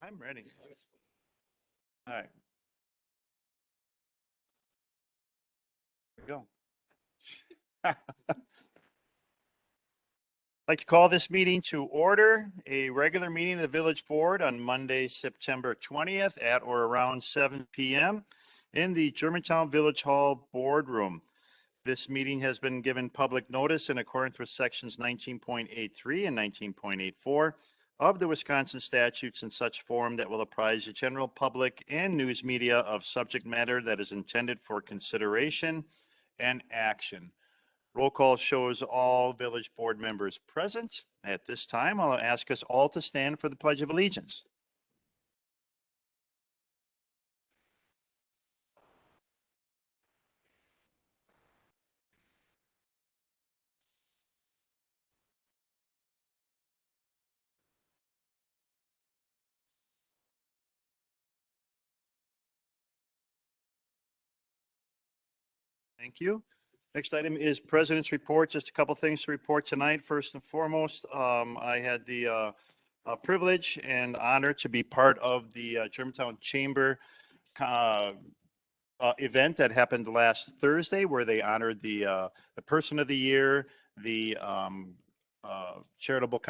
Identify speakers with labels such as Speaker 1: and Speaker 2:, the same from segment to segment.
Speaker 1: I'm ready. All right. Here we go. I'd like to call this meeting to order, a regular meeting of the Village Board on Monday, September 20th at or around 7 p.m. in the Germantown Village Hall Boardroom. This meeting has been given public notice in accordance with sections 19.83 and 19.84 of the Wisconsin statutes in such form that will apprise the general public and news media of subject matter that is intended for consideration and action. Roll call shows all village board members present. At this time, I'll ask us all to stand for the Pledge of Allegiance. Thank you. Next item is President's Report. Just a couple things to report tonight. First and foremost, I had the privilege and honor to be part of the Germantown Chamber event that happened last Thursday, where they honored the Person of the Year, the Charitable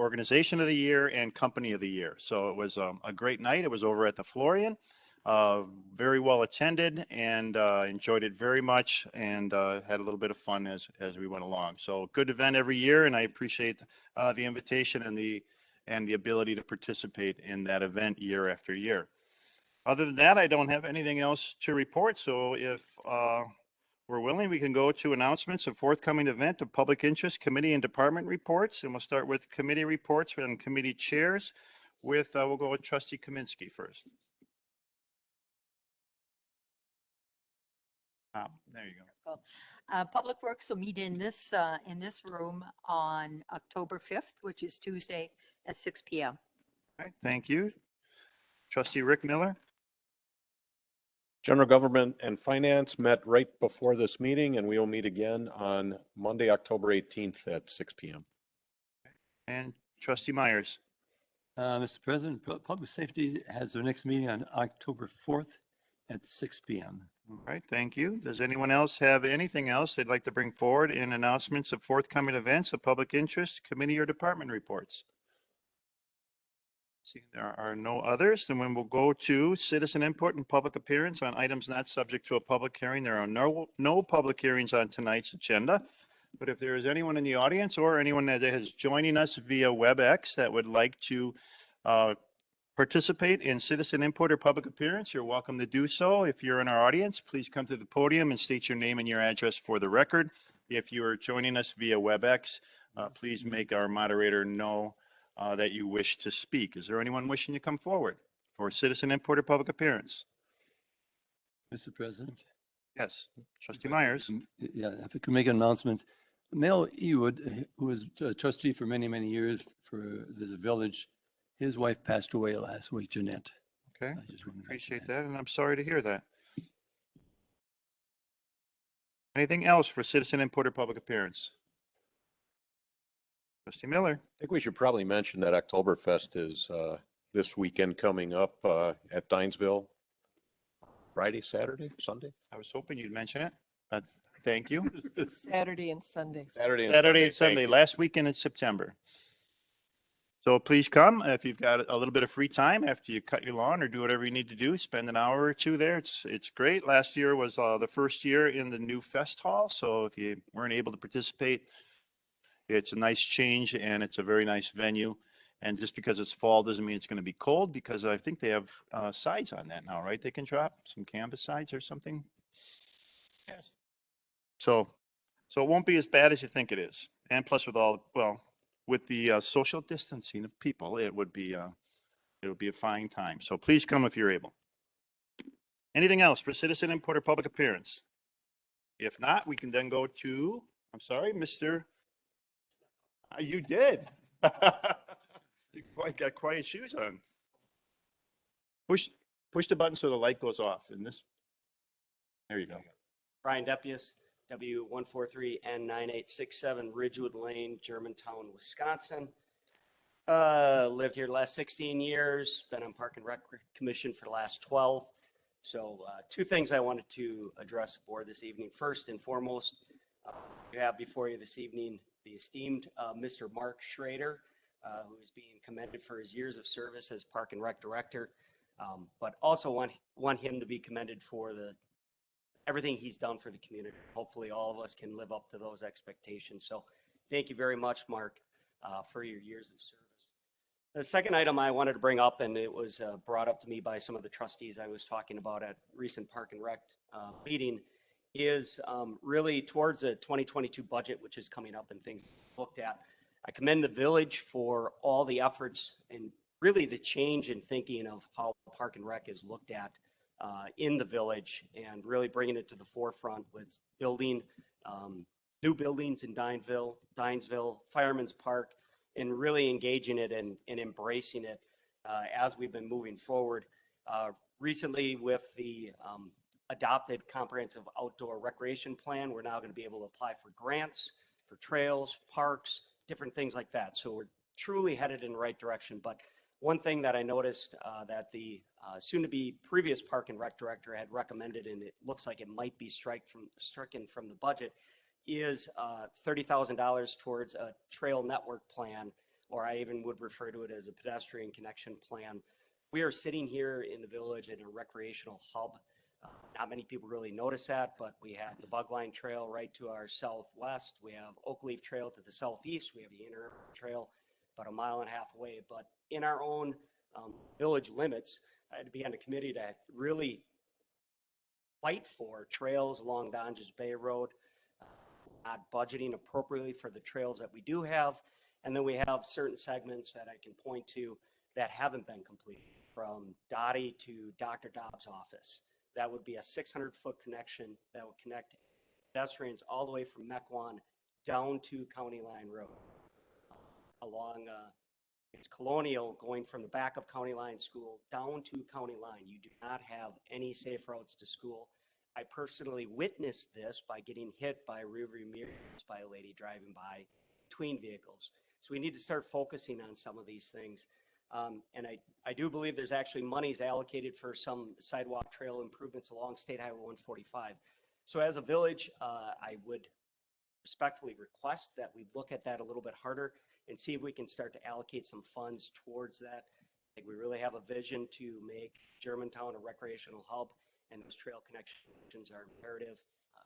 Speaker 1: Organization of the Year, and Company of the Year. So it was a great night. It was over at the Florian. Very well attended, and enjoyed it very much, and had a little bit of fun as we went along. So good event every year, and I appreciate the invitation and the ability to participate in that event year after year. Other than that, I don't have anything else to report. So if we're willing, we can go to announcements of forthcoming event of public interest, committee and department reports, and we'll start with committee reports and committee chairs. We'll go with Trustee Kaminsky first. There you go.
Speaker 2: Public Works will meet in this room on October 5th, which is Tuesday at 6 p.m.
Speaker 1: All right, thank you. Trustee Rick Miller.
Speaker 3: General Government and Finance met right before this meeting, and we will meet again on Monday, October 18th at 6 p.m.
Speaker 1: And Trustee Myers.
Speaker 4: Mr. President, Public Safety has their next meeting on October 4th at 6 p.m.
Speaker 1: All right, thank you. Does anyone else have anything else they'd like to bring forward in announcements of forthcoming events of public interest, committee or department reports? See, there are no others. Then we'll go to citizen input and public appearance on items not subject to a public hearing. There are no public hearings on tonight's agenda. But if there is anyone in the audience or anyone that is joining us via WebEx that would like to participate in citizen input or public appearance, you're welcome to do so. If you're in our audience, please come to the podium and state your name and your address for the record. If you are joining us via WebEx, please make our moderator know that you wish to speak. Is there anyone wishing to come forward for citizen input or public appearance?
Speaker 4: Mr. President?
Speaker 1: Yes, Trustee Myers.
Speaker 4: Yeah, if I could make an announcement. Mel Ewood, who was a trustee for many, many years for this village, his wife passed away last week, Jeanette.
Speaker 1: Okay,
Speaker 4: I just wanted to
Speaker 1: appreciate that, and I'm sorry to hear that. Anything else for citizen input or public appearance? Trustee Miller.
Speaker 3: I think we should probably mention that Oktoberfest is this weekend coming up at Dinesville. Friday, Saturday, Sunday?
Speaker 1: I was hoping you'd mention it, but thank you.
Speaker 5: Saturday and Sunday.
Speaker 3: Saturday
Speaker 1: and Sunday, last weekend in September. So please come if you've got a little bit of free time after you cut your lawn or do whatever you need to do. Spend an hour or two there. It's great. Last year was the first year in the new fest hall. So if you weren't able to participate, it's a nice change and it's a very nice venue. And just because it's fall doesn't mean it's going to be cold, because I think they have sides on that now, right? They can drop some canvas sides or something. Yes. So it won't be as bad as you think it is. And plus with the social distancing of people, it would be a fine time. So please come if you're able. Anything else for citizen input or public appearance? If not, we can then go to, I'm sorry, Mr. You did. You got quiet shoes on. Push the button so the light goes off. And this, there you go.
Speaker 6: Brian Depuus, W143N9867, Ridgewood Lane, Germantown, Wisconsin. Lived here the last 16 years, been on Park and Rec Commission for the last 12. So two things I wanted to address the board this evening. First and foremost, you have before you this evening the esteemed Mr. Mark Schrader, who is being commended for his years of service as Park and Rec Director, but also want him to be commended for everything he's done for the community. Hopefully all of us can live up to those expectations. So thank you very much, Mark, for your years of service. The second item I wanted to bring up, and it was brought up to me by some of the trustees I was talking about at recent Park and Rec meeting, is really towards a 2022 budget, which is coming up and things looked at. I commend the village for all the efforts and really the change in thinking of how Park and Rec is looked at in the village, and really bringing it to the forefront with building new buildings in Dinesville, Fireman's Park, and really engaging it and embracing it as we've been moving forward. Recently, with the adopted comprehensive outdoor recreation plan, we're now going to be able to apply for grants for trails, parks, different things like that. So we're truly headed in the right direction. But one thing that I noticed that the soon-to-be previous Park and Rec Director had recommended, and it looks like it might be stricken from the budget, is $30,000 towards a trail network plan, or I even would refer to it as a pedestrian connection plan. We are sitting here in the village in a recreational hub. Not many people really notice that, but we have the Bugline Trail right to our southwest. We have Oak Leaf Trail to the southeast. We have the Inner Trail about a mile and a half away. But in our own village limits, I had to be on a committee to really fight for trails along Donges Bay Road, not budgeting appropriately for the trails that we do have. And then we have certain segments that I can point to that haven't been completed, from Dottie to Dr. Dobbs' office. That would be a 600-foot connection that would connect pedestrians all the way from Mequon down to County Line Road. Along it's Colonial, going from the back of County Line School down to County Line. You do not have any safe routes to school. I personally witnessed this by getting hit by rearview mirrors by a lady driving by between vehicles. So we need to start focusing on some of these things. And I do believe there's actually monies allocated for some sidewalk trail improvements along State Highway 145. So as a village, I would respectfully request that we look at that a little bit harder and see if we can start to allocate some funds towards that. I think we really have a vision to make Germantown a recreational hub, and those trail connections are imperative.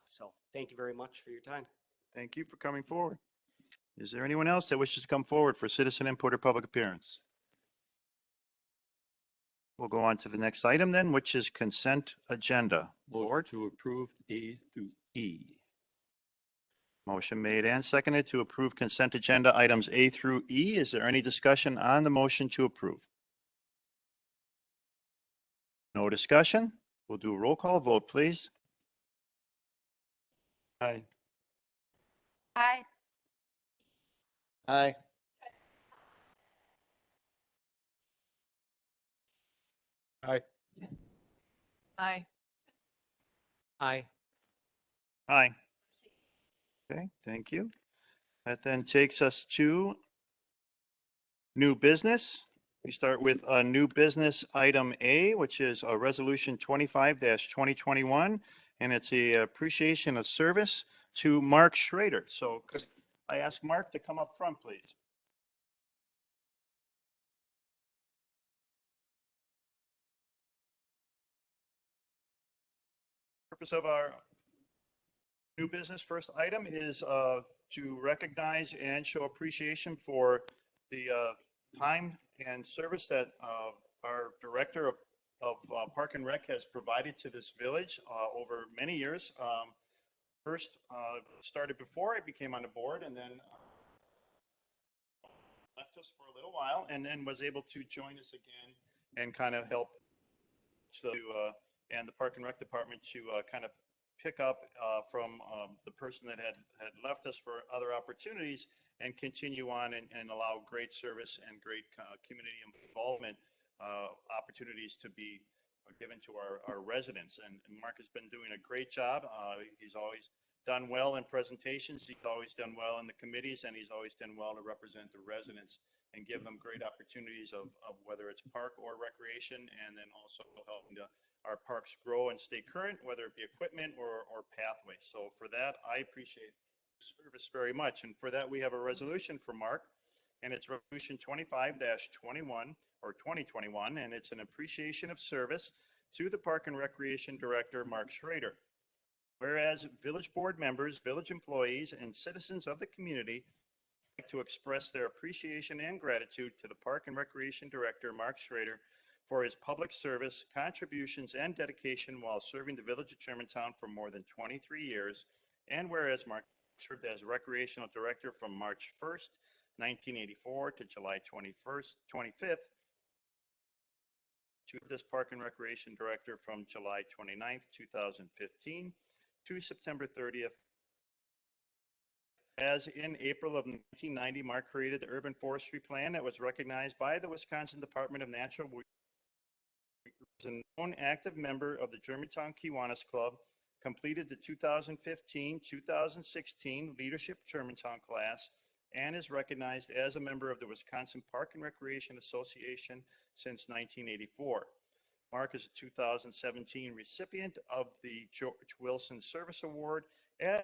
Speaker 6: So thank you very much for your time.
Speaker 1: Thank you for coming forward. Is there anyone else that wishes to come forward for citizen input or public appearance? We'll go on to the next item then, which is consent agenda.
Speaker 4: Motion
Speaker 1: Board,
Speaker 4: to approve A through E.
Speaker 1: motion made and seconded to approve consent agenda items A through E. Is there any discussion on the motion to approve? No discussion? We'll do a roll call vote, please.
Speaker 4: Aye.
Speaker 5: Aye.
Speaker 7: Aye.
Speaker 3: Aye.
Speaker 5: Aye.
Speaker 7: Aye.
Speaker 1: Aye. Okay, thank you. That then takes us to new business. We start with new business item A, which is a resolution 25-2021, and it's a appreciation of service to Mark Schrader. So could I ask Mark to come up front, please? Purpose of our new business first item is to recognize and show appreciation for the time and service that our director of Park and Rec has provided to this village over many years. First started before I became on the board, and then left us for a little while, and then was able to join us again and kind of help and the Park and Rec department to kind of pick up from the person that had left us for other opportunities and continue on and allow great service and great community involvement opportunities to be given to our residents. And Mark has been doing a great job. He's always done well in presentations. He's always done well in the committees, and he's always done well to represent the residents. and give them great opportunities of whether it's park or recreation, and then also helping our parks grow and stay current, whether it be equipment or pathways. So for that, I appreciate service very much. And for that, we have a resolution for Mark, and it's Resolution 25-21 or 2021, and it's an appreciation of service to the Park and Recreation Director, Mark Schrader. Whereas village board members, village employees, and citizens of the community like to express their appreciation and gratitude to the Park and Recreation Director, Mark Schrader, for his public service, contributions, and dedication while serving the village of Germantown for more than 23 years. And whereas Mark served as Recreational Director from March 1st, 1984 to July 25th, to this Park and Recreation Director from July 29th, 2015 to September 30th. As in April of 1990, Mark created the Urban Forestry Plan that was recognized by the Wisconsin Department of Natural Resources. He was a known active member of the Germantown Kiwanis Club, completed the 2015-2016 Leadership Germantown class, and is recognized as a member of the Wisconsin Park and Recreation Association since 1984. Mark is a 2017 recipient of the George Wilson Service Award as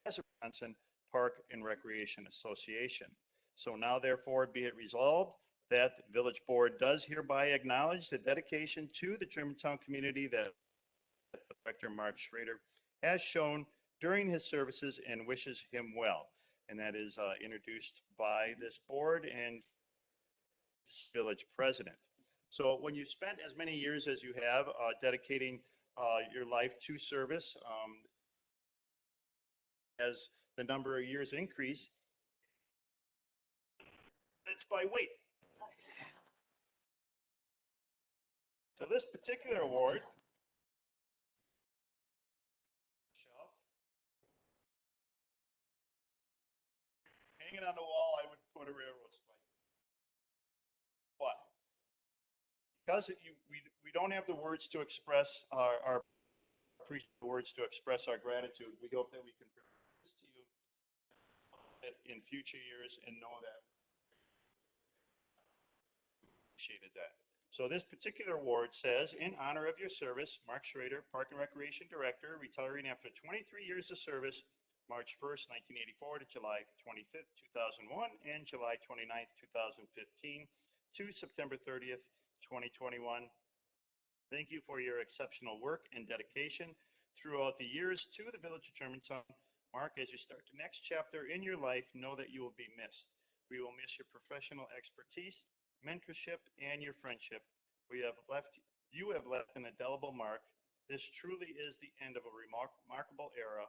Speaker 1: a Wisconsin Park and Recreation Association. So now therefore be it resolved that the Village Board does hereby acknowledge the dedication to the Germantown community that Director Mark Schrader has shown during his services and wishes him well. And that is introduced by this board and village president. So when you spent as many years as you have dedicating your life to service, as the number of years increase, it's by weight. So this particular award, hanging on the wall, I would put a railroad spike. But because we don't have the words to express our words to express our gratitude, we hope that we can bring this to you in future years and know that we appreciated that. So this particular award says, in honor of your service, Mark Schrader, Park and Recreation Director, retiring after 23 years of service, March 1st, 1984 to July 25th, 2001, and July 29th, 2015 to September 30th, 2021. Thank you for your exceptional work and dedication throughout the years to the Village of Germantown. Mark, as you start the next chapter in your life, know that you will be missed. We will miss your professional expertise, mentorship, and your friendship. You have left an indelible mark. This truly is the end of a remarkable era.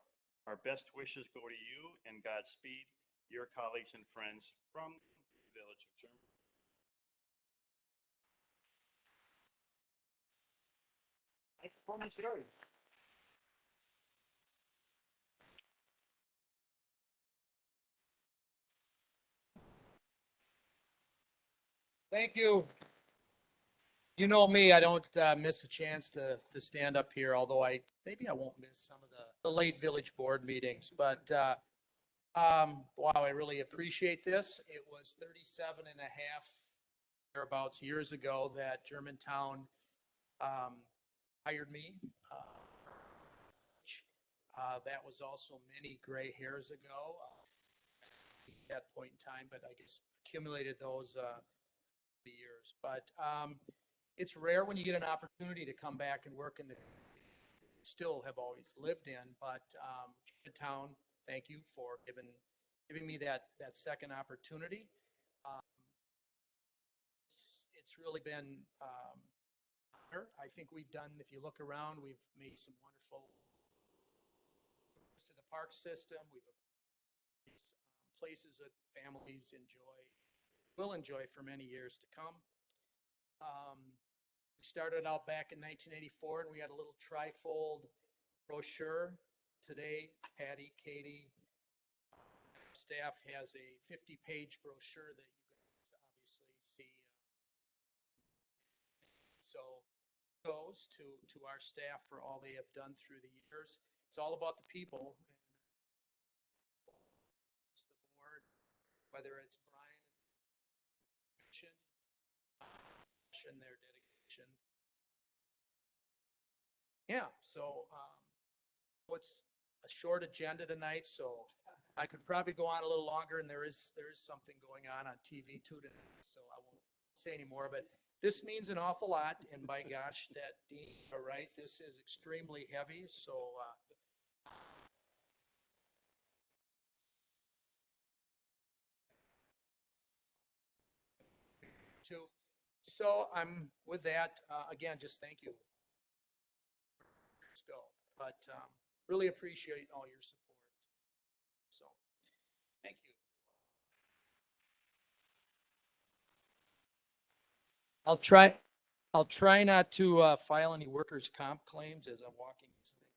Speaker 1: Our best wishes go to you and Godspeed, your colleagues and friends from the Village of Germantown.
Speaker 7: Thank you. You know me, I don't miss a chance to stand up here, although maybe I won't miss some of the late village board meetings. But wow, I really appreciate this. It was 37 and a half thereabouts years ago that Germantown hired me. That was also many gray hairs ago at that point in time, but I guess accumulated those the years. But it's rare when you get an opportunity to come back and work in the still have always lived in. But Germantown, thank you for giving me that second opportunity. It's really been I think we've done, if you look around, we've made some wonderful to the park system. We've places that families will enjoy for many years to come. We started out back in 1984 and we had a little trifold brochure. Today, Patty, Katie, staff has a 50-page brochure that you guys obviously see. So goes to our staff for all they have done through the years. It's all about the people. It's the board, whether it's Brian passion, their dedication. Yeah, so what's a short agenda tonight, so I could probably go on a little longer, and there is something going on TV too tonight, so I won't say any more, but this means an awful lot, and by gosh, that Dean, all right, this is extremely heavy, so so I'm with that, again, just thank you. Let's go, but really appreciate all your support, so thank you. I'll try not to file any workers' comp claims as I'm walking this thing.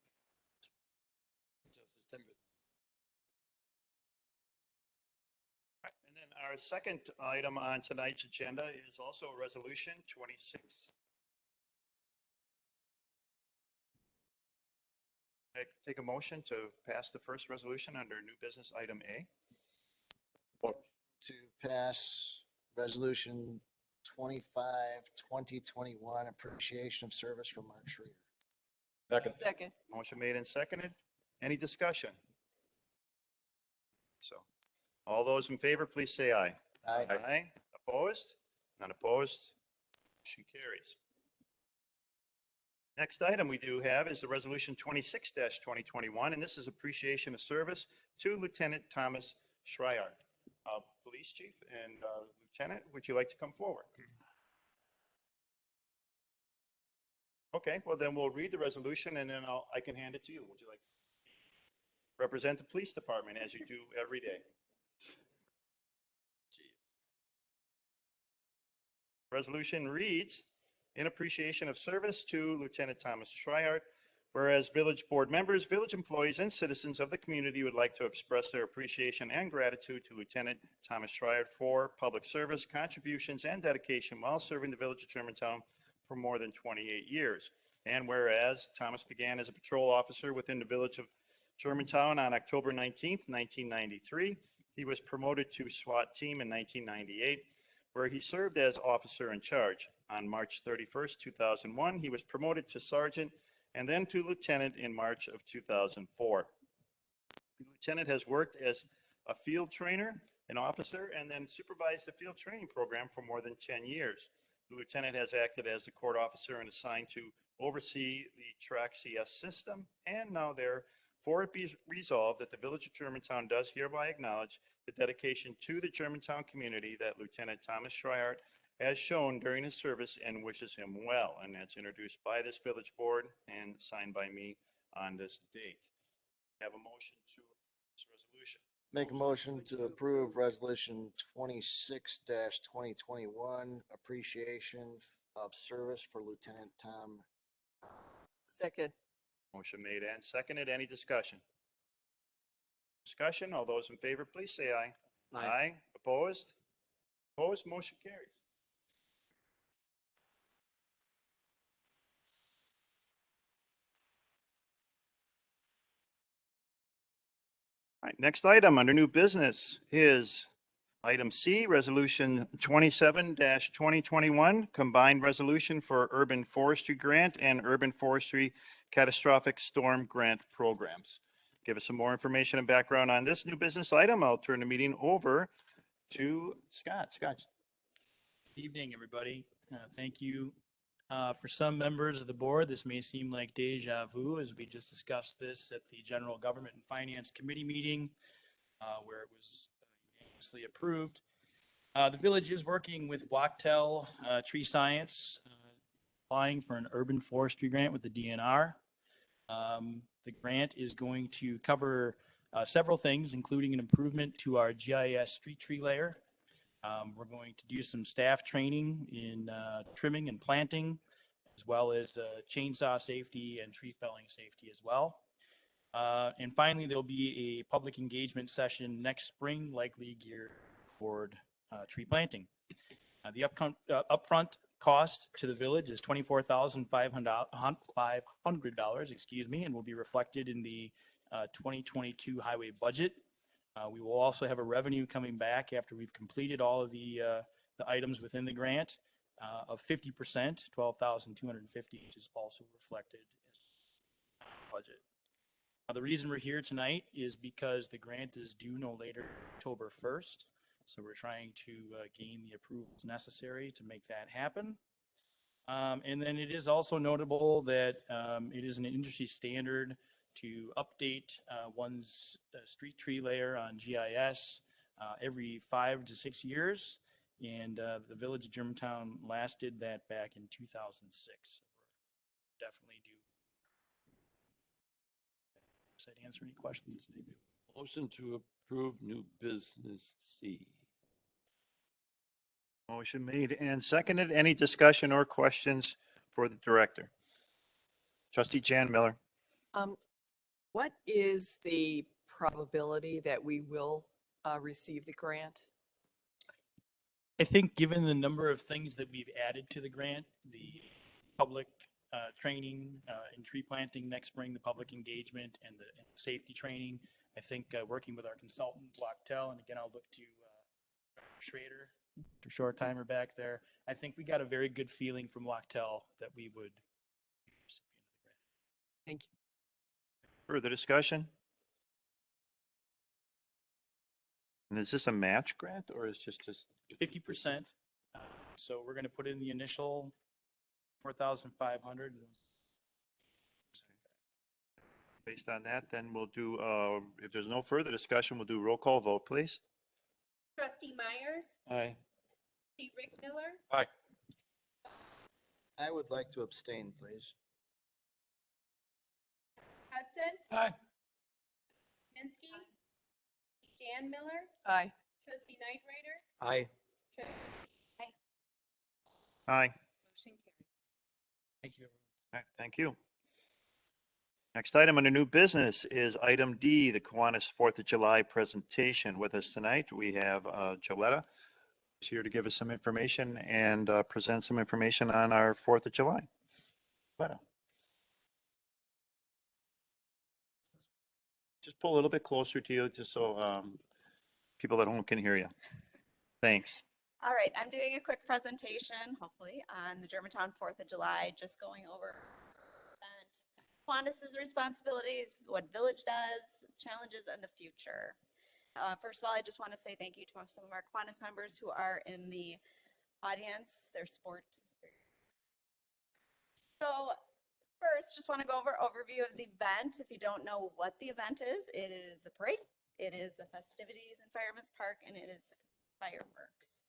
Speaker 1: And then our second item on tonight's agenda is also Resolution 26. I take a motion to pass the first resolution under new business item A.
Speaker 8: To pass resolution 25/2021 appreciation of service for Mark Schrader.
Speaker 5: Second.
Speaker 1: Motion made and seconded. Any discussion? So, all those in favor, please say aye.
Speaker 8: Aye.
Speaker 1: Aye. Opposed? None opposed. Motion carries. Next item we do have is the Resolution 26-2021, and this is appreciation of service to Lieutenant Thomas Schreier. Police Chief and Lieutenant, would you like to come forward? Okay, well then we'll read the resolution and then I can hand it to you. Would you like to represent the police department as you do every day? Resolution reads, in appreciation of service to Lieutenant Thomas Schreier, whereas village board members, village employees, and citizens of the community would like to express their appreciation and gratitude to Lieutenant Thomas Schreier for public service, contributions, and dedication while serving the village of Germantown for more than 28 years. And whereas Thomas began as a patrol officer within the village of Germantown on October 19th, 1993, he was promoted to SWAT team in 1998, where he served as officer in charge. On March 31st, 2001, he was promoted to sergeant and then to lieutenant in March of 2004. The lieutenant has worked as a field trainer, an officer, and then supervised the field training program for more than 10 years. The lieutenant has acted as the court officer and assigned to oversee the track CS system, and now therefore it be resolved that the village of Germantown does hereby acknowledge the dedication to the Germantown community that Lieutenant Thomas Schreier has shown during his service and wishes him well. And that's introduced by this village board and signed by me on this date. Have a motion to this resolution.
Speaker 8: Make a motion to approve resolution 26/2021 appreciation of service for Lieutenant Tom.
Speaker 5: Second.
Speaker 1: Motion made and seconded. Any discussion? Discussion? All those in favor, please say aye. Aye. Opposed? Opposed? Motion carries. All right, next item under new business is item C, Resolution 27-2021, Combined Resolution for Urban Forestry Grant and Urban Forestry Catastrophic Storm Grant Programs. Give us some more information and background on this new business item. I'll turn the meeting over to Scott. Scott.
Speaker 9: Evening, everybody. Thank you. For some members of the board, this may seem like deja vu as we just discussed this at the General Government and Finance Committee meeting where it was unanimously approved. The village is working with Wachtell Tree Science, applying for an urban forestry grant with the DNR. The grant is going to cover several things, including an improvement to our GIS street tree layer. We're going to do some staff training in trimming and planting, as well as chainsaw safety and tree felling safety as well. And finally, there'll be a public engagement session next spring, likely geared toward tree planting. The upfront cost to the village is $24,500, excuse me, and will be reflected in the 2022 highway budget. We will also have a revenue coming back after we've completed all of the items within the grant. of 50%, 12,250, which is also reflected in the budget. Now, the reason we're here tonight is because the grant is due no later than October 1st. So we're trying to gain the approvals necessary to make that happen. And then it is also notable that it is an industry standard to update one's street tree layer on GIS every 5 to 6 years. And the village of Germantown last did that back in 2006. We're definitely due. Does that answer any questions?
Speaker 4: Motion to approve new business C.
Speaker 1: Motion made and seconded. Any discussion or questions for the director? Trustee Jan Miller.
Speaker 5: What is the probability that we will receive the grant?
Speaker 9: I think given the number of things that we've added to the grant, the public training in tree planting next spring, the public engagement and the safety training, I think working with our consultant, Wachtell, and again, I'll look to Schrader, Dr. Shortheimer back there. I think we got a very good feeling from Wachtell that we would be the recipient of the grant.
Speaker 5: Thank you.
Speaker 1: Further discussion? And is this a match grant or is just
Speaker 9: 50%. So we're going to put in the initial 4,500.
Speaker 1: based on that? Then we'll do, if there's no further discussion, we'll do roll call vote, please.
Speaker 10: Trustee Myers,
Speaker 4: Aye.
Speaker 10: trustee Rick Miller,
Speaker 3: Aye.
Speaker 8: I would like to abstain, please.
Speaker 10: Hudson,
Speaker 4: Aye.
Speaker 10: Minsky, Jan Miller,
Speaker 5: Aye.
Speaker 10: trustee Nightrider,
Speaker 4: Aye.
Speaker 1: Aye.
Speaker 10: motion carries.
Speaker 9: Thank you.
Speaker 1: All right, thank you. Next item under new business is item D, the Kiwanis 4th of July presentation. With us tonight, we have Joletta, who's here to give us some information and present some information on our 4th of July. Joletta. Just pull a little bit closer to you, just so people at home can hear you. Thanks.
Speaker 11: All right, I'm doing a quick presentation, hopefully, on the Germantown 4th of July, just going over Kiwanis' responsibilities, what Village does, challenges, and the future. First of all, I just want to say thank you to some of our Kiwanis members who are in the audience. Their support is very. So first, just want to go over overview of the event. If you don't know what the event is, it is the parade, it is the festivities in Fireman's Park, and it is fireworks.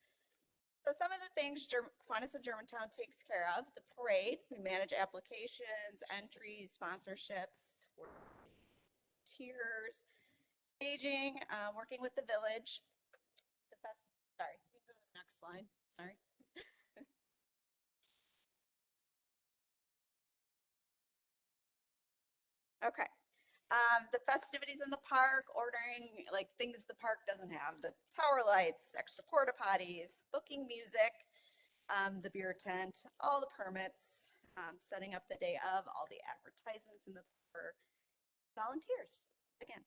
Speaker 11: So some of the things Kiwanis of Germantown takes care of: the parade, we manage applications, entries, sponsorships, tiers, staging, working with the village. Sorry, can you go to the next slide? Sorry. Okay. The festivities in the park, ordering like things the park doesn't have: the tower lights, extra porta potties, booking music, the beer tent, all the permits, setting up the day of, all the advertisements in the for volunteers. Again,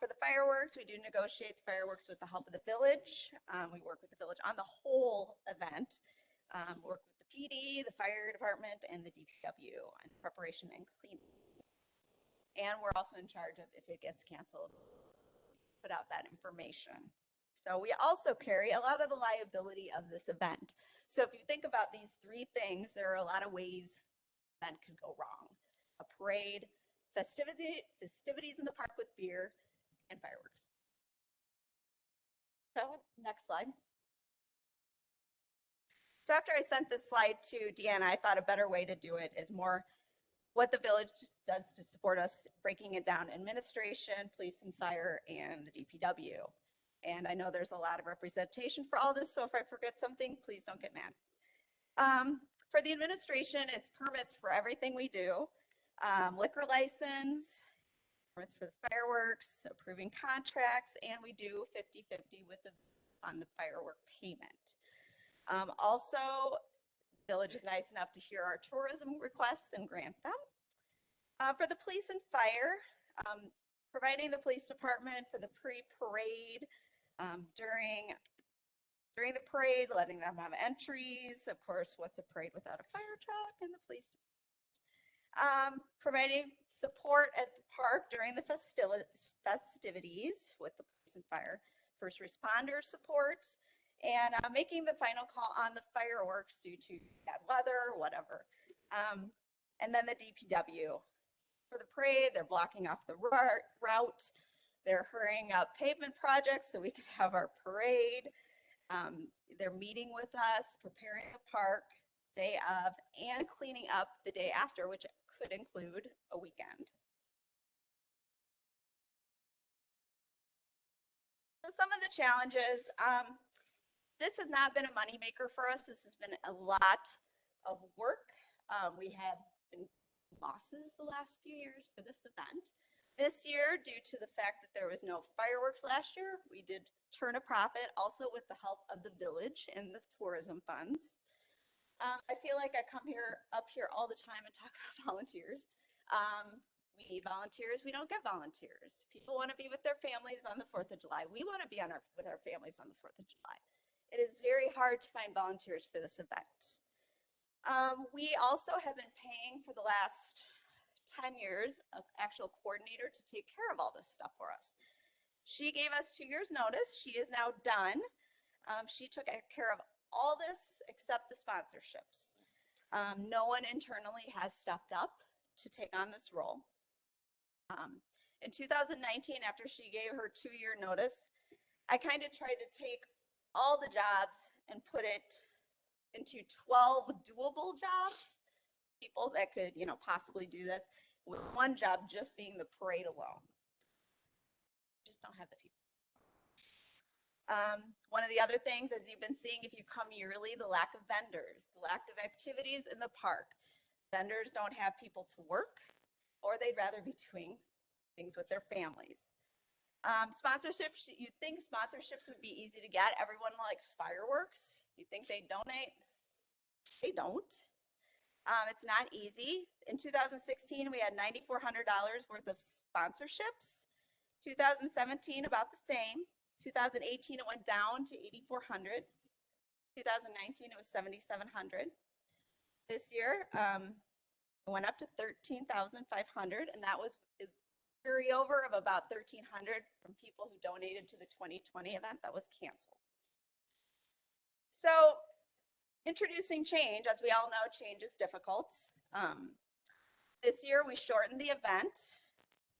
Speaker 11: for the fireworks, we do negotiate the fireworks with the help of the village. We work with the village on the whole event. Work with the PD, the fire department, and the DPW on preparation and cleaning. And we're also in charge of, if it gets canceled, put out that information. So we also carry a lot of the liability of this event. So if you think about these three things, there are a lot of ways an event could go wrong: a parade, festivities in the park with beer, and fireworks. So next slide. So after I sent this slide to Deanna, I thought a better way to do it is more what the village does to support us, breaking it down: administration, police and fire, and the DPW. And I know there's a lot of representation for all this, so if I forget something, please don't get mad. For the administration, it's permits for everything we do, liquor license, permits for the fireworks, approving contracts, and we do 50-50 with on the firework payment. Also, village is nice enough to hear our tourism requests and grant them. For the police and fire, providing the police department for the pre-parade, during during the parade, letting them have entries. Of course, what's a parade without a fire truck and the police? Providing support at the park during the festivities with the police and fire, first responder support, and making the final call on the fireworks due to bad weather or whatever. And then the DPW. For the parade, they're blocking off the route. They're hurrying up pavement projects so we can have our parade. They're meeting with us, preparing the park day of, and cleaning up the day after, which could include a weekend. So some of the challenges, this has not been a moneymaker for us. This has been a lot of work. We have been losses the last few years for this event. This year, due to the fact that there was no fireworks last year, we did turn a profit, also with the help of the village and the tourism funds. I feel like I come up here all the time and talk about volunteers. We need volunteers. We don't get volunteers. People want to be with their families on the 4th of July. We want to be with our families on the 4th of July. It is very hard to find volunteers for this event. We also have been paying for the last 10 years an actual coordinator to take care of all this stuff for us. She gave us 2 years notice. She is now done. She took care of all this except the sponsorships. No one internally has stepped up to take on this role. In 2019, after she gave her 2-year notice, I kind of tried to take all the jobs and put it into 12 doable jobs, people that could, possibly do this, with one job just being the parade alone. Just don't have the people. One of the other things, as you've been seeing, if you come yearly, the lack of vendors, the lack of activities in the park. Vendors don't have people to work, or they'd rather be doing things with their families. Sponsorships, you'd think sponsorships would be easy to get. Everyone likes fireworks. You think they donate? They don't. It's not easy. In 2016, we had $9,400 worth of sponsorships. 2017, about the same. 2018, it went down to $8,400. 2019, it was $7,700. This year, it went up to $13,500, and that was carryover of about $1,300 from people who donated to the 2020 event that was canceled. So, introducing change, as we all know, change is difficult. This year, we shortened the event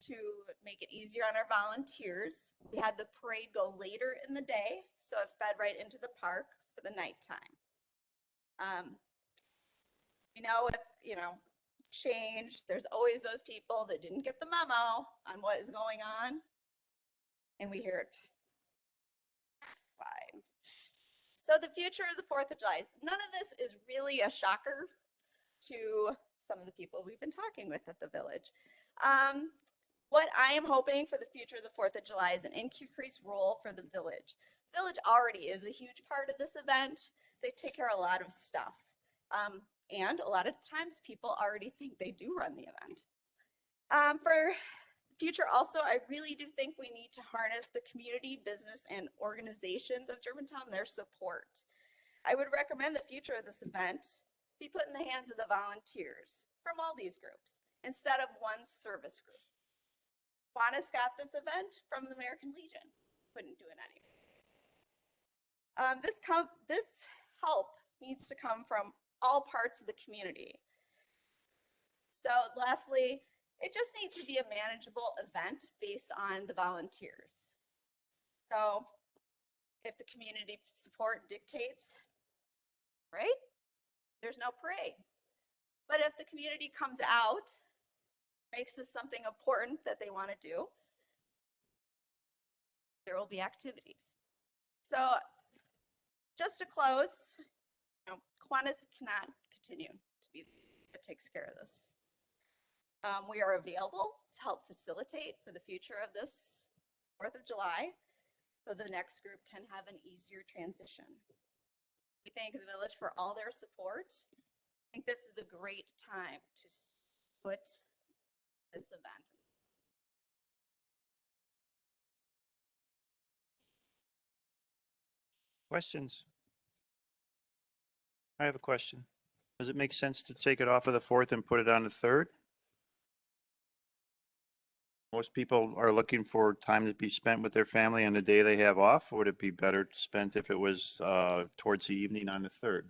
Speaker 11: to make it easier on our volunteers. We had the parade go later in the day, so it fed right into the park for the nighttime. With, change, there's always those people that didn't get the memo on what is going on, and we hear it. Next slide. So the future of the 4th of July, none of this is really a shocker to some of the people we've been talking with at the village. What I am hoping for the future of the 4th of July is an increased role for the village. The village already is a huge part of this event. They take care of a lot of stuff. And a lot of times people already think they do run the event. For the future also, I really do think we need to harness the community, business, and organizations of Germantown, their support. I would recommend the future of this event be put in the hands of the volunteers from all these groups instead of one service group. Kiwanis got this event from the American Legion. Couldn't do it anyway. This help needs to come from all parts of the community. So lastly, it just needs to be a manageable event based on the volunteers. So if the community support dictates, right, there's no parade. But if the community comes out, makes this something important that they want to do, there will be activities. So just to close, Kiwanis cannot continue to be that takes care of this. We are available to help facilitate for the future of this 4th of July so the next group can have an easier transition. We thank the village for all their support. I think this is a great time to put this event.
Speaker 1: Questions? I have a question. Does it make sense to take it off of the 4th and put it on the 3rd? Most people are looking for time to be spent with their family on the day they have off. Would it be better spent if it was towards the evening on the 3rd?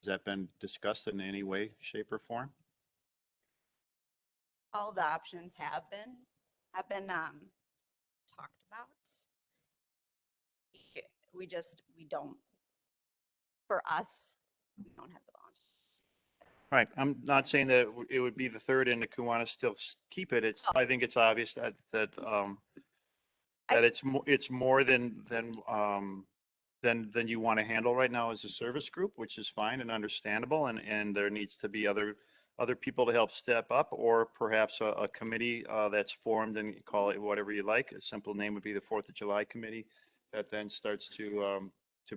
Speaker 1: Has that been discussed in any way, shape, or form?
Speaker 11: All the options have been talked about. We don't, for us, we don't have the bonds.
Speaker 1: Right. I'm not saying that it would be the 3rd and the Kiwanis still keep it. It's, I think it's obvious that it's more than you want to handle right now as a service group, which is fine and understandable. And there needs to be other people to help step up, or perhaps a committee that's formed, and call it whatever you like. A simple name would be the 4th of July committee that then starts to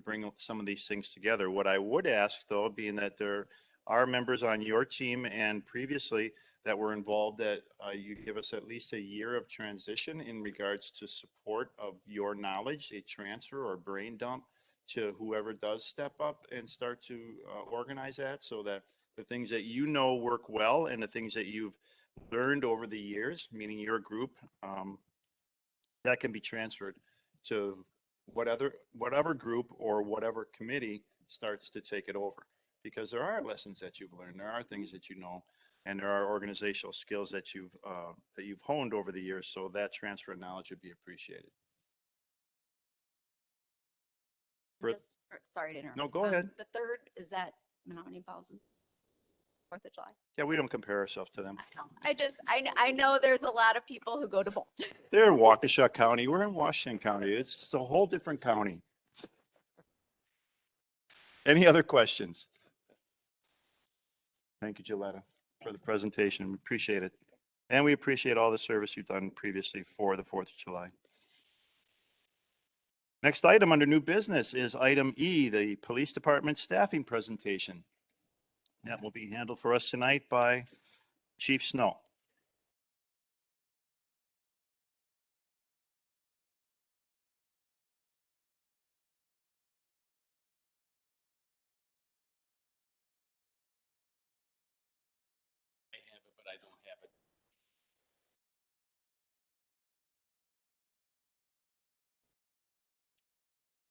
Speaker 1: bring some of these things together. What I would ask, though, being that there are members on your team and previously that were involved, that you give us at least a year of transition in regards to support of your knowledge, a transfer or brain dump to whoever does step up and start to organize that, so that the things that you know work well and the things that you've learned over the years, meaning your group, that can be transferred to whatever group or whatever committee starts to take it over. Because there are lessons that you've learned, there are things that you know, and there are organizational skills that you've honed over the years. So that transfer of knowledge would be appreciated.
Speaker 11: Sorry to interrupt.
Speaker 1: No, go ahead.
Speaker 11: The 3rd, is that Menominee Falls' 4th of July?
Speaker 1: Yeah, we don't compare ourselves to them.
Speaker 11: I know there's a lot of people who go to both.
Speaker 1: They're in Waukesha County. We're in Washington County. It's a whole different county. Any other questions? Thank you, Gilletta, for the presentation. We appreciate it. And we appreciate all the service you've done previously for the 4th of July. Next item under new business is item E, the police department staffing presentation. That will be handled for us tonight by Chief Snow.
Speaker 12: I have it, but I don't have it.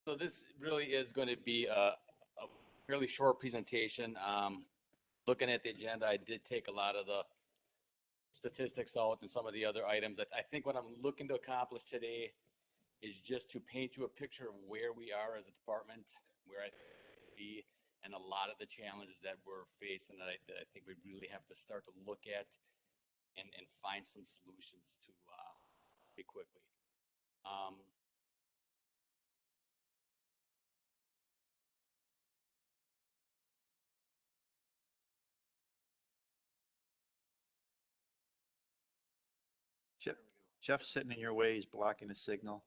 Speaker 12: So this really is going to be a fairly short presentation. Looking at the agenda, I did take a lot of the statistics out and some of the other items. I think what I'm looking to accomplish today is just to paint you a picture of where we are as a department, where I be, and a lot of the challenges that we're facing that I think we really have to start to look at and find some solutions to pretty quickly.
Speaker 1: Jeff's sitting in your way. He's blocking the signal.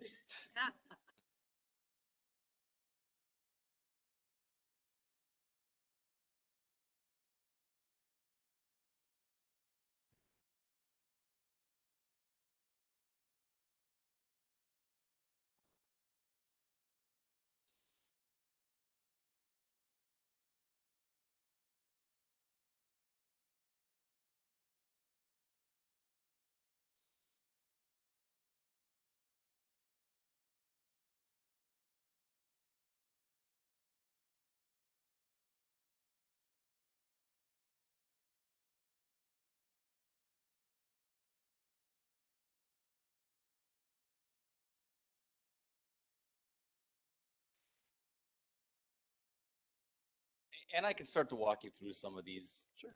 Speaker 12: And I can start to walk you through some of these.
Speaker 1: Sure.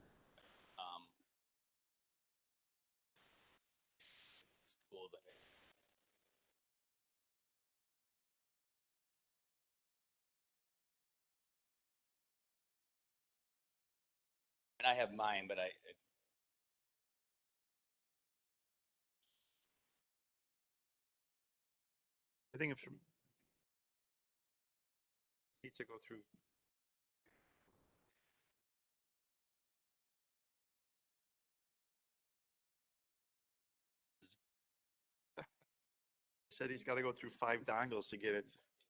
Speaker 12: Schools. And I have mine, but I
Speaker 1: think if need to go through. Said he's got to go through 5 dongles to get it.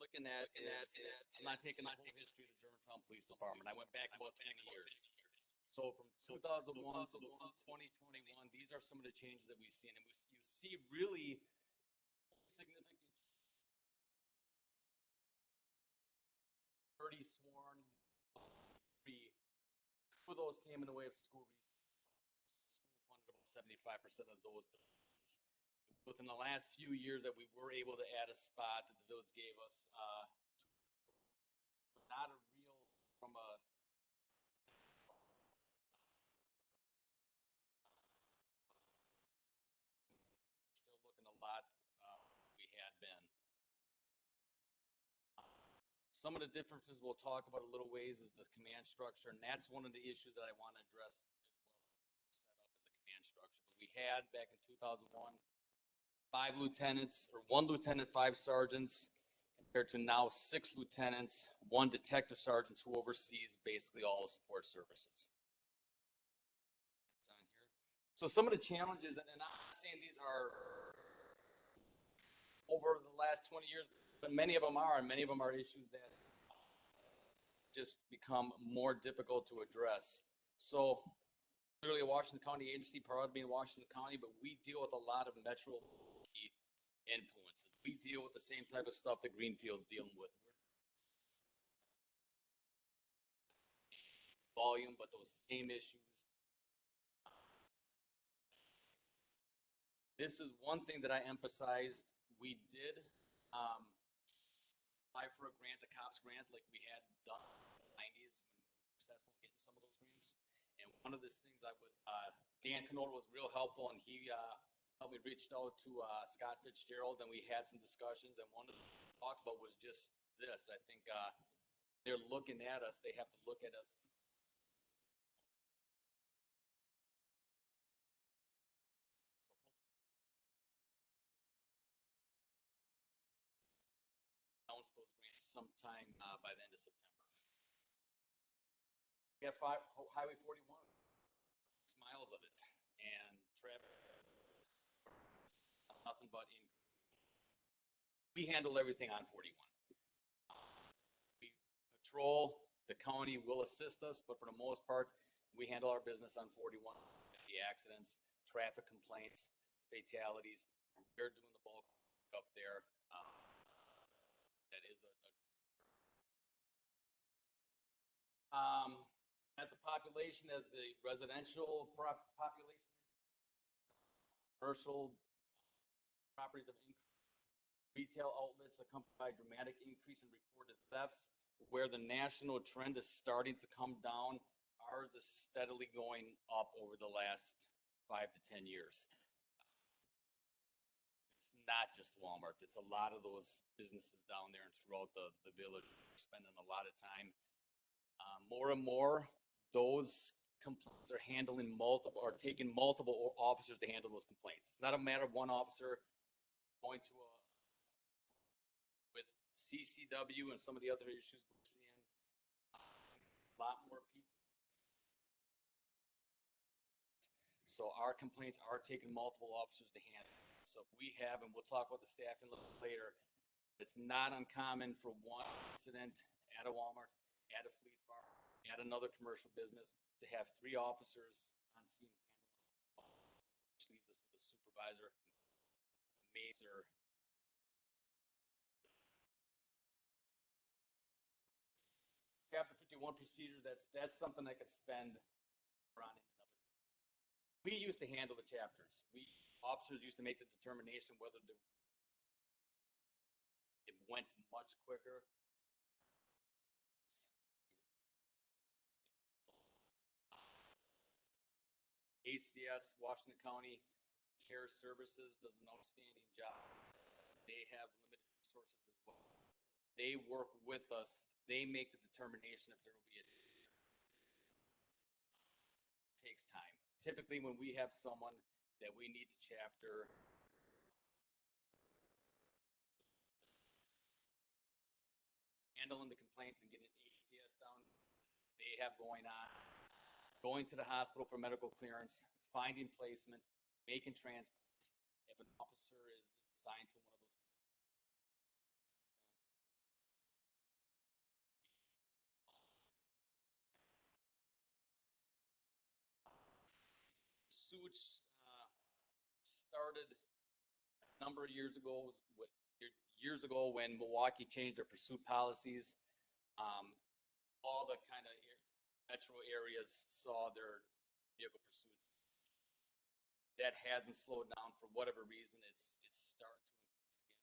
Speaker 12: Looking at is, I'm not taking the whole history of the Germantown Police Department. I went back about 20 years. So from 2001 to 2021, these are some of the changes that we've seen. And you see really significant 30 sworn, three of those came in the way of school funded about 75% of those positions. Within the last few years that we were able to add a spot that the village gave us, not a real, from a still looking a lot we had been. Some of the differences we'll talk about a little ways is the command structure, and that's one of the issues that I want to address as well. Set up as a command structure. But we had back in 2001, 5 lieutenants, or 1 lieutenant, 5 sergeants, compared to now 6 lieutenants, 1 detective sergeant who oversees basically all the support services. It's on here. So some of the challenges, and I'm not saying these are over the last 20 years, but many of them are, and many of them are issues that just become more difficult to address. So clearly a Washington County agency, proud of being Washington County, but we deal with a lot of metro influences. We deal with the same type of stuff that Greenfield's dealing with. Volume, but those same issues. This is one thing that I emphasized. We did apply for a grant, a COPS grant, like we had done in the 90s when we were successful in getting some of those grants. And one of those things I was, Dan Canota was real helpful, and he helped me reached out to Scott Fitzgerald, and we had some discussions. And one of the things we talked about was just this. I think they're looking at us. They have to look at us. Announce those grants sometime by the end of September. We have Highway 41, 6 miles of it, and traffic, nothing but in. We handle everything on 41. We patrol, the county will assist us, but for the most part, we handle our business on 41. The accidents, traffic complaints, fatalities, we're doing the bulk up there. That is at the population as the residential population, commercial properties have increased, retail outlets accompanied by a dramatic increase in reported thefts. Where the national trend is starting to come down, ours is steadily going up over the last 5 to 10 years. It's not just Walmart. It's a lot of those businesses down there and throughout the village. We're spending a lot of time. More and more, those complaints are handling multiple, or taking multiple officers to handle those complaints. It's not a matter of one officer going to with CCW and some of the other issues we're seeing. A lot more people. So our complaints are taking multiple officers to handle. So if we have, and we'll talk about the staffing a little later, it's not uncommon for one incident at a Walmart, at a fleet farm, at another commercial business to have 3 officers on scene handling, which leaves us with a supervisor, mazer. Chapter 51 procedures, that's something I could spend around in another. We used to handle the chapters. Officers used to make the determination whether it went much quicker. ACS, Washington County Care Services does an outstanding job. They have limited resources as well. They work with us. They make the determination if there will be a. It takes time. Typically, when we have someone that we need to chapter, handling the complaints and getting ACS down, they have going on, going to the hospital for medical clearance, finding placement, making transplants. If an officer is assigned to one of those, pursuits started a number of years ago. Years ago when Milwaukee changed their pursuit policies, all the kind of metro areas saw their vehicle pursuits. That hasn't slowed down for whatever reason. It's starting to increase again.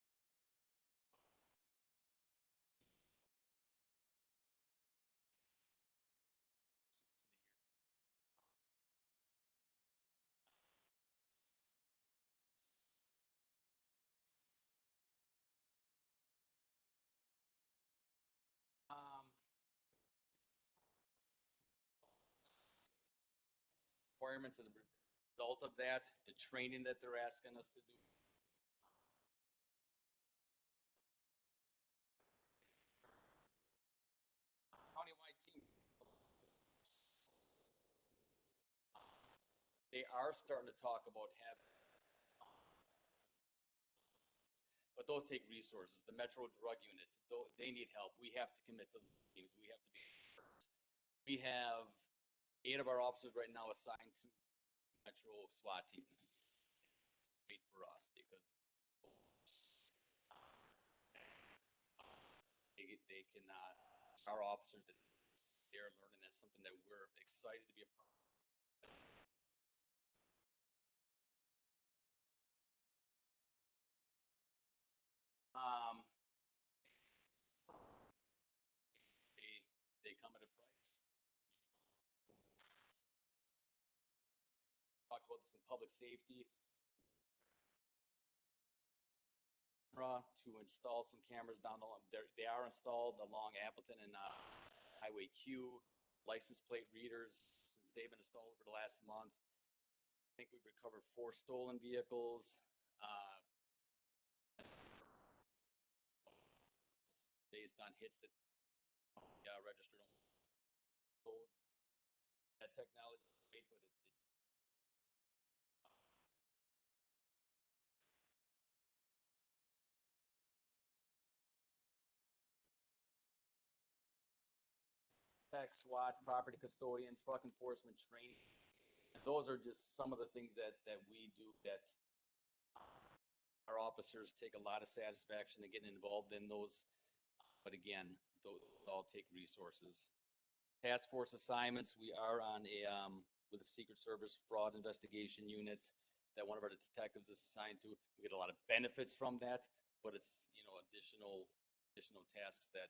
Speaker 12: Requirements as a result of that, the training that they're asking us to do. Countywide team. They are starting to talk about having, but those take resources. The Metro Drug Unit, they need help. We have to commit to things. We have to be. We have 8 of our officers right now assigned to Metro SWAT team. Great for us because they cannot. Our officers, they're learning. That's something that we're excited to be a part of. They come at a price. Talked about this in public safety. To install some cameras down the line. They are installed along Appleton and Highway Q. License plate readers, since they've been installed over the last month. I think we've recovered 4 stolen vehicles. Based on hits that registered on those. That technology is great, but SWAT, property custodian, truck enforcement training. Those are just some of the things that we do that our officers take a lot of satisfaction in getting involved in those. But again, those all take resources. Task force assignments, we are on a with the Secret Service fraud investigation unit that one of our detectives is assigned to. We get a lot of benefits from that, but it's additional tasks that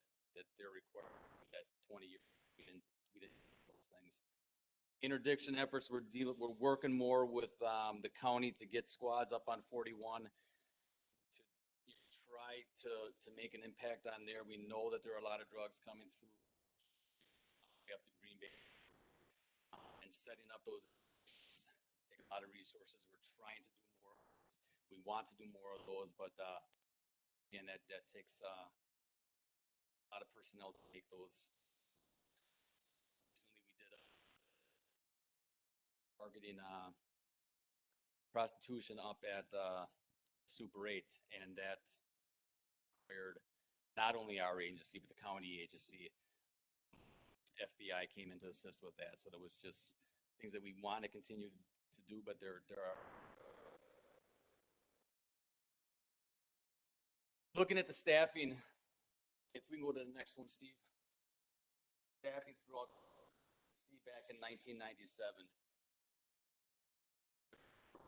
Speaker 12: they're required at 20 years. We didn't do those things. Interdiction efforts, we're working more with the county to get squads up on 41 to try to make an impact on there. We know that there are a lot of drugs coming through up to Green Bay and setting up those take a lot of resources. We're trying to do more. We want to do more of those, but again, that takes a lot of personnel to make those. Recently, we did targeting prostitution up at Super 8, and that required not only our agency but the county agency. FBI came in to assist with that, so there was just things that we want to continue to do, but there are. Looking at the staffing, if we can go to the next one, Steve. Staffing throughout, see back in 1997.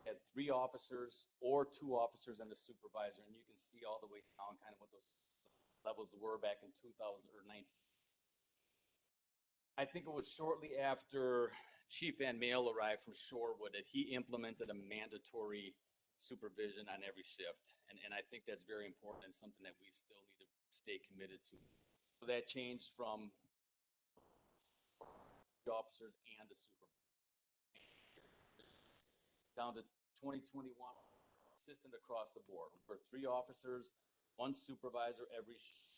Speaker 12: Had 3 officers or 2 officers and a supervisor, and you can see all the way down kind of what those levels were back in 2000 or 19. I think it was shortly after Chief Van Mail arrived from Shorewood, that he implemented a mandatory supervision on every shift. And I think that's very important and something that we still need to stay committed to. So that changed from the officers and the supervisor down to 2021, consistent across the board. For 3 officers, 1 supervisor every shift.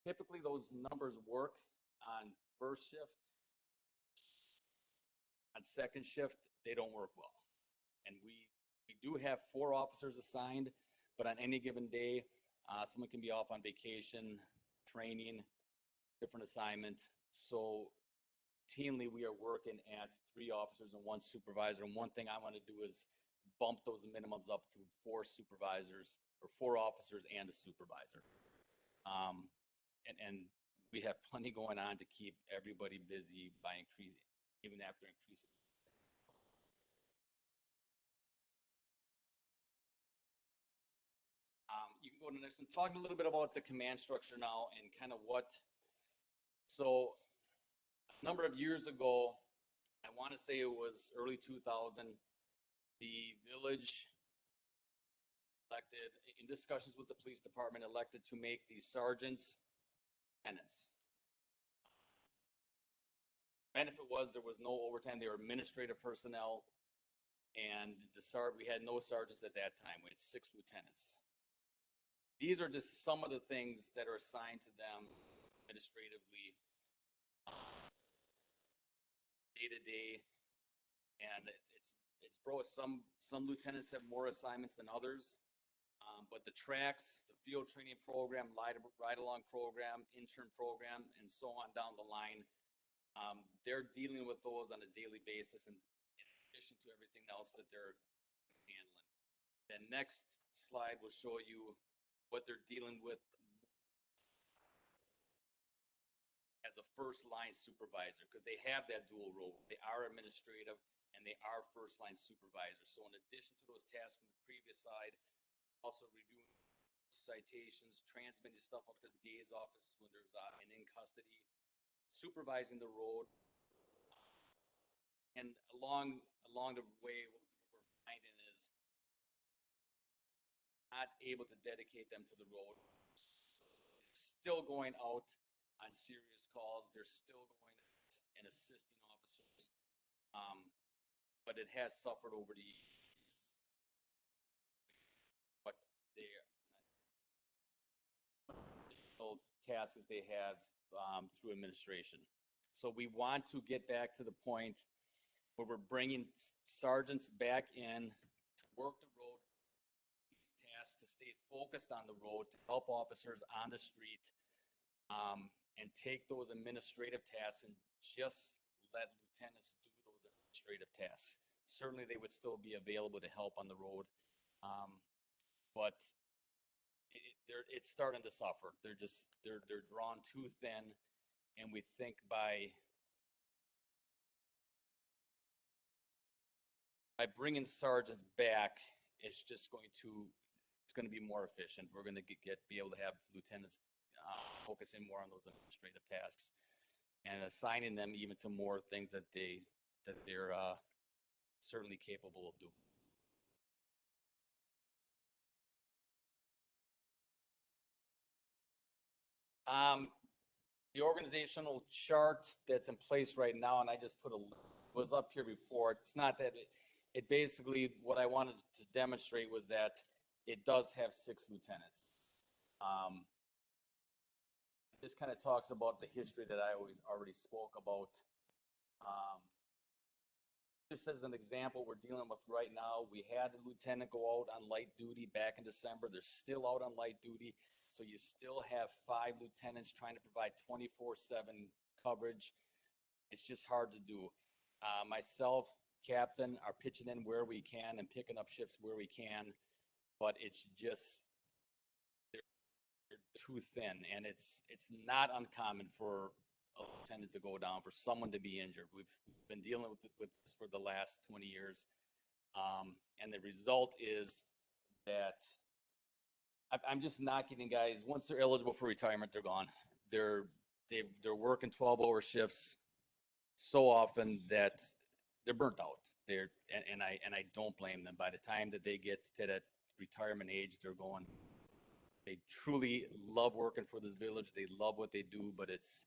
Speaker 12: Typically, those numbers work on first shift. On second shift, they don't work well. And we do have 4 officers assigned, but on any given day, someone can be off on vacation, training, different assignment. So routinely, we are working at 3 officers and 1 supervisor. And one thing I want to do is bump those minimums up to 4 supervisors or 4 officers and a supervisor. And we have plenty going on to keep everybody busy by increasing, even after increasing. You can go to the next one. Talking a little bit about the command structure now and kind of what. So a number of years ago, I want to say it was early 2000, the village elected, in discussions with the police department, elected to make these sergeants lieutenants. Benefit was there was no overtime. They were administrative personnel, and we had no sergeants at that time. We had 6 lieutenants. These are just some of the things that are assigned to them administratively, day to day, and it's broad. Some lieutenants have more assignments than others, but the tracks, the field training program, ride-along program, intern program, and so on down the line, they're dealing with those on a daily basis, and in addition to everything else that they're handling. The next slide will show you what they're dealing with as a first line supervisor, because they have that dual role. They are administrative and they are first line supervisors. So in addition to those tasks from the previous slide, also reviewing citations, transmitting stuff up to the DA's office when there's an in custody, supervising the road, and along the way, what we're finding is not able to dedicate them to the road. Still going out on serious calls. They're still going out and assisting officers, but it has suffered over the years. But their tasks they have through administration. So we want to get back to the point where we're bringing sergeants back in to work the road, these tasks, to stay focused on the road, to help officers on the street, and take those administrative tasks and just let lieutenants do those administrative tasks. Certainly they would still be available to help on the road, but it's starting to suffer. They're drawn too thin, and we think by bringing sergeants back, it's going to be more efficient. We're going to be able to have lieutenants focusing more on those administrative tasks and assigning them even to more things that they're certainly capable of doing. The organizational chart that's in place right now, and I just was up here before. It's not that it basically, what I wanted to demonstrate was that it does have 6 lieutenants. This kind of talks about the history that I already spoke about. Just as an example, we're dealing with right now, we had a lieutenant go out on light duty back in December. They're still out on light duty. So you still have 5 lieutenants trying to provide 24/7 coverage. It's just hard to do. Myself, captain, are pitching in where we can and picking up shifts where we can, but it's just, they're too thin, and it's not uncommon for a lieutenant to go down, for someone to be injured. We've been dealing with this for the last 20 years, and the result is that I'm just not getting guys, once they're eligible for retirement, they're gone. They're working 12-hour shifts. so often that they're burnt out. And I don't blame them. By the time that they get to that retirement age, they're going, they truly love working for this village. They love what they do, but it's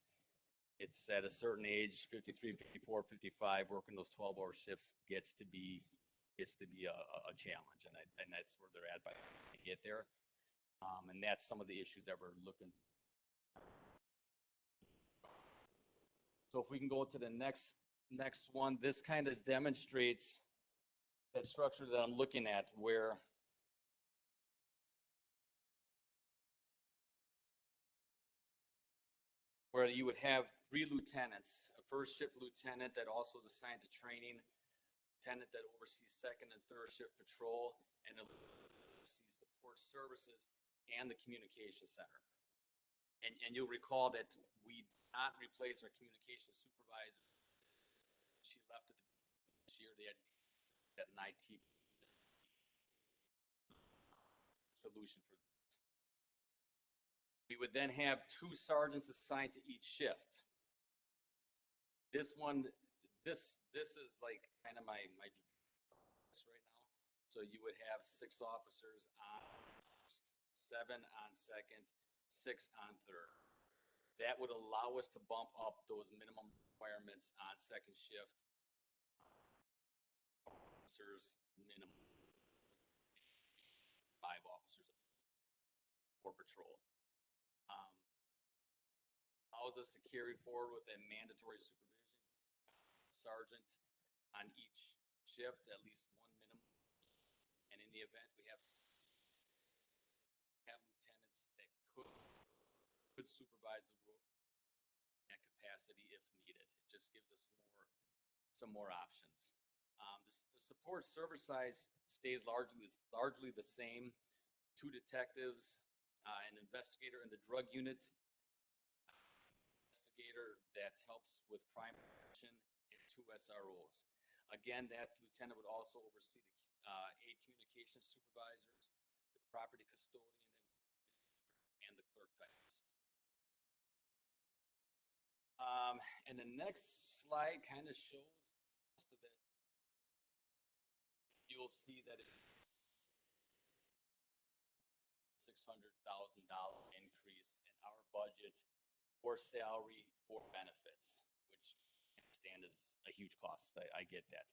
Speaker 12: at a certain age, 53, 54, 55, working those 12-hour shifts gets to be a challenge. And that's where they're at by the time they get there. And that's some of the issues that we're looking. So if we can go to the next one, this kind of demonstrates that structure that I'm looking at where you would have 3 lieutenants, a first shift lieutenant that also is assigned to training, lieutenant that oversees second and third shift patrol, and oversees support services and the communication center. And you'll recall that we did not replace our communication supervisor. She left at this year. They had an IT solution for that. We would then have 2 sergeants assigned to each shift. This one, this is like kind of my right now. So you would have 6 officers on first, 7 on second, 6 on third. That would allow us to bump up those minimum requirements on second shift. Officers minimum 5 officers for patrol. Allows us to carry forward with a mandatory supervision sergeant on each shift, at least 1 minimum. And in the event we have lieutenants that could supervise the road at capacity if needed. It just gives us some more options. The support service size stays largely the same. 2 detectives, an investigator in the drug unit, investigator that helps with crime prevention, and 2 SROs. Again, that lieutenant would also oversee the 8 communication supervisors, the property custodian, and the clerk typist. And the next slide kind of shows most of that. You'll see that it's $600,000 increase in our budget for salary for benefits, which I understand is a huge cost. I get that.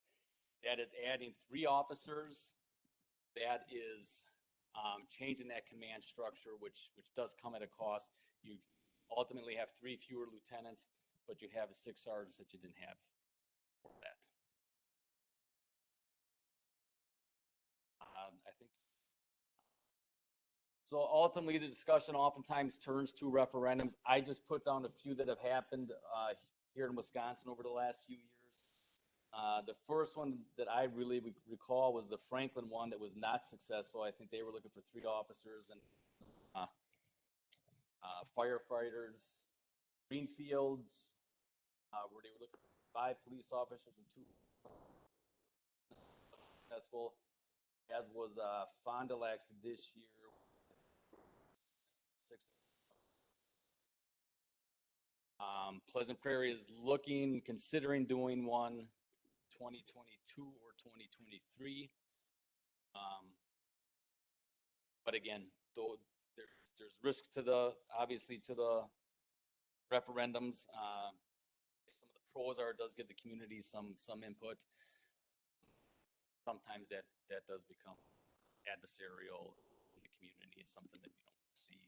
Speaker 12: That is adding 3 officers. That is changing that command structure, which does come at a cost. You ultimately have 3 fewer lieutenants, but you have 6 sergeants that you didn't have for that. I think. So ultimately, the discussion oftentimes turns to referendums. I just put down a few that have happened here in Wisconsin over the last few years. The first one that I really recall was the Franklin one that was not successful. I think they were looking for 3 officers and firefighters. Greenfields, where they were looking for 5 police officers and 2 successful, as was Fond du Lac this year. 6. Pleasant Prairie is considering doing one 2022 or 2023. But again, though there's risks to obviously to the referendums. Some of the pros are it does give the community some input. Sometimes that does become adversarial in the community. It's something that we don't see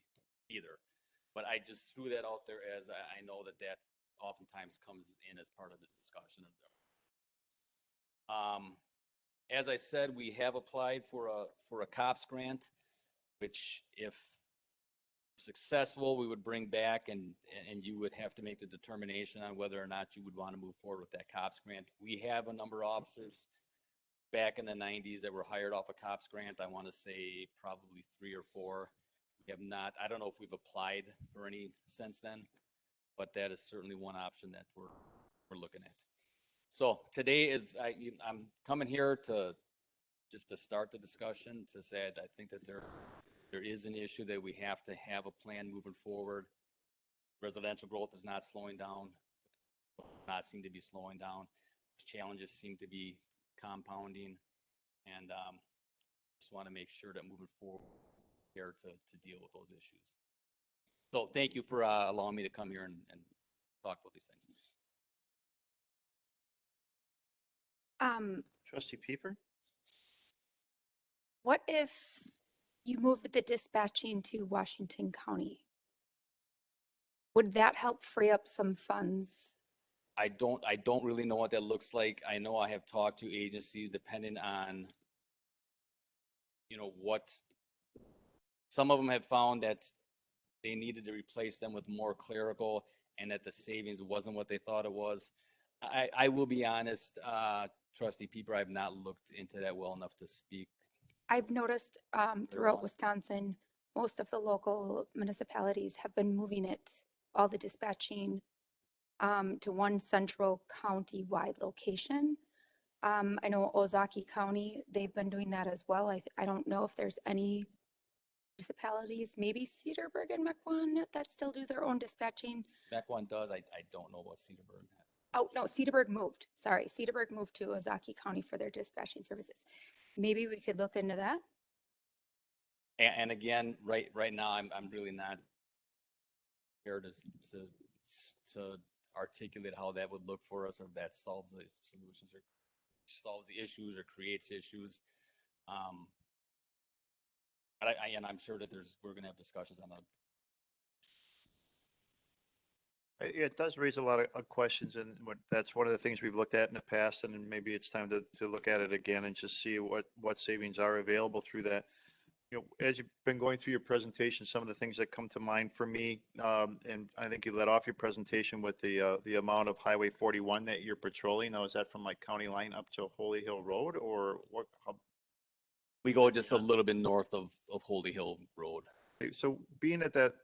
Speaker 12: either. But I just threw that out there as I know that oftentimes comes in as part of the discussion. As I said, we have applied for a COPS grant, which if successful, we would bring back and you would have to make the determination on whether or not you would want to move forward with that COPS grant. We have a number of officers back in the 90s that were hired off a COPS grant. I want to say probably 3 or 4. We have not. I don't know if we've applied for any since then, but that is certainly one option that we're looking at. So today is I'm coming here to start the discussion to say I think that there is an issue that we have to have a plan moving forward. Residential growth is not slowing down. not seem to be slowing down. Challenges seem to be compounding, and just want to make sure that moving forward, here to deal with those issues. So thank you for allowing me to come here and talk about these things.
Speaker 1: Trustee Pieper?
Speaker 13: What if you move the dispatching to Washington County? Would that help free up some funds?
Speaker 12: I don't really know what that looks like. I know I have talked to agencies depending on, what some of them have found that they needed to replace them with more clerical and that the savings wasn't what they thought it was. I will be honest, Trustee Pieper, I've not looked into that well enough to speak.
Speaker 13: I've noticed throughout Wisconsin, most of the local municipalities have been moving it, all the dispatching, to one central county-wide location. I know Ozaki County, they've been doing that as well. I don't know if there's any municipalities, maybe Cedarburg and Mequon, that still do their own dispatching.
Speaker 12: Mequon does. I don't know about Cedarburg.
Speaker 13: Oh, no, Cedarburg moved. Sorry, Cedarburg moved to Ozaki County for their dispatching services. Maybe we could look into that.
Speaker 12: And again, right now, I'm really not here to articulate how that would look for us, or if that solves the solutions or solves the issues or creates issues. But I'm sure that we're going to have discussions on that.
Speaker 1: It does raise a lot of questions, and that's one of the things we've looked at in the past, and then maybe it's time to look at it again and just see what savings are available through that. As you've been going through your presentation, some of the things that come to mind for me, and I think you led off your presentation with the amount of Highway 41 that you're patrolling. Now, is that from like County Line up to Holy Hill Road, or what?
Speaker 12: We go just a little bit north of Holy Hill Road.
Speaker 1: So being at that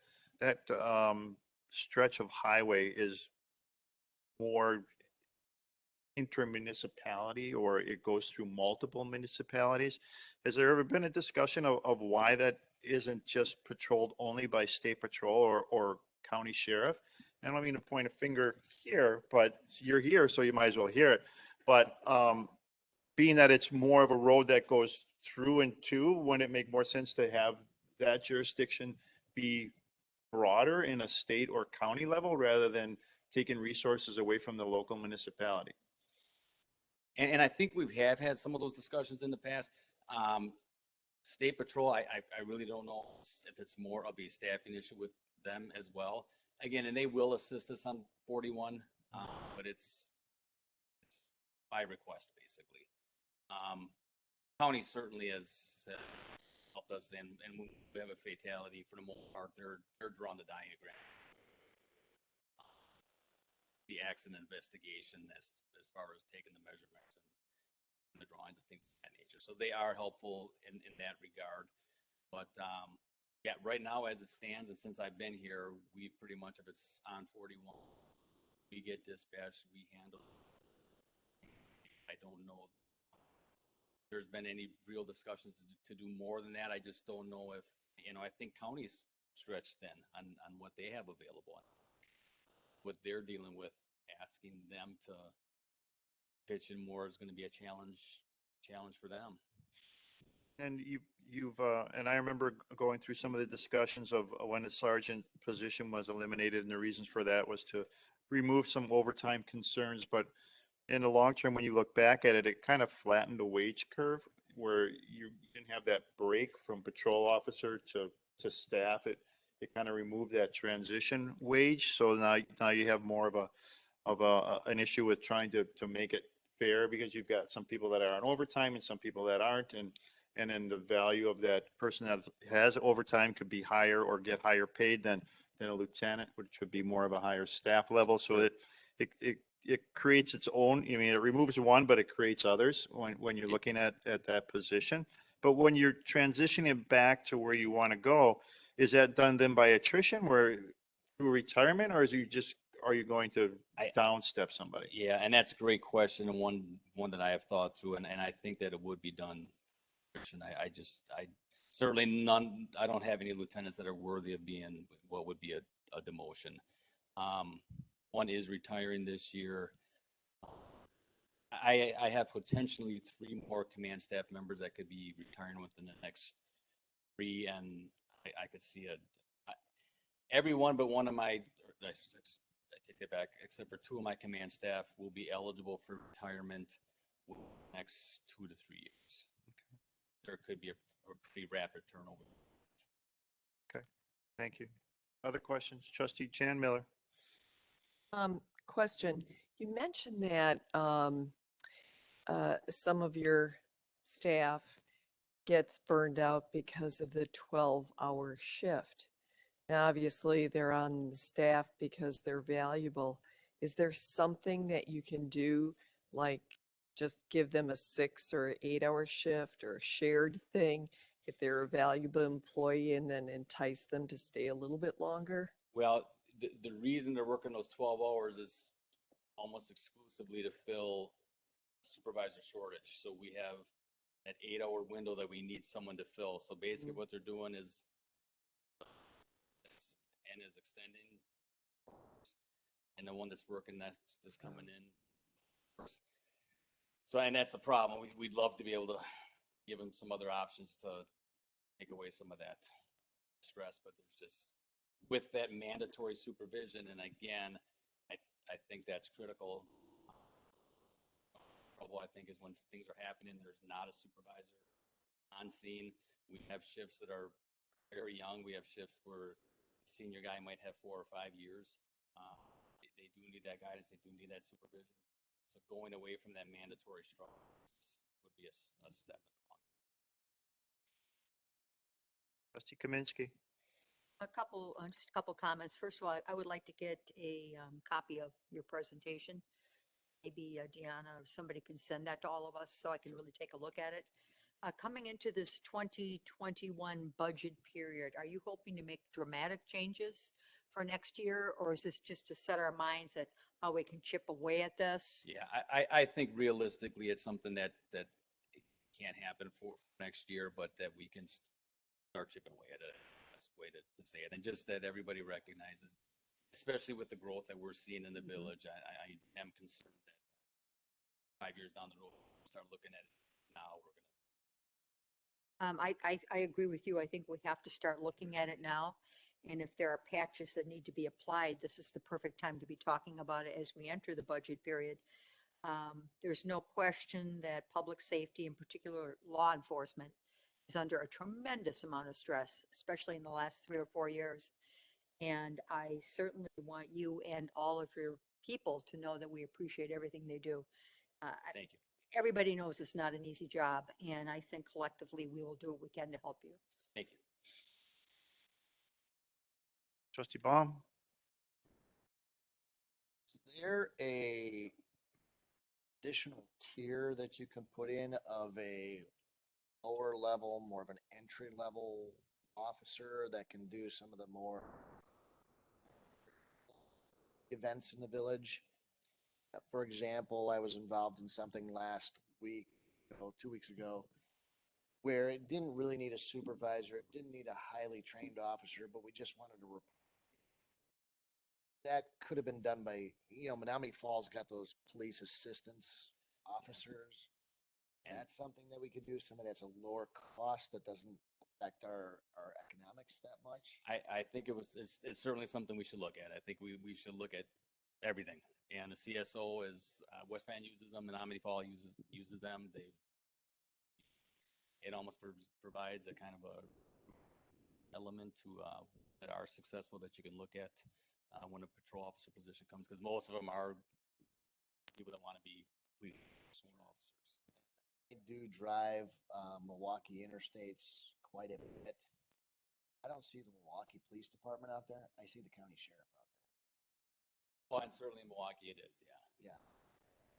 Speaker 1: stretch of highway is more intermunicipality, or it goes through multiple municipalities, has there ever been a discussion of why that isn't just patrolled only by state patrol or county sheriff? And I don't mean to point a finger here, but you're here, so you might as well hear it. But being that it's more of a road that goes through and to, wouldn't it make more sense to have that jurisdiction be broader in a state or county level rather than taking resources away from the local municipality?
Speaker 12: And I think we have had some of those discussions in the past. State Patrol, I really don't know if it's more of a staffing issue with them as well. Again, and they will assist us on 41, but it's by request, basically. County certainly has helped us, and when we have a fatality, for the most part, they're drawing the diagram. The accident investigation as far as taking the measurements and the drawings and things of that nature. So they are helpful in that regard. But yeah, right now as it stands, and since I've been here, we pretty much, if it's on 41, we get dispatched, we handle it. I don't know if there's been any real discussions to do more than that. I just don't know if, I think counties stretched thin on what they have available. What they're dealing with, asking them to pitch in more is going to be a challenge for them.
Speaker 1: And you've and I remember going through some of the discussions of when the sergeant position was eliminated, and the reasons for that was to remove some overtime concerns. But in the long term, when you look back at it, it kind of flattened the wage curve where you didn't have that break from patrol officer to staff. It kind of removed that transition wage. So now you have more of an issue with trying to make it fair, because you've got some people that are on overtime and some people that aren't, and then the value of that person that has overtime could be higher or get higher paid than a lieutenant, which would be more of a higher staff level. So it creates its own, it removes one, but it creates others when you're looking at that position. But when you're transitioning back to where you want to go, is that done then by attrition, where through retirement, or are you going to downstep somebody?
Speaker 12: Yeah, and that's a great question, and one that I have thought through, and I think that it would be done. I certainly I don't have any lieutenants that are worthy of being what would be a demotion. one is retiring this year. I have potentially 3 more command staff members that could be retiring within the next 3, and I could see everyone but one of my, I take it back, except for 2 of my command staff will be eligible for retirement within the next 2 to 3 years. There could be a pretty rapid turnover.
Speaker 1: Okay, thank you. Other questions? Trustee Chan Miller.
Speaker 5: Question. You mentioned that some of your staff gets burned out because of the 12-hour shift. Now, obviously, they're on the staff because they're valuable. Is there something that you can do, like just give them a 6 or 8-hour shift or a shared thing if they're a valuable employee, and then entice them to stay a little bit longer?
Speaker 12: Well, the reason they're working those 12 hours is almost exclusively to fill supervisor shortage. So we have an 8-hour window that we need someone to fill. So basically what they're doing is extending, and the one that's working next is coming in first. So, and that's the problem. We'd love to be able to give them some other options to take away some of that stress, but there's just, with that mandatory supervision, and again, I think that's critical. Trouble, I think, is when things are happening, there's not a supervisor on scene. We have shifts that are very young. We have shifts where the senior guy might have 4 or 5 years. They do need that guidance. They do need that supervision. So going away from that mandatory structure would be a step in the wrong.
Speaker 1: Trustee Kaminsky.
Speaker 2: Just a couple comments. First of all, I would like to get a copy of your presentation. Maybe Deanna or somebody can send that to all of us so I can really take a look at it. Coming into this 2021 budget period, are you hoping to make dramatic changes for next year, or is this just to set our minds at how we can chip away at this?
Speaker 12: Yeah, I think realistically it's something that can't happen for next year, but that we can start chipping away at it. That's the way to say it. And just that everybody recognizes, especially with the growth that we're seeing in the village, I am concerned that 5 years down the road, we'll start looking at it now.
Speaker 2: I agree with you. I think we have to start looking at it now. And if there are patches that need to be applied, this is the perfect time to be talking about it as we enter the budget period. There's no question that public safety, in particular law enforcement, is under a tremendous amount of stress, especially in the last 3 or 4 years. And I certainly want you and all of your people to know that we appreciate everything they do.
Speaker 12: Thank you.
Speaker 2: Everybody knows it's not an easy job, and I think collectively we will do what we can to help you.
Speaker 12: Thank you.
Speaker 1: Trustee Baum.
Speaker 8: Is there a additional tier that you can put in of a lower level, more of an entry level officer that can do some of the more events in the village? For example, I was involved in something last week, 2 weeks ago, where it didn't really need a supervisor. It didn't need a highly trained officer, but we just wanted to report. That could have been done by, Menominee Falls got those police assistance officers. And that's something that we could do. Some of that's a lower cost that doesn't affect our economics that much.
Speaker 12: I think it's certainly something we should look at. I think we should look at everything. And the CSO is, West Bend uses them, Menominee Falls uses them. It almost provides a kind of a element to that are successful that you can look at when a patrol officer position comes, because most of them are people that want to be sworn officers.
Speaker 8: I do drive Milwaukee interstates quite a bit. I don't see the Milwaukee Police Department out there. I see the county sheriff out there.
Speaker 12: Well, and certainly in Milwaukee it is, yeah.
Speaker 8: Yeah.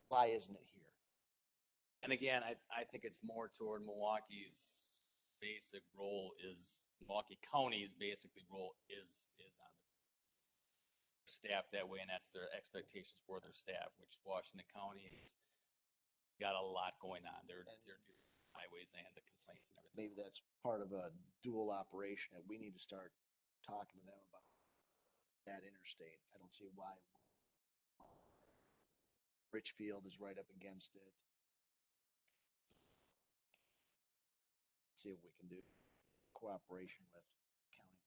Speaker 8: Why isn't it here?
Speaker 12: And again, I think it's more toward Milwaukee's basic role is, Milwaukee County's basically role is on the staff that way, and that's their expectations for their staff, which Washington County has got a lot going on. They're doing highways and the complaints and everything.
Speaker 8: Maybe that's part of a dual operation that we need to start talking to them about that interstate. I don't see why Richfield is right up against it. See what we can do. Cooperation with county.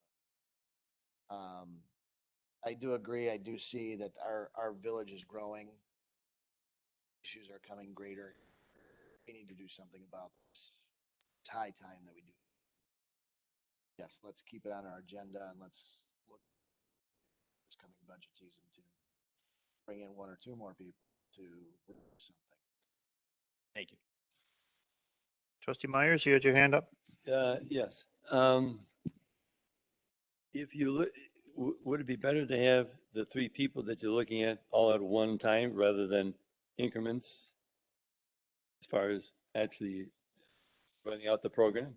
Speaker 8: I do agree. I do see that our village is growing. Issues are coming greater. We need to do something about this. It's high time that we do. Yes, let's keep it on our agenda and let's look this coming budget season to bring in 1 or 2 more people to do something.
Speaker 12: Thank you.
Speaker 1: Trustee Myers, you had your hand up?
Speaker 4: Yes. If you look, would it be better to have the 3 people that you're looking at all at one time rather than increments as far as actually running out the program?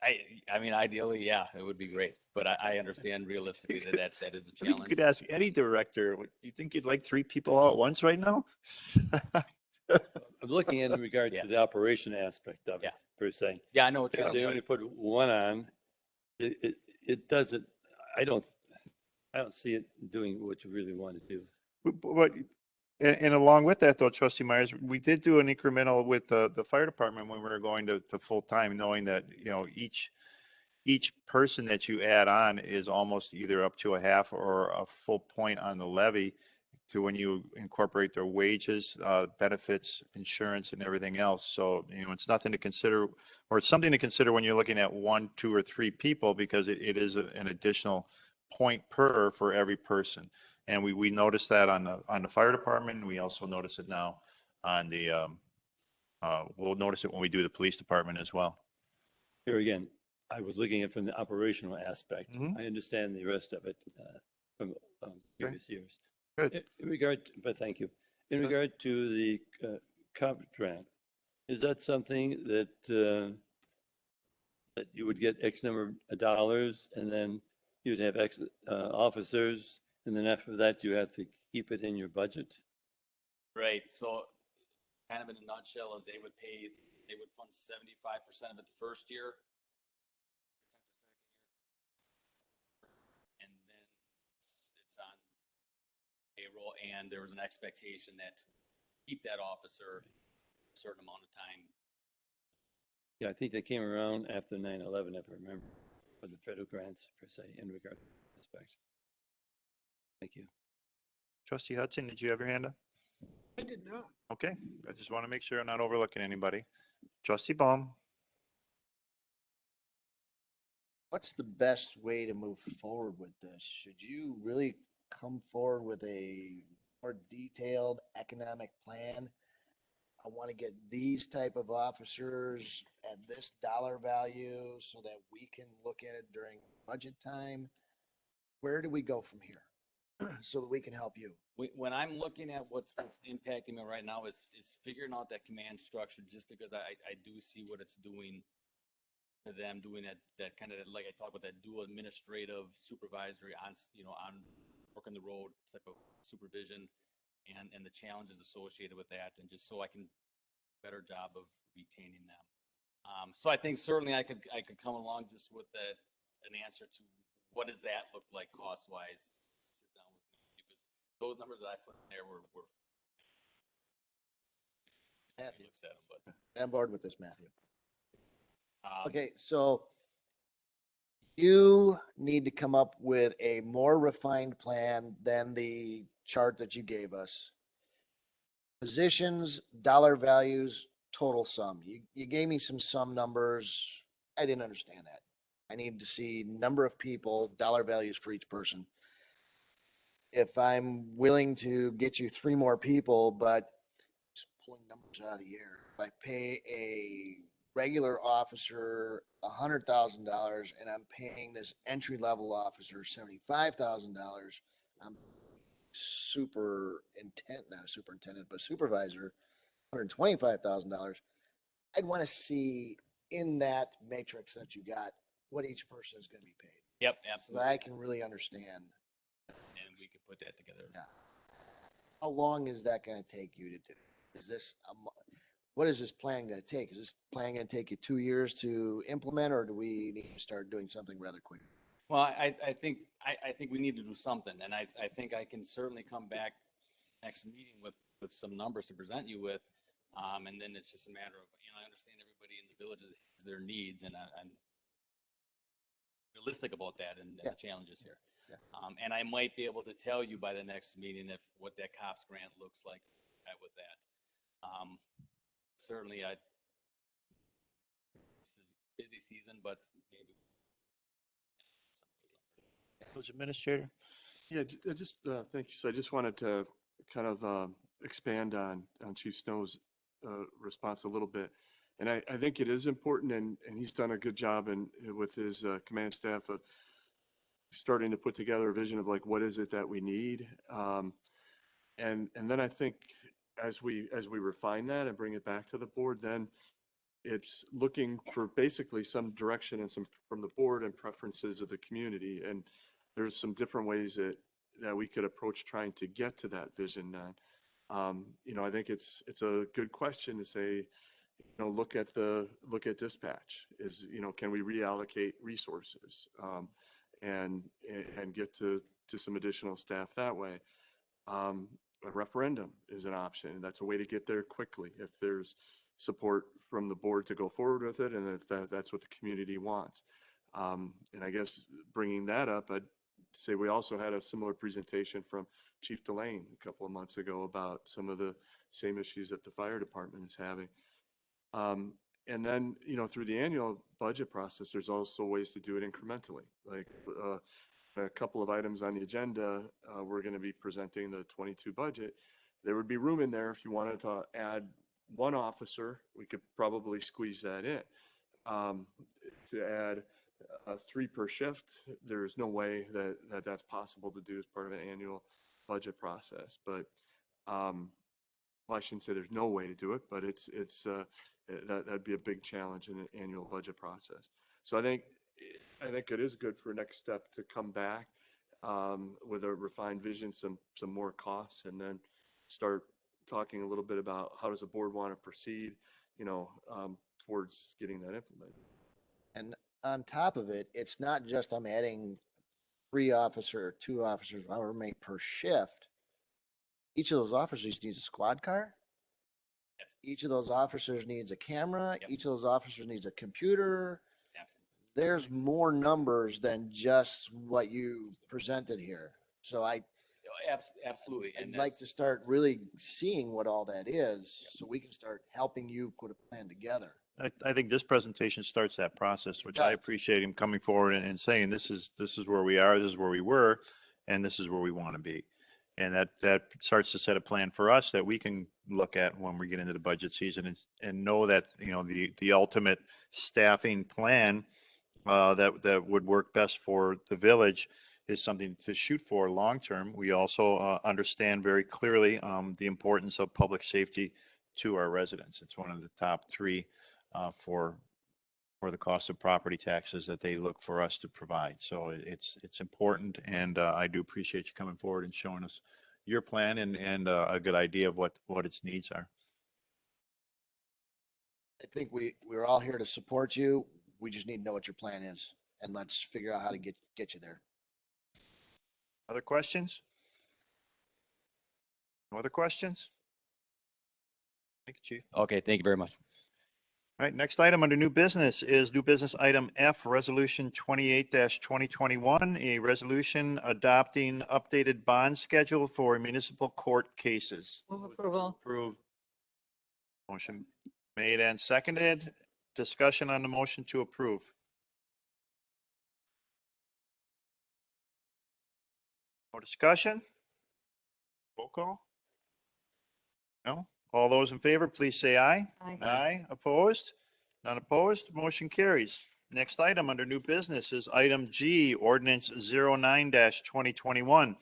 Speaker 12: I mean, ideally, yeah, it would be great, but I understand realistically that is a
Speaker 1: I think you
Speaker 12: challenge.
Speaker 1: could ask any director, you think you'd like 3 people all at once right now?
Speaker 4: I'm looking at in regard
Speaker 12: Yeah.
Speaker 4: to the operation aspect of it,
Speaker 12: Yeah.
Speaker 4: per se.
Speaker 12: Yeah, I know what
Speaker 4: If
Speaker 12: you're
Speaker 4: they only put one on, it doesn't, I don't see it doing what you really want to do.
Speaker 1: But, and along with that though, Trustee Myers, we did do an incremental with the fire department when we were going to full-time, knowing that, you know, each person that you add on is almost either up to a half or a full point on the levy to when you incorporate their wages, benefits, insurance, and everything else. So, you know, it's nothing to consider, or it's something to consider when you're looking at 1, 2, or 3 people, because it is an additional point for every person. And we noticed that on the fire department. We also notice it now on the, we'll notice it when we do the police department as well.
Speaker 4: Here again, I was looking at from the operational aspect.
Speaker 1: Mhm.
Speaker 4: I understand the rest of it from previous years.
Speaker 1: Good.
Speaker 4: In regard, but thank you. In regard to the contract, is that something that that you would get X number of dollars and then you'd have X officers, and then after that you have to keep it in your budget?
Speaker 12: Right, so kind of in a nutshell is they would fund 75% of it the first year. And then it's on payroll, and there was an expectation that to keep that officer a certain amount of time.
Speaker 4: Yeah, I think they came around after 9/11, if I remember, for the federal grants per se in regard to that aspect. Thank you.
Speaker 1: Trustee Hudson, did you have your hand up?
Speaker 7: I did not.
Speaker 1: Okay, I just want to make sure I'm not overlooking anybody. Trustee Baum?
Speaker 8: What's the best way to move forward with this? Should you really come forward with a more detailed economic plan? I want to get these type of officers at this dollar value so that we can look at it during budget time. Where do we go from here so that we can help you?
Speaker 12: When I'm looking at what's impacting me right now is figuring out that command structure, just because I do see what it's doing to them, doing that kind of, like I talked about, that dual administrative supervisory on working the road type of supervision and the challenges associated with that, and just so I can do a better job of retaining them. So I think certainly I could come along just with an answer to what does that look like cost wise. Sit down with me, because those numbers that I put in there were
Speaker 8: Matthew.
Speaker 12: looks at them, but
Speaker 8: I'm bored with this, Matthew.
Speaker 12: um,
Speaker 8: Okay, so you need to come up with a more refined plan than the chart that you gave us. Positions, dollar values, total sum. You gave me some sum numbers. I didn't understand that. I need to see number of people, dollar values for each person. If I'm willing to get you 3 more people, but just pulling numbers out of the air, if I pay a regular officer $100,000 and I'm paying this entry level officer $75,000, I'm not a superintendent, but supervisor, $125,000. I'd want to see in that matrix that you got what each person is going to be paid.
Speaker 12: yep,
Speaker 8: So
Speaker 12: absolutely.
Speaker 8: that I can really understand.
Speaker 12: And we could put that together.
Speaker 8: Yeah. How long is that going to take you to do? Is this what is this plan going to take? Is this plan going to take you 2 years to implement, or do we need to start doing something rather quick?
Speaker 12: Well, I think we need to do something, and I think I can certainly come back next meeting with some numbers to present you with. And then it's just a matter of, I understand everybody in the villages has their needs, and I'm realistic about that and the challenges here.
Speaker 8: Yeah.
Speaker 12: And I might be able to tell you by the next meeting what that COPS grant looks like with that. Certainly, this is busy season, but maybe.
Speaker 1: Village Administrator?
Speaker 14: Yeah, just, thank you. So I just wanted to kind of expand on Chief Snow's response a little bit. And I think it is important, and he's done a good job with his command staff of starting to put together a vision of like, what is it that we need? And then I think as we refine that and bring it back to the board, then it's looking for basically some direction and some from the board and preferences of the community. And there's some different ways that we could approach trying to get to that vision. I think it's a good question to say, look at dispatch can we reallocate resources and get to some additional staff that way. A referendum is an option. That's a way to get there quickly if there's support from the board to go forward with it, and if that's what the community wants. And I guess bringing that up, I'd say we also had a similar presentation from Chief Delane a couple of months ago about some of the same issues that the fire department is having. And then, through the annual budget process, there's also ways to do it incrementally. Like a couple of items on the agenda, we're going to be presenting the 22 budget. There would be room in there if you wanted to add one officer. We could probably squeeze that in. To add 3 per shift, there's no way that's possible to do as part of an annual budget process. But well, I shouldn't say there's no way to do it, but that'd be a big challenge in an annual budget process. So I think it is good for next step to come back with a refined vision, some more costs, and then start talking a little bit about how does the board want to proceed, towards getting that implemented.
Speaker 8: And on top of it, it's not just I'm adding 3 officers or 2 officers, however many per shift. Each of those officers needs a squad car.
Speaker 12: Yes.
Speaker 8: Each of those officers needs a camera.
Speaker 12: Yep.
Speaker 8: Each of those officers needs a computer.
Speaker 12: Absolutely.
Speaker 8: There's more numbers than just what you presented here. So
Speaker 12: Absolutely. And
Speaker 8: I'd like to start really seeing what all that is, so we can start helping you put a plan together.
Speaker 1: I think this presentation starts that process, which I
Speaker 8: Does.
Speaker 1: appreciate him coming forward and saying, this is where we are, this is where we were, and this is where we want to be. And that starts to set a plan for us that we can look at when we get into the budget season and know that, the ultimate staffing plan that would work best for the village is something to shoot for long term. We also understand very clearly the importance of public safety to our residents. It's one of the top 3 for the cost of property taxes that they look for us to provide. So it's important, and I do appreciate you coming forward and showing us your plan and a good idea of what its needs are.
Speaker 8: I think we're all here to support you. We just need to know what your plan is, and let's figure out how to get you there.
Speaker 1: Other questions? No other questions? Thank you, Chief.
Speaker 12: Okay, thank you very much.
Speaker 1: All right, next item under new business is new business item F, Resolution 28-2021, a resolution adopting updated bond schedule for municipal court cases.
Speaker 2: Move approval.
Speaker 1: Approve. Motion made and seconded. Discussion on the motion to approve. No discussion? Roll call? No? All those in favor, please say aye.
Speaker 2: Aye.
Speaker 1: Aye. Opposed? None opposed? Motion carries. Next item under new business is item G, ordinance 09-2021.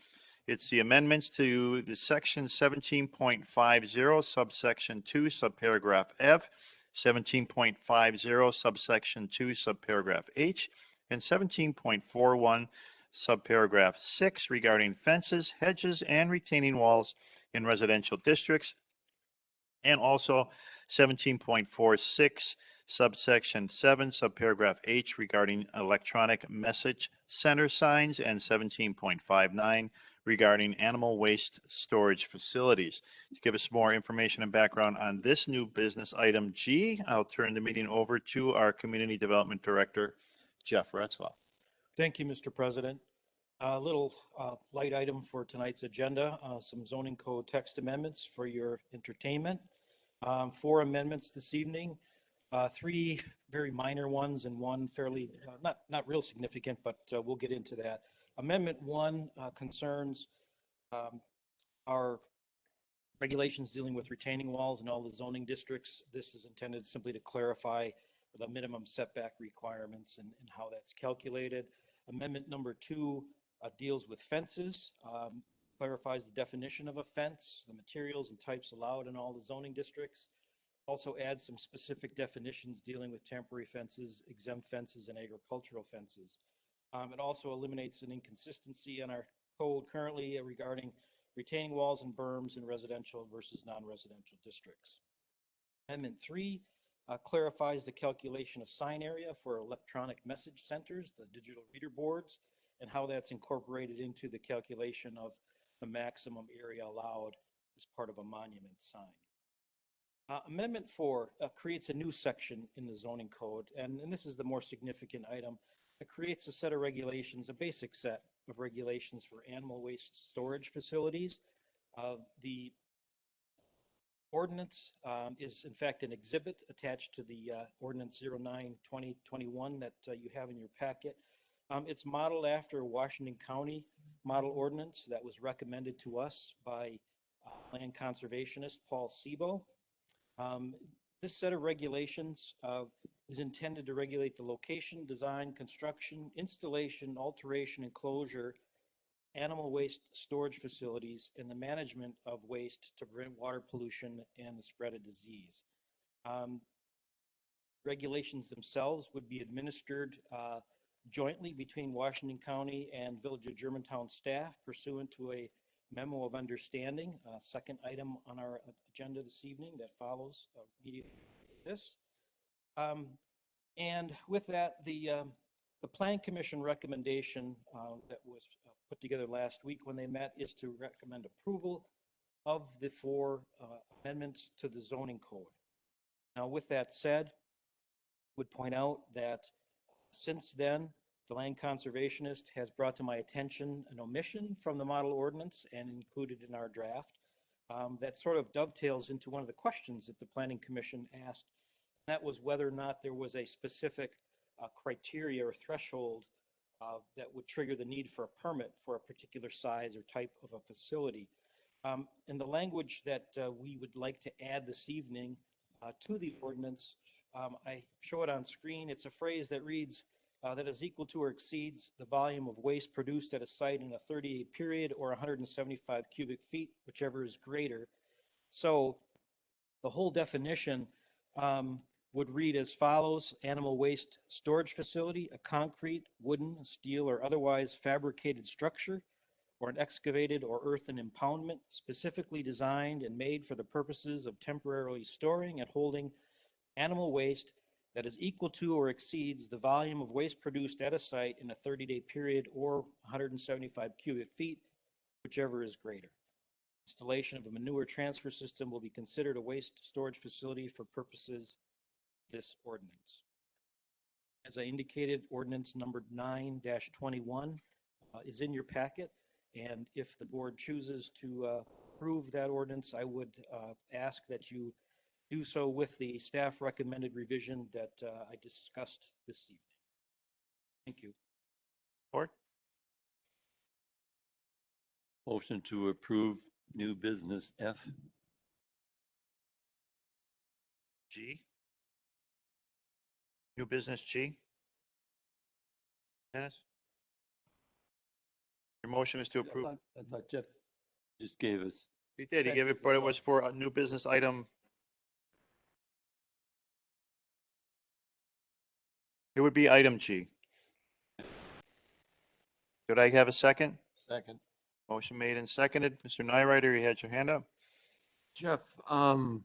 Speaker 1: It's the amendments to the section 17.50 subsection 2 subparagraph F, 17.50 subsection 2 subparagraph H, and 17.41 subparagraph 6 regarding fences, hedges, and retaining walls in residential districts, and also 17.46 subsection 7, subparagraph H regarding electronic message center signs, and 17.59 regarding animal waste storage facilities. To give us more information and background on this new business item G, I'll turn the meeting over to our Community Development Director, Jeff Retzlaff.
Speaker 15: Thank you, Mr. President. A little light item for tonight's agenda, some zoning code text amendments for your entertainment. 4 amendments this evening, 3 very minor ones and 1 fairly, not real significant, but we'll get into that. Amendment 1 concerns our regulations dealing with retaining walls in all the zoning districts. This is intended simply to clarify the minimum setback requirements and how that's calculated. Amendment number 2 deals with fences, clarifies the definition of a fence, the materials and types allowed in all the zoning districts. Also adds some specific definitions dealing with temporary fences, exempt fences, and agricultural fences. It also eliminates an inconsistency in our code currently regarding retaining walls and berms in residential versus non-residential districts. Amendment 3 clarifies the calculation of sign area for electronic message centers, the digital reader boards, and how that's incorporated into the calculation of the maximum area allowed as part of a monument sign. Amendment 4 creates a new section in the zoning code, and this is the more significant item. It creates a set of regulations, a basic set of regulations for animal waste storage facilities. The ordinance is in fact an exhibit attached to the ordinance 09-2021 that you have in your packet. It's modeled after a Washington County model ordinance that was recommended to us by land conservationist Paul Sebo. This set of regulations is intended to regulate the location, design, construction, installation, alteration, and closure, animal waste storage facilities, and the management of waste to prevent water pollution and the spread of disease. Regulations themselves would be administered jointly between Washington County and Village of Germantown staff pursuant to a memo of understanding, second item on our agenda this evening that follows immediately this. And with that, the Plan Commission recommendation that was put together last week when they met is to recommend approval of the 4 amendments to the zoning code. Now, with that said, I would point out that since then, the land conservationist has brought to my attention an omission from the model ordinance and included in our draft that sort of dovetails into one of the questions that the Planning Commission asked. That was whether or not there was a specific criteria or threshold that would trigger the need for a permit for a particular size or type of a facility. In the language that we would like to add this evening to the ordinance, I show it on screen. It's a phrase that reads that is equal to or exceeds the volume of waste produced at a site in a 30-day period or 175 cubic feet, whichever is greater. So the whole definition would read as follows: animal waste storage facility, a concrete, wooden, steel, or otherwise fabricated structure, or an excavated or earthen impoundment specifically designed and made for the purposes of temporarily storing and holding animal waste that is equal to or exceeds the volume of waste produced at a site in a 30-day period or 175 cubic feet, whichever is greater. Installation of a manure transfer system will be considered a waste storage facility for purposes of this ordinance. As I indicated, ordinance number 9-21 is in your packet, and if the board chooses to approve that ordinance, I would ask that you do so with the staff recommended revision that I discussed this evening. Thank you.
Speaker 1: Board?
Speaker 4: Motion to approve new business F.
Speaker 1: G. New business G. Dennis? Your motion is to approve.
Speaker 4: I thought Jeff just gave us.
Speaker 1: He did, he gave it, but it was for a new business item. It would be item G. Could I have a second?
Speaker 8: Second.
Speaker 1: Motion made and seconded. Mr. Nyrider, you had your hand up.
Speaker 16: Jeff, I'm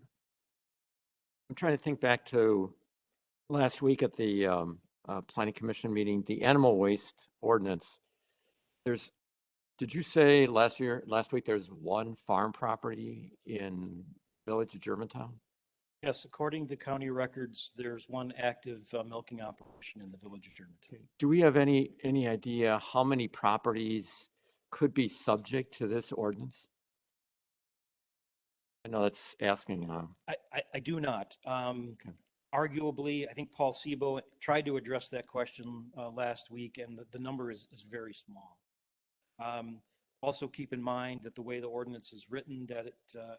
Speaker 16: trying to think back to last week at the planning commission meeting, the animal waste ordinance, did you say last week, there's one farm property in Village of Germantown?
Speaker 15: Yes, according to county records, there's one active milking operation in the village of Germantown.
Speaker 16: Do we have any idea how many properties could be subject to this ordinance? I know that's asking.
Speaker 15: I do not. Arguably, I think Paul Sebo tried to address that question last week, and the number is very small. Also keep in mind that the way the ordinance is written, that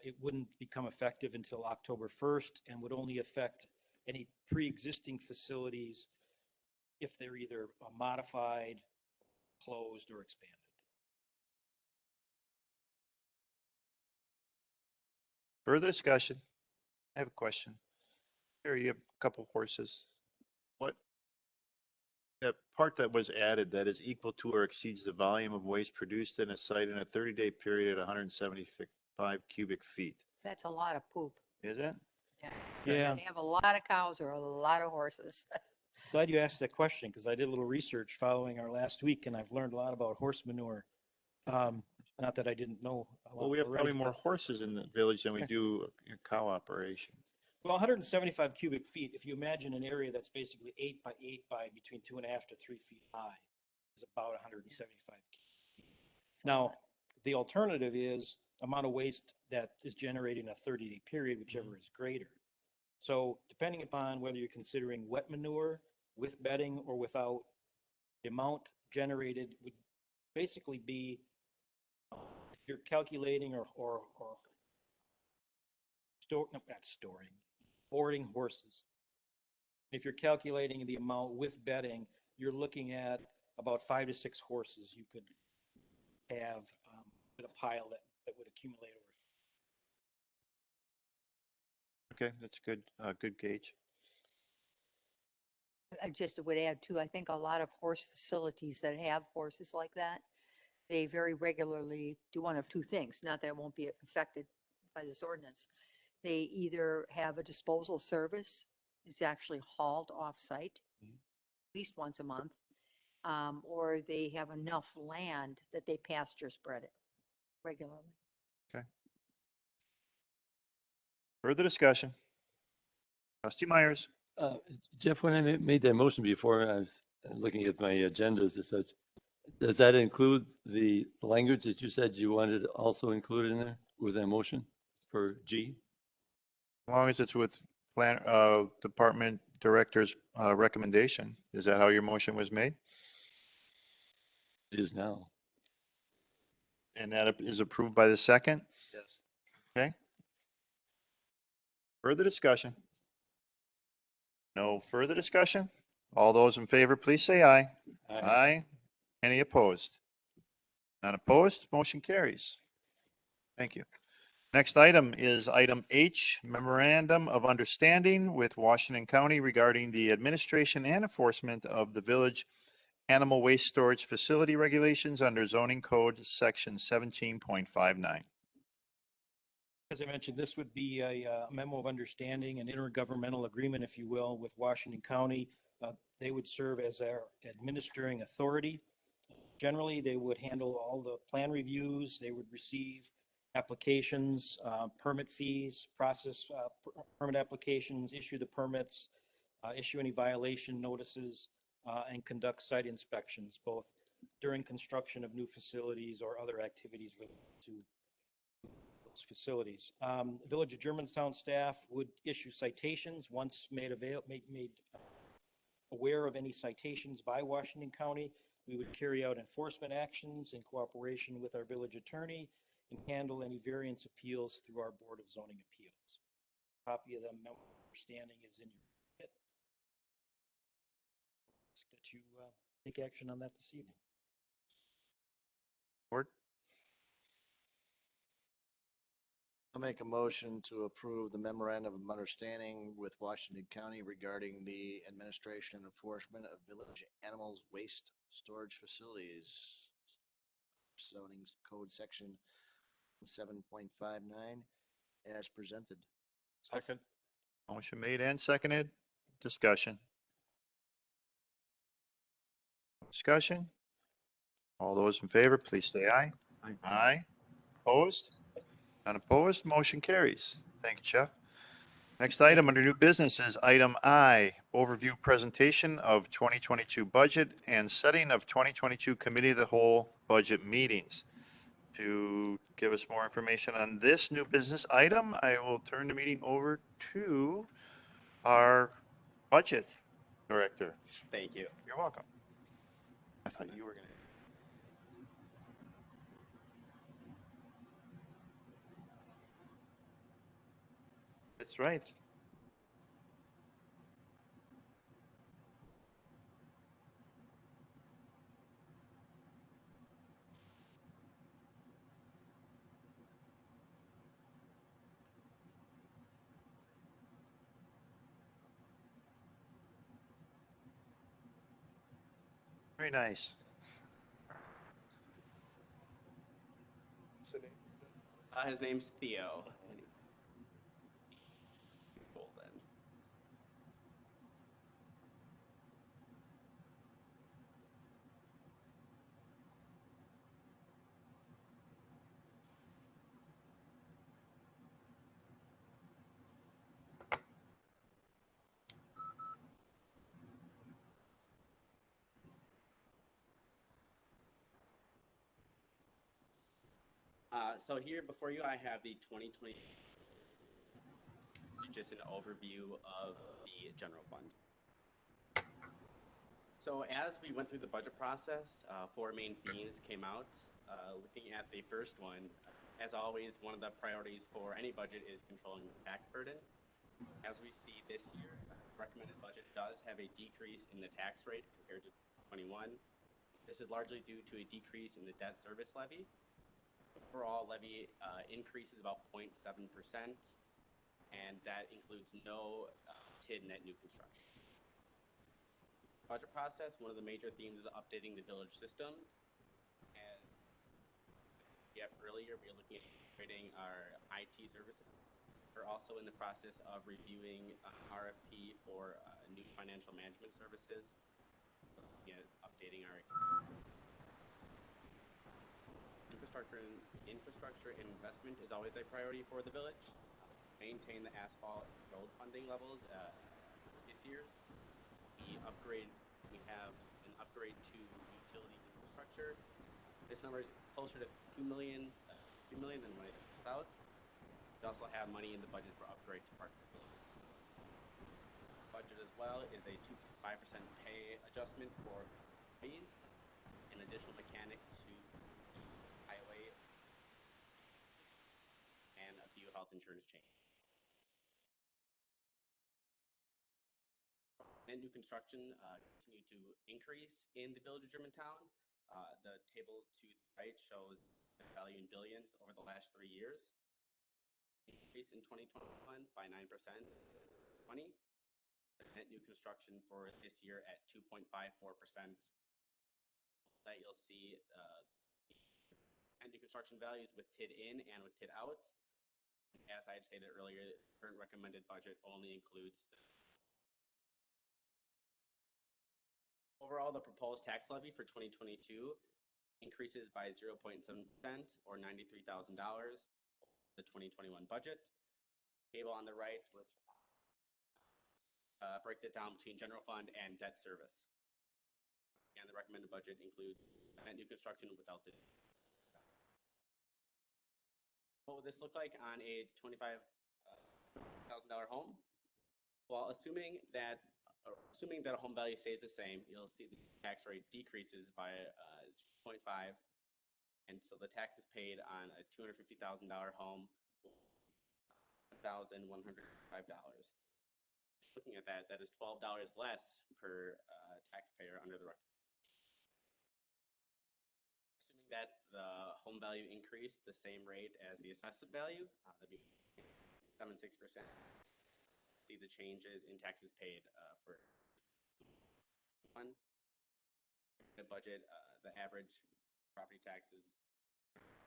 Speaker 15: it wouldn't become effective until October 1st and would only affect any pre-existing facilities if they're either modified, closed, or expanded.
Speaker 1: Further discussion? I have a question. Here you have a couple horses. What, that part that was added that is equal to or exceeds the volume of waste produced in a site in a 30-day period at 175 cubic feet.
Speaker 2: That's a lot of poop.
Speaker 1: Is it?
Speaker 15: Yeah.
Speaker 2: They have a lot of cows or a lot of horses.
Speaker 15: Glad you asked that question because I did a little research following our last week and I've learned a lot about horse manure. Not that I didn't know.
Speaker 1: Well, we have
Speaker 15: already,
Speaker 1: probably more
Speaker 15: but-
Speaker 1: horses in the village than we do a cow operation.
Speaker 15: Well, 175 cubic feet, if you imagine an area that's basically 8 by 8 by between 2.5 to 3 feet high, is about 175 feet. Now, the alternative is amount of waste that is generated in a 30-day period, whichever is greater. So depending upon whether you're considering wet manure with bedding or without, the amount generated would basically be, if you're calculating or boarding horses. If you're calculating the amount with bedding, you're looking at about 5 to 6 horses you could have with a pile that would accumulate over.
Speaker 1: Okay, that's good, good gauge.
Speaker 2: I just would add too, I think a lot of horse facilities that have horses like that, they very regularly do one of two things, not that it won't be affected by this ordinance. They either have a disposal service, it's actually hauled off-site at least once a month, or they have enough land that they pasture spread it regularly.
Speaker 1: Okay. Further discussion? Trustee Myers.
Speaker 4: Jeff, when I made that motion before, I was looking at my agendas, it says, does that include the language that you said you wanted also included in there with that motion for G?
Speaker 1: As long as it's with department director's recommendation. Is that how your motion was made?
Speaker 4: It is now.
Speaker 1: And that is approved by the second?
Speaker 8: Yes.
Speaker 1: Okay. Further discussion? No further discussion? All those in favor, please say aye. Aye. Any opposed? None opposed, motion carries. Thank you. Next item is item H, Memorandum of Understanding with Washington County regarding the administration and enforcement of the village animal waste storage facility regulations under zoning code section 17.59.
Speaker 15: As I mentioned, this would be a memo of understanding, an intergovernmental agreement, if you will, with Washington County. They would serve as our administering authority. Generally, they would handle all the plan reviews. They would receive applications, permit fees, process permit applications, issue the permits, issue any violation notices, and conduct site inspections, both during construction of new facilities or other activities related to those facilities. Village of Germantown staff would issue citations once made aware of any citations by Washington County. We would carry out enforcement actions in cooperation with our village attorney and handle any variance appeals through our Board of Zoning Appeals. A copy of the memo of understanding is in your kit. Ask that you take action on that this evening.
Speaker 1: Board?
Speaker 8: I'll make a motion to approve the memorandum of understanding with Washington County regarding the administration and enforcement of village animals waste storage facilities. Zoning code section 7.59 as presented.
Speaker 1: Second. Motion made and seconded. Discussion. Discussion. All those in favor, please say aye.
Speaker 16: Aye.
Speaker 1: Aye. Opposed? None opposed, motion carries. Thank you, Jeff. Next item under new business is item I, overview presentation of 2022 budget and setting of 2022 committee of the whole budget meetings. To give us more information on this new business item, I will turn the meeting over to our budget director.
Speaker 6: Thank you.
Speaker 1: You're welcome. I thought you were going to. That's right. Very nice.
Speaker 6: His name's Theo. Golden. So here before you, I have the 2020, just an overview of the general fund. So as we went through the budget process, 4 main themes came out. Looking at the first one, as always, one of the priorities for any budget is controlling the tax burden. As we see this year, recommended budget does have a decrease in the tax rate compared to 21. This is largely due to a decrease in the debt service levy. Overall levy increases about 0.7%, and that includes no TID net new construction. Budget process, one of the major themes is updating the village systems. As we have earlier, we are looking at upgrading our IT services. We're also in the process of reviewing RFP for new financial management services, looking at updating our infrastructure and investment is always a priority for the village. Maintain the asphalt road funding levels this year's. We have an upgrade to utility infrastructure. This number is closer to 2 million than what I thought. We also have money in the budget for upgrade to park facilities. Budget as well is a 2.5% pay adjustment for employees, an additional mechanic to highway, and a few health insurance changes. And new construction continue to increase in the village of Germantown. The table to the right shows the value in billions over the last 3 years. Increase in 2021 by 9%. 20. Net new construction for this year at 2.54%. That you'll see net new construction values with TID in and with TID out. As I had stated earlier, the current recommended budget only includes overall, the proposed tax levy for 2022 increases by 0.7% or $93,000. The 2021 budget. Table on the right, which breaks it down between general fund and debt service. And the recommended budget includes net new construction without the. What would this look like on a $25,000 home? Well, assuming that a home value stays the same, you'll see the tax rate decreases by 0.5, and so the tax is paid on a $250,000 home, $1,105. Looking at that, that is $12 less per taxpayer under the record. Assuming that the home value increased the same rate as the assessed value, that'd be 76%. See the changes in taxes paid for one. The budget, the average property taxes,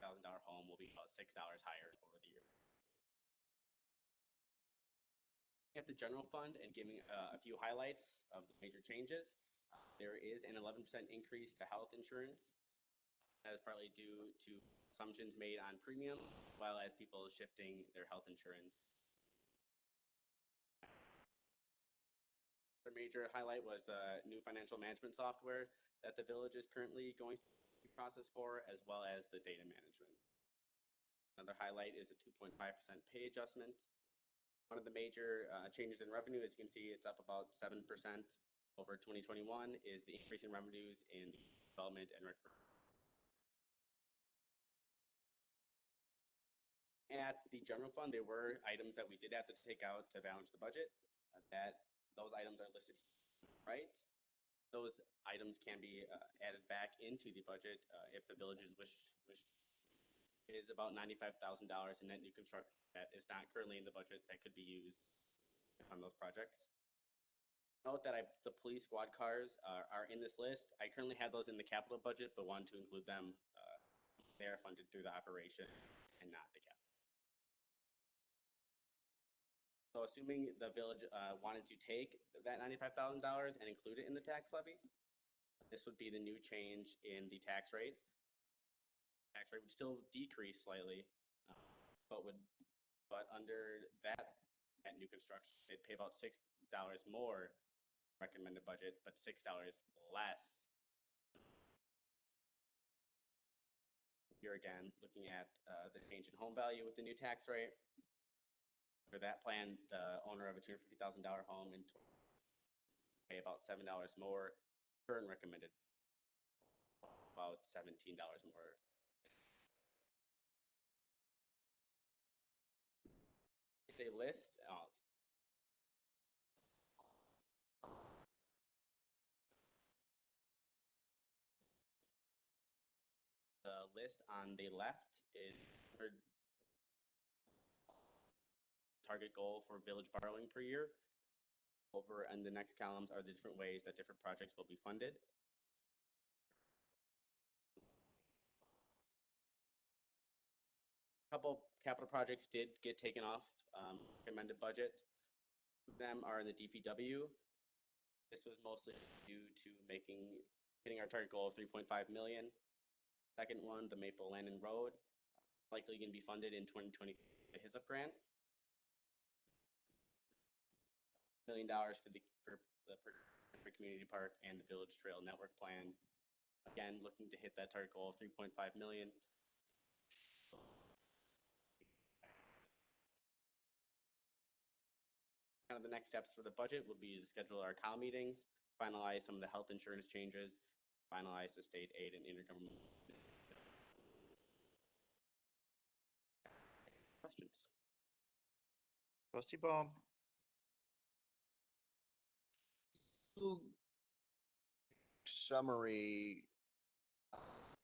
Speaker 6: $1,000 home will be about $6 higher over the year.
Speaker 17: at the general fund and giving a few highlights of the major changes. There is an 11% increase to health insurance. That is partly due to assumptions made on premium, as well as people shifting their health insurance. The major highlight was the new financial management software that the village is currently going through the process for, as well as the data management. Another highlight is the 2.5% pay adjustment. One of the major changes in revenue, as you can see, it's up about 7% over 2021, is the increase in revenues in development and recreation. At the general fund, there were items that we did have to take out to balance the budget. Those items are listed right. Those items can be added back into the budget if the village's wish is about $95,000 in net new construction that is not currently in the budget that could be used on those projects. Note that the police squad cars are in this list. I currently have those in the capital budget, but wanted to include them. They are funded through the operation and not the capital. So assuming the village wanted to take that $95,000 and include it in the tax levy, this would be the new change in the tax rate. Tax rate would still decrease slightly, but under that new construction, they'd pay about $6 more recommended budget, but $6 less. Here again, looking at the change in home value with the new tax rate. For that plan, the owner of a $250,000 home and pay about $7 more. Current recommended about $17 more. If they list, the list on the left is target goal for village borrowing per year. Over in the next columns are the different ways that different projects will be funded. A couple capital projects did get taken off recommended budget. Two of them are in the DPW. This was mostly due to hitting our target goal of $3.5 million. Second one, the Maple Landing Road, likely going to be funded in 2020, the HISP grant. $1 million for the community park and the village trail network plan. Again, looking to hit that target goal of $3.5 million. Kind of the next steps for the budget will be to schedule our COW meetings, finalize some of the health insurance changes, finalize the state aid and intergovernmental. Questions?
Speaker 1: Trustee Baum.
Speaker 8: Summary,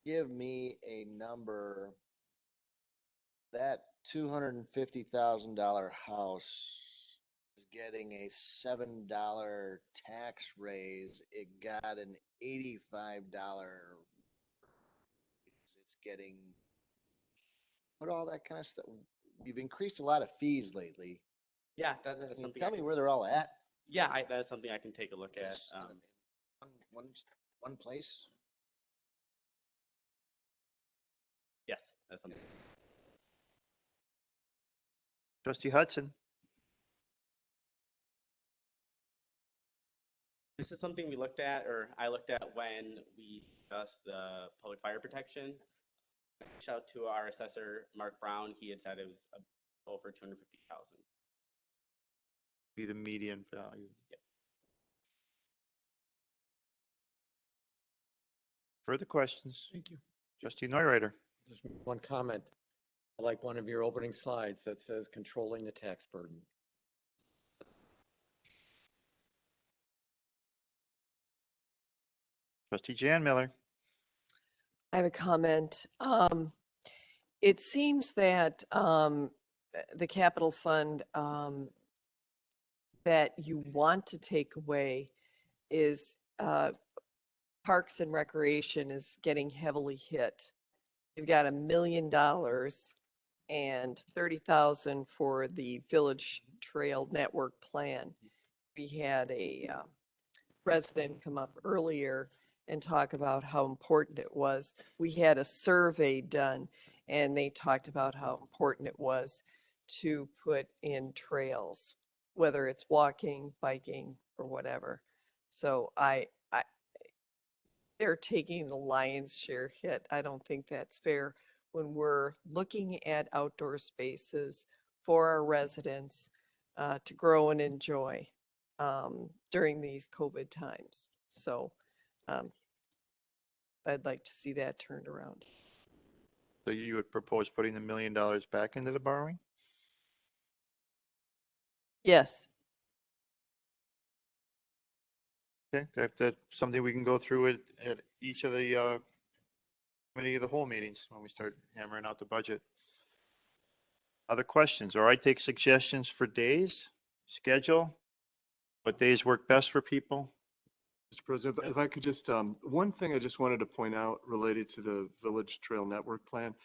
Speaker 8: give me a number. That $250,000 house is getting a $7 tax raise. It got an $85. It's getting, what all that kind of stuff. You've increased a lot of fees lately.
Speaker 17: Yeah, that is something.
Speaker 8: Tell me where they're all at.
Speaker 17: Yeah, that is something I can take a look at.
Speaker 8: One place.
Speaker 17: Yes, that's something.
Speaker 1: Trustee Hudson.
Speaker 17: This is something we looked at, or I looked at when we discussed the public fire protection. Shout out to our assessor, Mark Brown. He had said it was over $250,000.
Speaker 1: Be the median value.
Speaker 17: Yep.
Speaker 1: Further questions?
Speaker 16: Thank you.
Speaker 1: Trustee Neureiter.
Speaker 16: Just one comment. I like one of your opening slides that says controlling the tax burden.
Speaker 1: Trustee Jan Miller.
Speaker 5: I have a comment. It seems that the capital fund that you want to take away is Parks and Recreation is getting heavily hit. You've got $1 million and 30,000 for the Village Trail Network Plan. We had a resident come up earlier and talk about how important it was. We had a survey done and they talked about how important it was to put in trails, whether it's walking, biking, or whatever. So they're taking the lion's share hit. I don't think that's fair when we're looking at outdoor spaces for our residents to grow and enjoy during these COVID times. So I'd like to see that turned around.
Speaker 1: So you would propose putting the $1 million back into the borrowing?
Speaker 5: Yes.
Speaker 1: Okay, that's something we can go through at each of the committee of the whole meetings when we start hammering out the budget. Other questions, or I take suggestions for days, schedule, what days work best for people?
Speaker 14: Mr. President, if I could just, one thing I just wanted to point out related to the Village Trail Network Plan.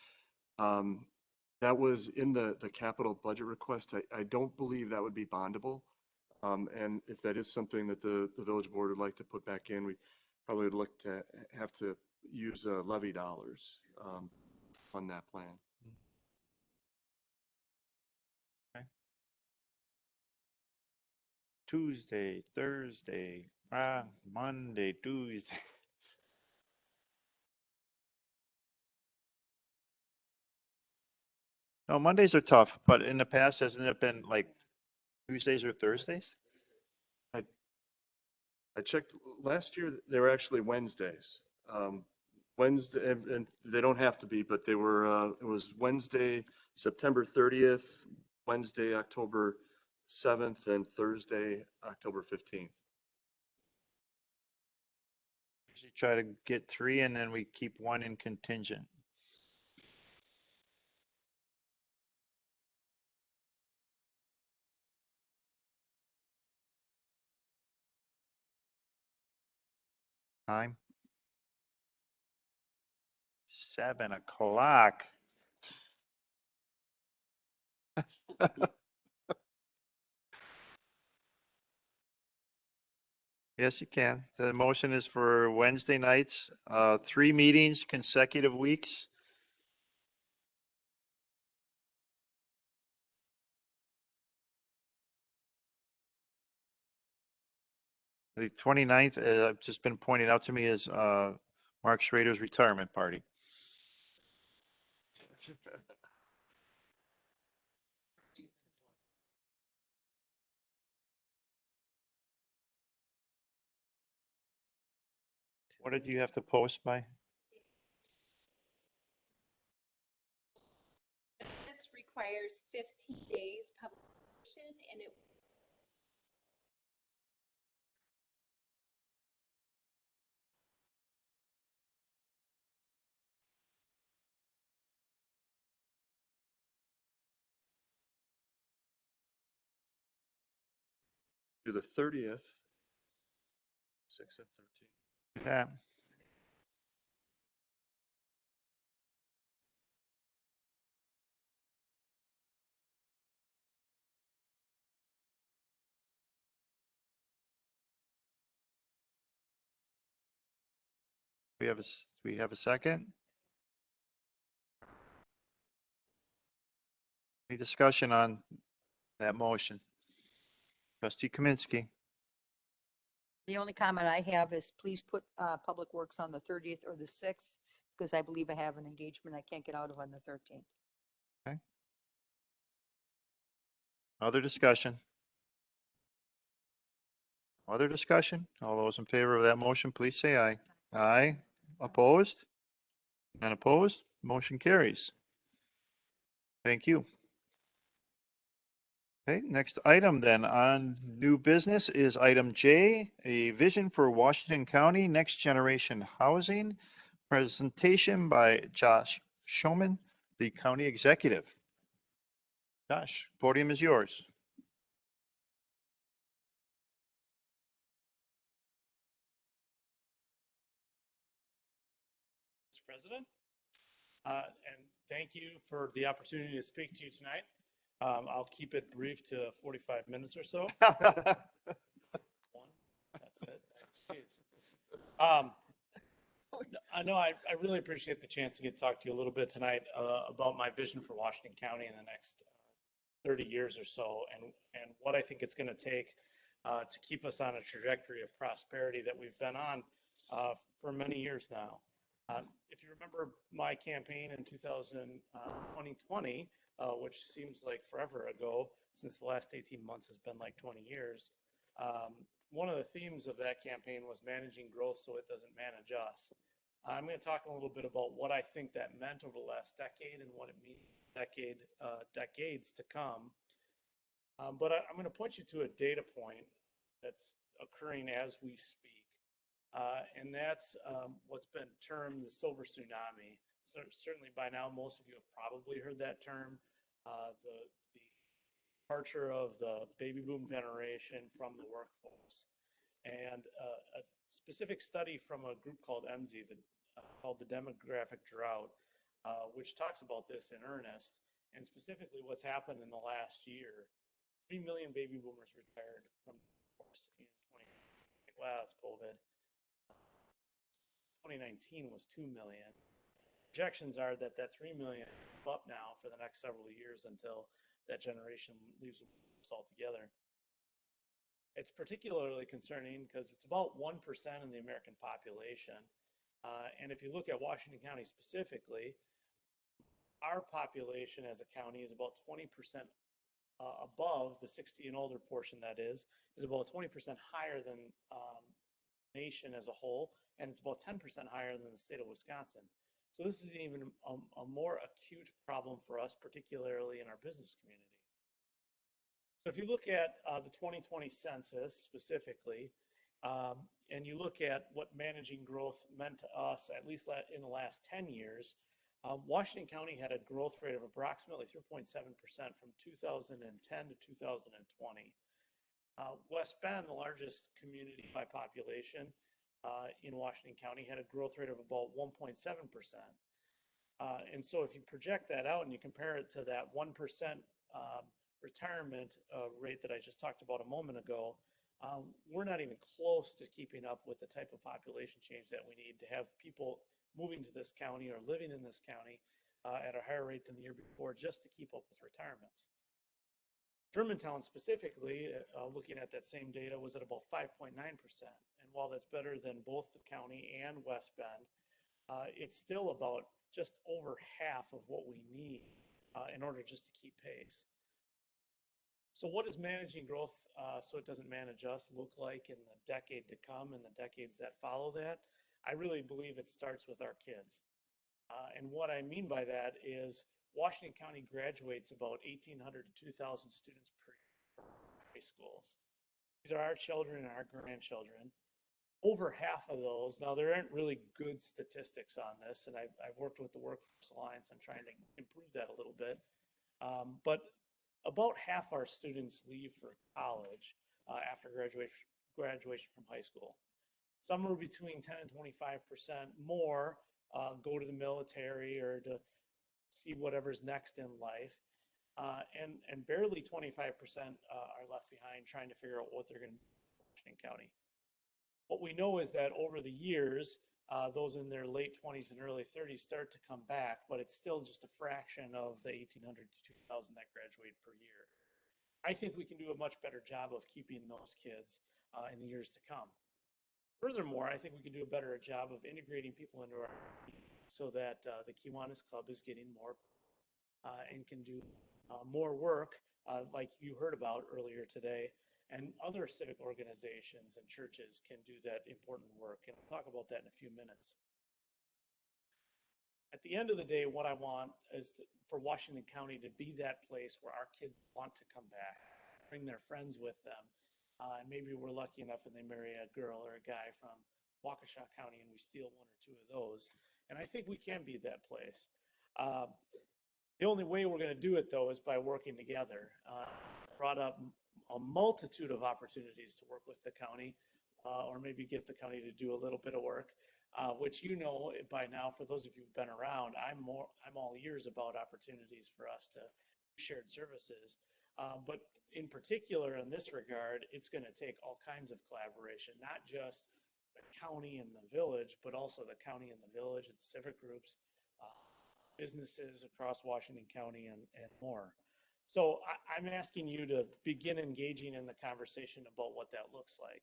Speaker 14: That was in the capital budget request. I don't believe that would be bondable. And if that is something that the village board would like to put back in, we probably would look to have to use levy dollars on that plan.
Speaker 1: Okay. Tuesday, Thursday, Monday, Tuesday. No, Mondays are tough, but in the past, hasn't it been like Tuesdays or Thursdays?
Speaker 14: I checked last year, they were actually Wednesdays. Wednesday, and they don't have to be, but they were, it was Wednesday, September 30th, Wednesday, October 7th, and Thursday, October 15th.
Speaker 1: Usually try to get 3 and then we keep 1 in contingent. Time? 7 o'clock. Yes, you can. The motion is for Wednesday nights, 3 meetings, consecutive weeks. The 29th, I've just been pointed out to me, is Mark Schrader's retirement party. What did you have to post by?
Speaker 10: This requires 15 days publication and it
Speaker 14: To the 30th, 6 and 13.
Speaker 1: Yeah. We have a second? Any discussion on that motion? Trustee Kaminsky.
Speaker 2: The only comment I have is please put Public Works on the 30th or the 6th, because I believe I have an engagement I can't get out of on the 13th.
Speaker 1: Okay. Other discussion? Other discussion? All those in favor of that motion, please say aye. Aye. Opposed? None opposed? Motion carries. Thank you. Okay, next item then on new business is item J, a vision for Washington County Next Generation Housing, presentation by Josh Schoman, the county executive. Josh, podium is yours.
Speaker 18: Mr. President. And
Speaker 9: Thank you for the opportunity to speak to you tonight. I'll keep it brief to 45 minutes or so. That's it. Jeez. I know I really appreciate the chance to get to talk to you a little bit tonight about my vision for Washington County in the next 30 years or so, and what I think it's going to take to keep us on a trajectory of prosperity that we've been on for many years now. If you remember my campaign in 2020, which seems like forever ago, since the last 18 months has been like 20 years, one of the themes of that campaign was managing growth so it doesn't manage us. I'm going to talk a little bit about what I think that meant over the last decade and what it means decades to come. But I'm going to point you to a data point that's occurring as we speak. And that's what's been termed the silver tsunami. So certainly by now, most of you have probably heard that term. The departure of the baby boom generation from the workforce. And a specific study from a group called MZ, called the Demographic Drought, which talks about this in earnest, and specifically what's happened in the last year. 3 million baby boomers retired from the workforce in 2020. Wow, it's COVID. 2019 was 2 million. Projections are that 3 million is up now for the next several years until that generation leaves us altogether. It's particularly concerning because it's about 1% of the American population. And if you look at Washington County specifically, our population as a county is about 20% above the 60 and older portion, that is about 20% higher than nation as a whole, and it's about 10% higher than the state of Wisconsin. So this is even a more acute problem for us, particularly in our business community. So if you look at the 2020 census specifically, and you look at what managing growth meant to us, at least in the last 10 years, Washington County had a growth rate of approximately 3.7% from 2010 to 2020. West Bend, the largest community by population in Washington County, had a growth rate of about 1.7%. And so if you project that out and you compare it to that 1% retirement rate that I just talked about a moment ago, we're not even close to keeping up with the type of population change that we need to have people moving to this county or living in this county at a higher rate than the year before just to keep up with retirements. Germantown specifically, looking at that same data, was at about 5.9%. And while that's better than both the county and West Bend, it's still about just over half of what we need in order just to keep pace. So what does managing growth so it doesn't manage us look like in the decade to come and the decades that follow that? I really believe it starts with our kids. And what I mean by that is Washington County graduates about 1,800 to 2,000 students per year from high schools. These are our children and our grandchildren. Over half of those, now there aren't really good statistics on this, and I've worked with the Workforce Alliance on trying to improve that a little bit, but about half our students leave for college after graduation from high school. Somewhere between 10 and 25% more go to the military or to see whatever's next in life. And barely 25% are left behind trying to figure out what they're going to do in Washington County. What we know is that over the years, those in their late 20s and early 30s start to come back, but it's still just a fraction of the 1,800 to 2,000 that graduate per year. I think we can do a much better job of keeping those kids in the years to come. Furthermore, I think we can do a better job of integrating people into our community so that the Kiwanis Club is getting more and can do more work like you heard about earlier today, and other civic organizations and churches can do that important work, and we'll talk about that in a few minutes. At the end of the day, what I want is for Washington County to be that place where our kids want to come back, bring their friends with them, and maybe we're lucky enough and they marry a girl or a guy from Waukesha County and we steal one or two of those. And I think we can be that place. The only way we're going to do it, though, is by working together. Brought up a multitude of opportunities to work with the county or maybe get the county to do a little bit of work.
Speaker 15: which you know by now, for those of you who've been around, I'm all ears about opportunities for us to shared services. But in particular, in this regard, it's going to take all kinds of collaboration, not just the county and the village, but also the county and the village and civic groups, businesses across Washington County and more. So I'm asking you to begin engaging in the conversation about what that looks like.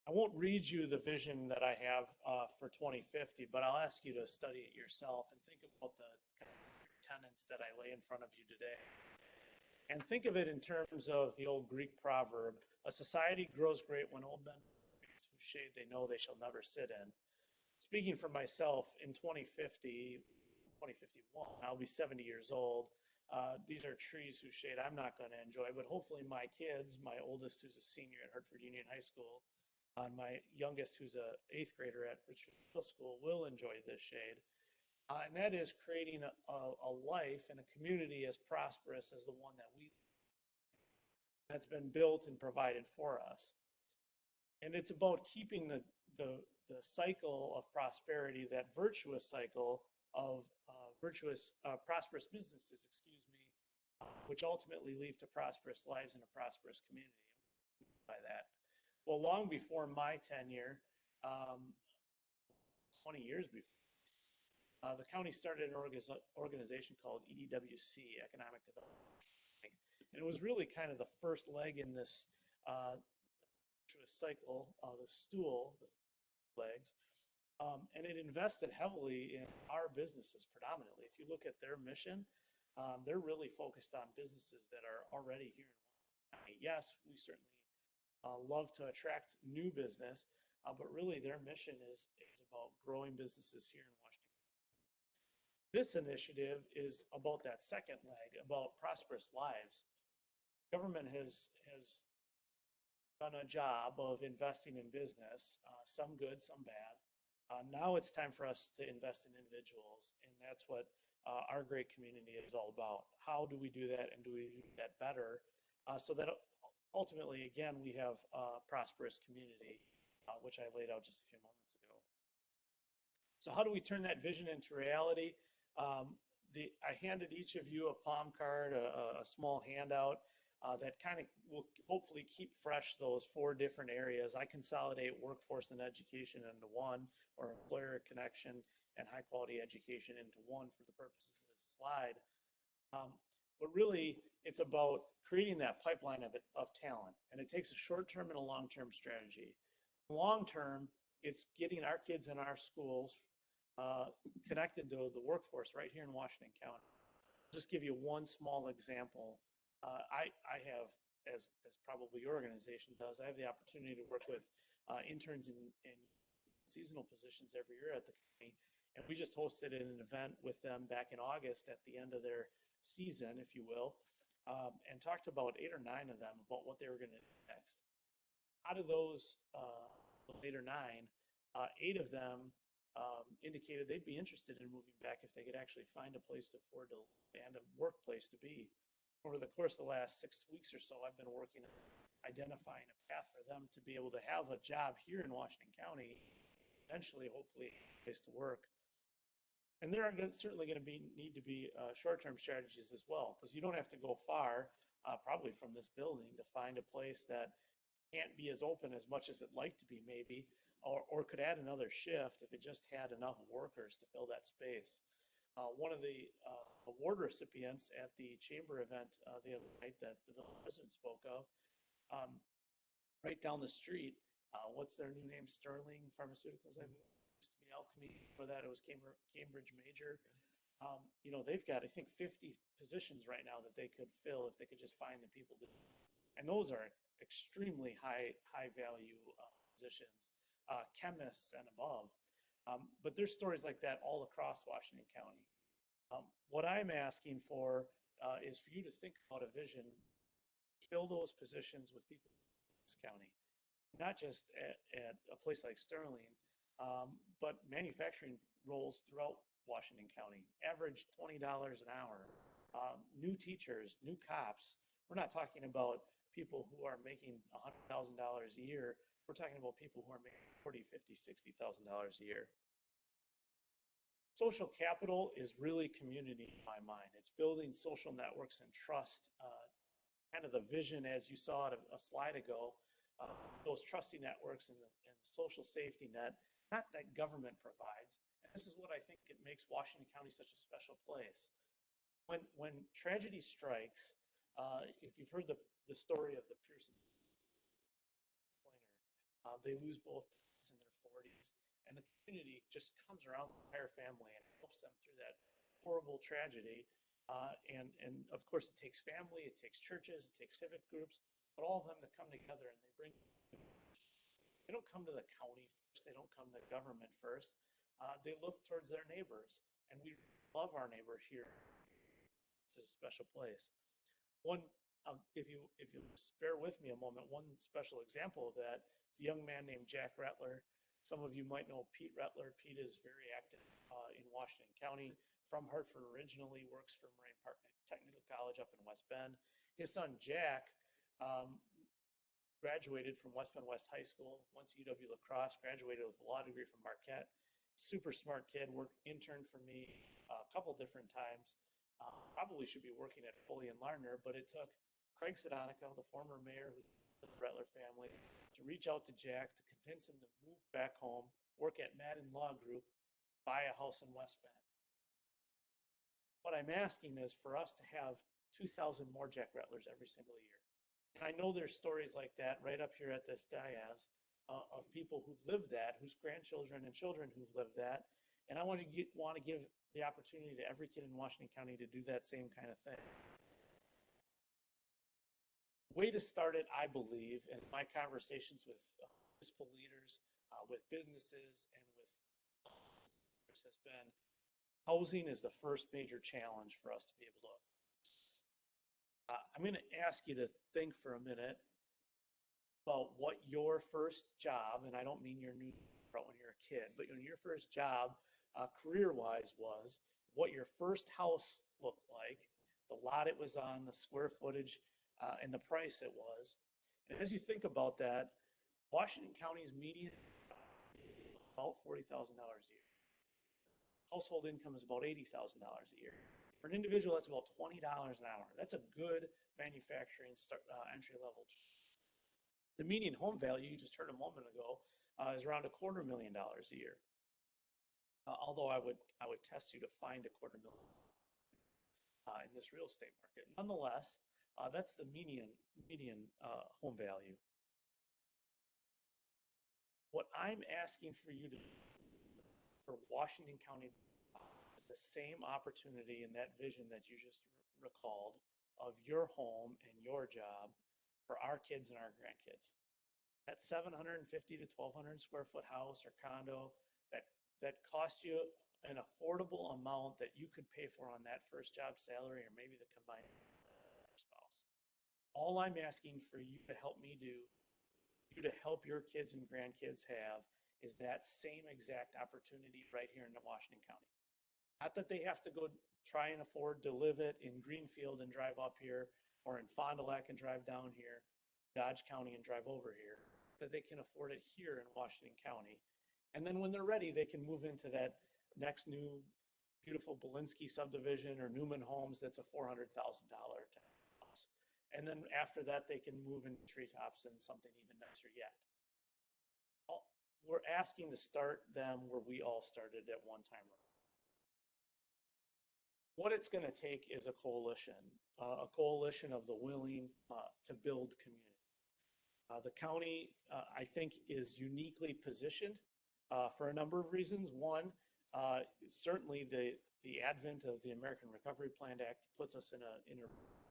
Speaker 15: I won't read you the vision that I have for 2050, but I'll ask you to study it yourself and think about the tenets that I lay in front of you today. And think of it in terms of the old Greek proverb, a society grows great when old men whose shade they know they shall never sit in. Speaking for myself, in 2051, I'll be 70 years old. These are trees whose shade I'm not going to enjoy, but hopefully my kids, my oldest who's a senior at Hartford Union High School, and my youngest who's a 8th grader at Richmond Middle School will enjoy this shade. And that is creating a life and a community as prosperous as the one that's been built and provided for us. And it's about keeping the cycle of prosperity, that virtuous cycle of prosperous businesses, which ultimately lead to prosperous lives and a prosperous community. By that, well, long before my tenure, 20 years before, the county started an organization called EDWC, Economic Development. And it was really kind of the first leg in this cycle, the stool, the legs. And it invested heavily in our businesses predominantly. If you look at their mission, they're really focused on businesses that are already here in Washington County. Yes, we certainly love to attract new business, but really their mission is about growing businesses here in Washington. This initiative is about that second leg, about prosperous lives. Government has done a job of investing in business, some good, some bad. Now it's time for us to invest in individuals, and that's what our great community is all about. How do we do that, and do we do that better so that ultimately, again, we have a prosperous community, which I laid out just a few moments ago. So how do we turn that vision into reality? I handed each of you a palm card, a small handout that kind of will hopefully keep fresh those 4 different areas. I consolidate workforce and education into one, or employer connection and high quality education into one for the purposes of this slide. But really, it's about creating that pipeline of talent. And it takes a short-term and a long-term strategy. Long-term, it's getting our kids in our schools connected to the workforce right here in Washington County. I'll just give you one small example. I have, as probably your organization does, I have the opportunity to work with interns in seasonal positions every year at the county. And we just hosted an event with them back in August at the end of their season, if you will, and talked about 8 or 9 of them about what they were going to do next. Out of those 8 or 9, 8 of them indicated they'd be interested in moving back if they could actually find a place to afford to and a workplace to be. Over the course of the last 6 weeks or so, I've been working on identifying a path for them to be able to have a job here in Washington County, eventually, hopefully, a place to work. And there are certainly going to need to be short-term strategies as well, because you don't have to go far, probably from this building, to find a place that can't be as open as much as it'd like to be, maybe, or could add another shift if it just had enough workers to fill that space. One of the award recipients at the chamber event the other night that the president spoke of, right down the street, what's their new name? Sterling Pharmaceuticals, I believe. Used to be Alchemy. For that, it was Cambridge Major. You know, they've got, I think, 50 positions right now that they could fill if they could just find the people to. And those are extremely high value positions, chemists and above. But there's stories like that all across Washington County. What I'm asking for is for you to think about a vision, fill those positions with people in this county, not just at a place like Sterling, but manufacturing roles throughout Washington County. Average $20 an hour. New teachers, new cops. We're not talking about people who are making $100,000 a year. we're talking about people who are making $40, $50, $60,000 a year. Social capital is really community in my mind. It's building social networks and trust, kind of the vision as you saw it a slide ago, those trusty networks and the social safety net, not that government provides. And this is what I think it makes Washington County such a special place. When tragedy strikes, if you've heard the story of the Pearson slinger, they lose both parents in their 40s, and the community just comes around the entire family and helps them through that horrible tragedy. And of course, it takes family, it takes churches, it takes civic groups, but all of them to come together and they don't come to the county first, they don't come to government first. They look towards their neighbors, and we love our neighbor here. It's a special place. If you bear with me a moment, one special example of that is a young man named Jack Rettler. Some of you might know Pete Rettler. Pete is very active in Washington County, from Hartford originally, works for Moraine Park Technical College up in West Bend. His son Jack graduated from West Bend West High School, went to UW La Crosse, graduated with a law degree from Marquette. Super smart kid, interned for me a couple different times. Probably should be working at Foley and Larner, but it took Craig Sedonico, the former mayor of the Rettler family, to reach out to Jack to convince him to move back home, work at Madden Law Group, buy a house in West Bend. What I'm asking is for us to have 2,000 more Jack Rettlers every single year. And I know there's stories like that right up here at this dais of people who've lived that, whose grandchildren and children who've lived that. And I want to give the opportunity to every kid in Washington County to do that same kind of thing. Way to start it, I believe, in my conversations with municipal leaders, with businesses, and with has been housing is the first major challenge for us to be able to. I'm going to ask you to think for a minute about what your first job, and I don't mean your new when you're a kid, but when your first job career-wise was, what your first house looked like, the lot it was on, the square footage, and the price it was. And as you think about that, Washington County's median is about $40,000 a year. Household income is about $80,000 a year. For an individual, that's about $20 an hour. That's a good manufacturing entry level. The median home value, you just heard a moment ago, is around $250,000 a year. Although I would test you to find $250,000 in this real estate market. Nonetheless, that's the median home value. What I'm asking for you to do for Washington County is the same opportunity and that vision that you just recalled of your home and your job for our kids and our grandkids. That 750 to 1,200 square foot house or condo that costs you an affordable amount that you could pay for on that first job salary or maybe the combined spouse. All I'm asking for you to help me do, you to help your kids and grandkids have, is that same exact opportunity right here in Washington County. Not that they have to go try and afford to live it in Greenfield and drive up here, or in Fond du Lac and drive down here, Dodge County and drive over here, that they can afford it here in Washington County. And then when they're ready, they can move into that next new beautiful Belinsky subdivision or Newman Homes that's a $400,000 house. And then after that, they can move into treetops and something even nicer yet. We're asking to start them where we all started at one time. What it's going to take is a coalition of the willing to build community. The county, I think, is uniquely positioned for a number of reasons. One, certainly the advent of the American Recovery Plan Act puts us in a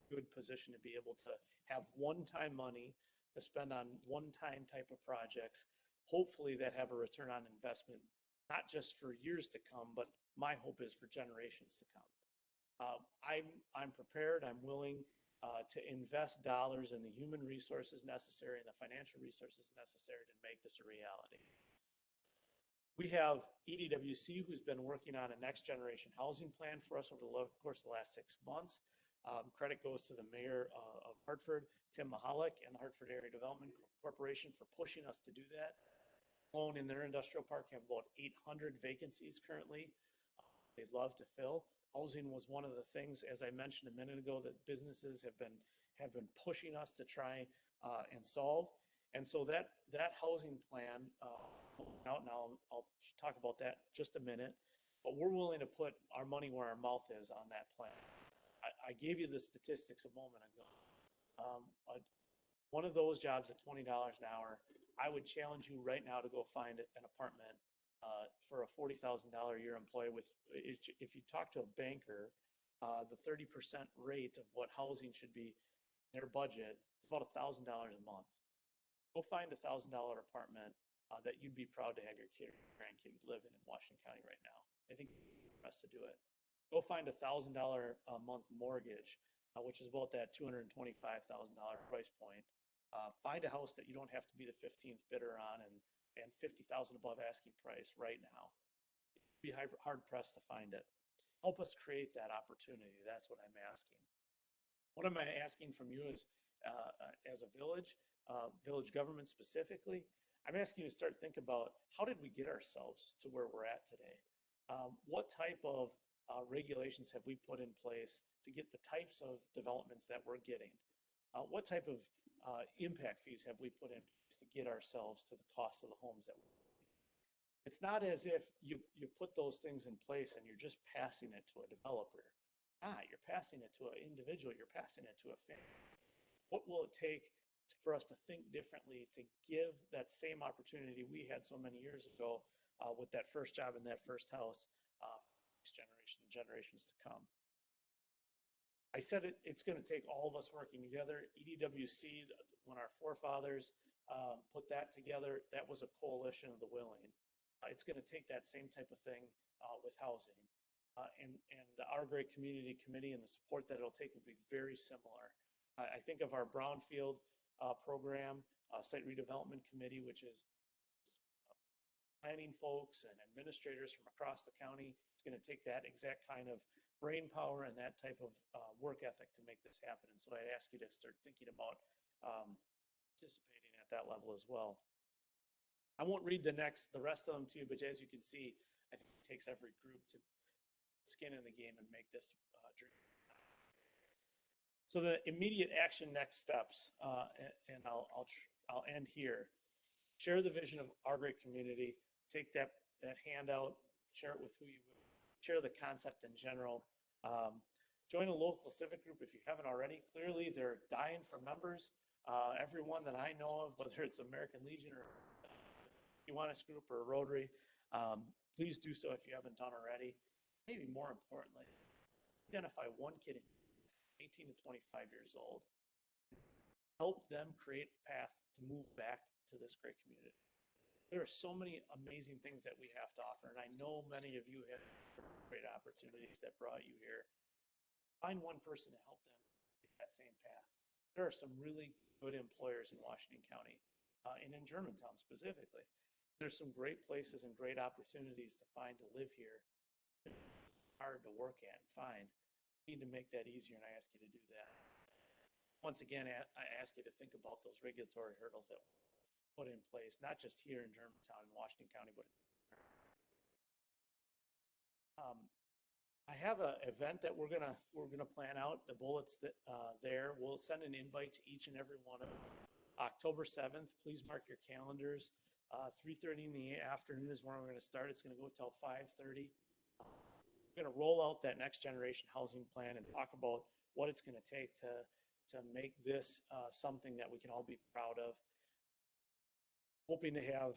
Speaker 15: good position to be able to have one-time money to spend on one-time type of projects, hopefully that have a return on investment, not just for years to come, but my hope is for generations to come. I'm prepared, I'm willing to invest dollars in the human resources necessary and the financial resources necessary to make this a reality. We have EDWC, who's been working on a next generation housing plan for us over the course of the last 6 months. Credit goes to the mayor of Hartford, Tim Mahalik, and the Hartford Area Development Corporation for pushing us to do that. Alone in their industrial park have about 800 vacancies currently. They'd love to fill. Housing was one of the things, as I mentioned a minute ago, that businesses have been pushing us to try and solve. And so that housing plan out now, I'll talk about that just a minute. But we're willing to put our money where our mouth is on that plan. I gave you the statistics a moment ago. One of those jobs at $20 an hour, I would challenge you right now to go find an apartment for a $40,000 a year employee. If you talk to a banker, the 30% rate of what housing should be in their budget is about $1,000 a month. Go find a $1,000 apartment that you'd be proud to have your kid or grandkid live in Washington County right now. I think you're best to do it. Go find a $1,000 a month mortgage, which is about that $225,000 price point. Find a house that you don't have to be the 15th bidder on and $50,000 above asking price right now. You'd be hard pressed to find it. Help us create that opportunity. That's what I'm asking. What am I asking from you as a village government specifically? I'm asking you to start thinking about how did we get ourselves to where we're at today? What type of regulations have we put in place to get the types of developments that we're getting? What type of impact fees have we put in place to get ourselves to the cost of the homes that we're getting? It's not as if you put those things in place and you're just passing it to a developer. You're passing it to an individual, you're passing it to a family. What will it take for us to think differently to give that same opportunity we had so many years ago with that first job in that first house for next generation, generations to come? I said it's going to take all of us working together. EDWC, when our forefathers put that together, that was a coalition of the willing. It's going to take that same type of thing with housing. And our great community committee and the support that it'll take will be very similar. I think of our Brownfield program, site redevelopment committee, which is planning folks and administrators from across the county. It's going to take that exact kind of brain power and that type of work ethic to make this happen. And so I'd ask you to start thinking about participating at that level as well. I won't read the rest of them to you, but as you can see, I think it takes every group to skin in the game and make this dream. So the immediate action next steps, and I'll end here. Share the vision of our great community. Take that handout, share it with who you will, share the concept in general. Join a local civic group if you haven't already. Clearly, they're dying for members. Everyone that I know of, whether it's American Legion or Kiwanis group or Rotary, please do so if you haven't done already. Maybe more importantly, identify one kid 18 to 25 years old. Help them create a path to move back to this great community. There are so many amazing things that we have to offer, and I know many of you have great opportunities that brought you here. Find one person to help them take that same path. There are some really good employers in Washington County, and in Germantown specifically. There's some great places and great opportunities to find to live here. Hard to work at and find. We need to make that easier, and I ask you to do that. Once again, I ask you to think about those regulatory hurdles that we put in place, not just here in Germantown and Washington County, but I have an event that we're gonna plan out. The bullets that there. We'll send an invite to each and every one of them. October 7th. Please mark your calendars. 3:30 in the afternoon is when we're going to start. It's going to go till 5:30. We're going to roll out that next generation housing plan and talk about what it's going to take to make this something that we can all be proud of. Hoping to have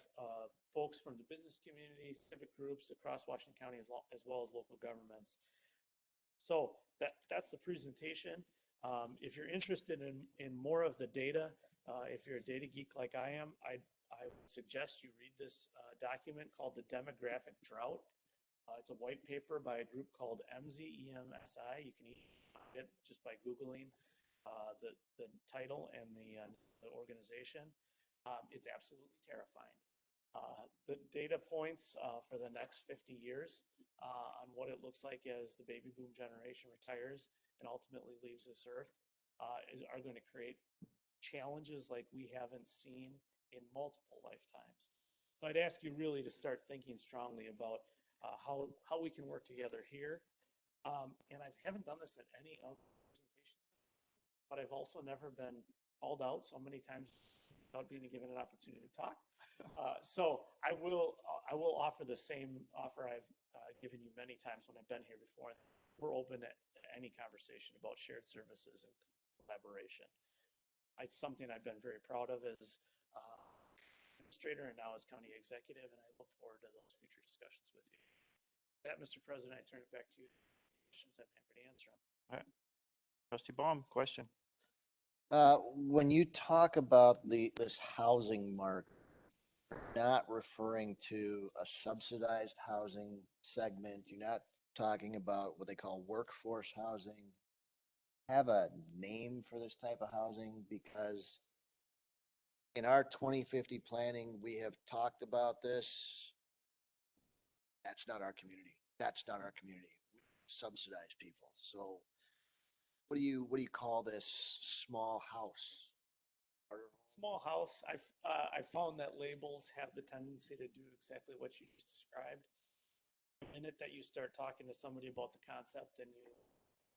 Speaker 15: folks from the business community, civic groups across Washington County, as well as local governments. So that's the presentation. If you're interested in more of the data, if you're a data geek like I am, I would suggest you read this document called the Demographic Drought. It's a white paper by a group called EMSI, E-M-S-I. You can find it just by Googling the title and the organization. It's absolutely terrifying. The data points for the next 50 years on what it looks like as the baby boom generation retires and ultimately leaves this earth are going to create challenges like we haven't seen in multiple lifetimes. So I'd ask you really to start thinking strongly about how we can work together here. And I haven't done this at any other presentation, but I've also never been called out so many times without being given an opportunity to talk. So I will offer the same offer I've given you many times when I've been here before. We're open to any conversation about shared services and collaboration. It's something I've been very proud of as administrator and now as county executive, and I look forward to those future discussions with you. With that, Mr. President, I turn it back to you. Questions, I'm happy to answer them.
Speaker 1: All right. Trustee Baum, question.
Speaker 8: When you talk about this housing market, you're not referring to a subsidized housing segment. You're not talking about what they call workforce housing. Have a name for this type of housing, because in our 2050 planning, we have talked about this. That's not our community. That's not our community. We subsidize people. So what do you call this small house?
Speaker 15: Small house, I've found that labels have the tendency to do exactly what you just described. The minute that you start talking to somebody about the concept and you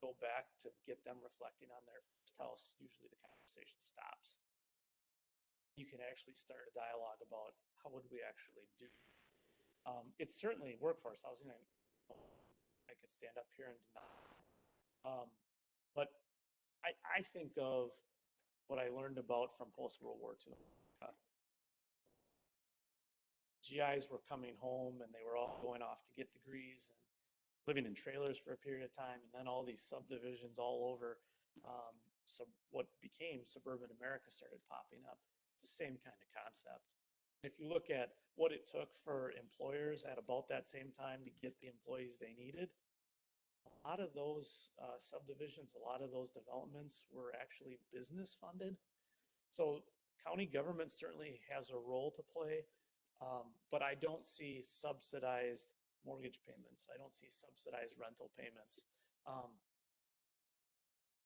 Speaker 15: go back to get them reflecting on their first house, usually the conversation stops. You can actually start a dialogue about how would we actually do. It's certainly workforce housing. I could stand up here and deny. But I think of what I learned about from post-World War II. GIs were coming home and they were all going off to get degrees and living in trailers for a period of time, and then all these subdivisions all over what became suburban America started popping up. It's the same kind of concept. If you look at what it took for employers at about that same time to get the employees they needed, a lot of those subdivisions, a lot of those developments were actually business funded. So county government certainly has a role to play, but I don't see subsidized mortgage payments. I don't see subsidized rental payments.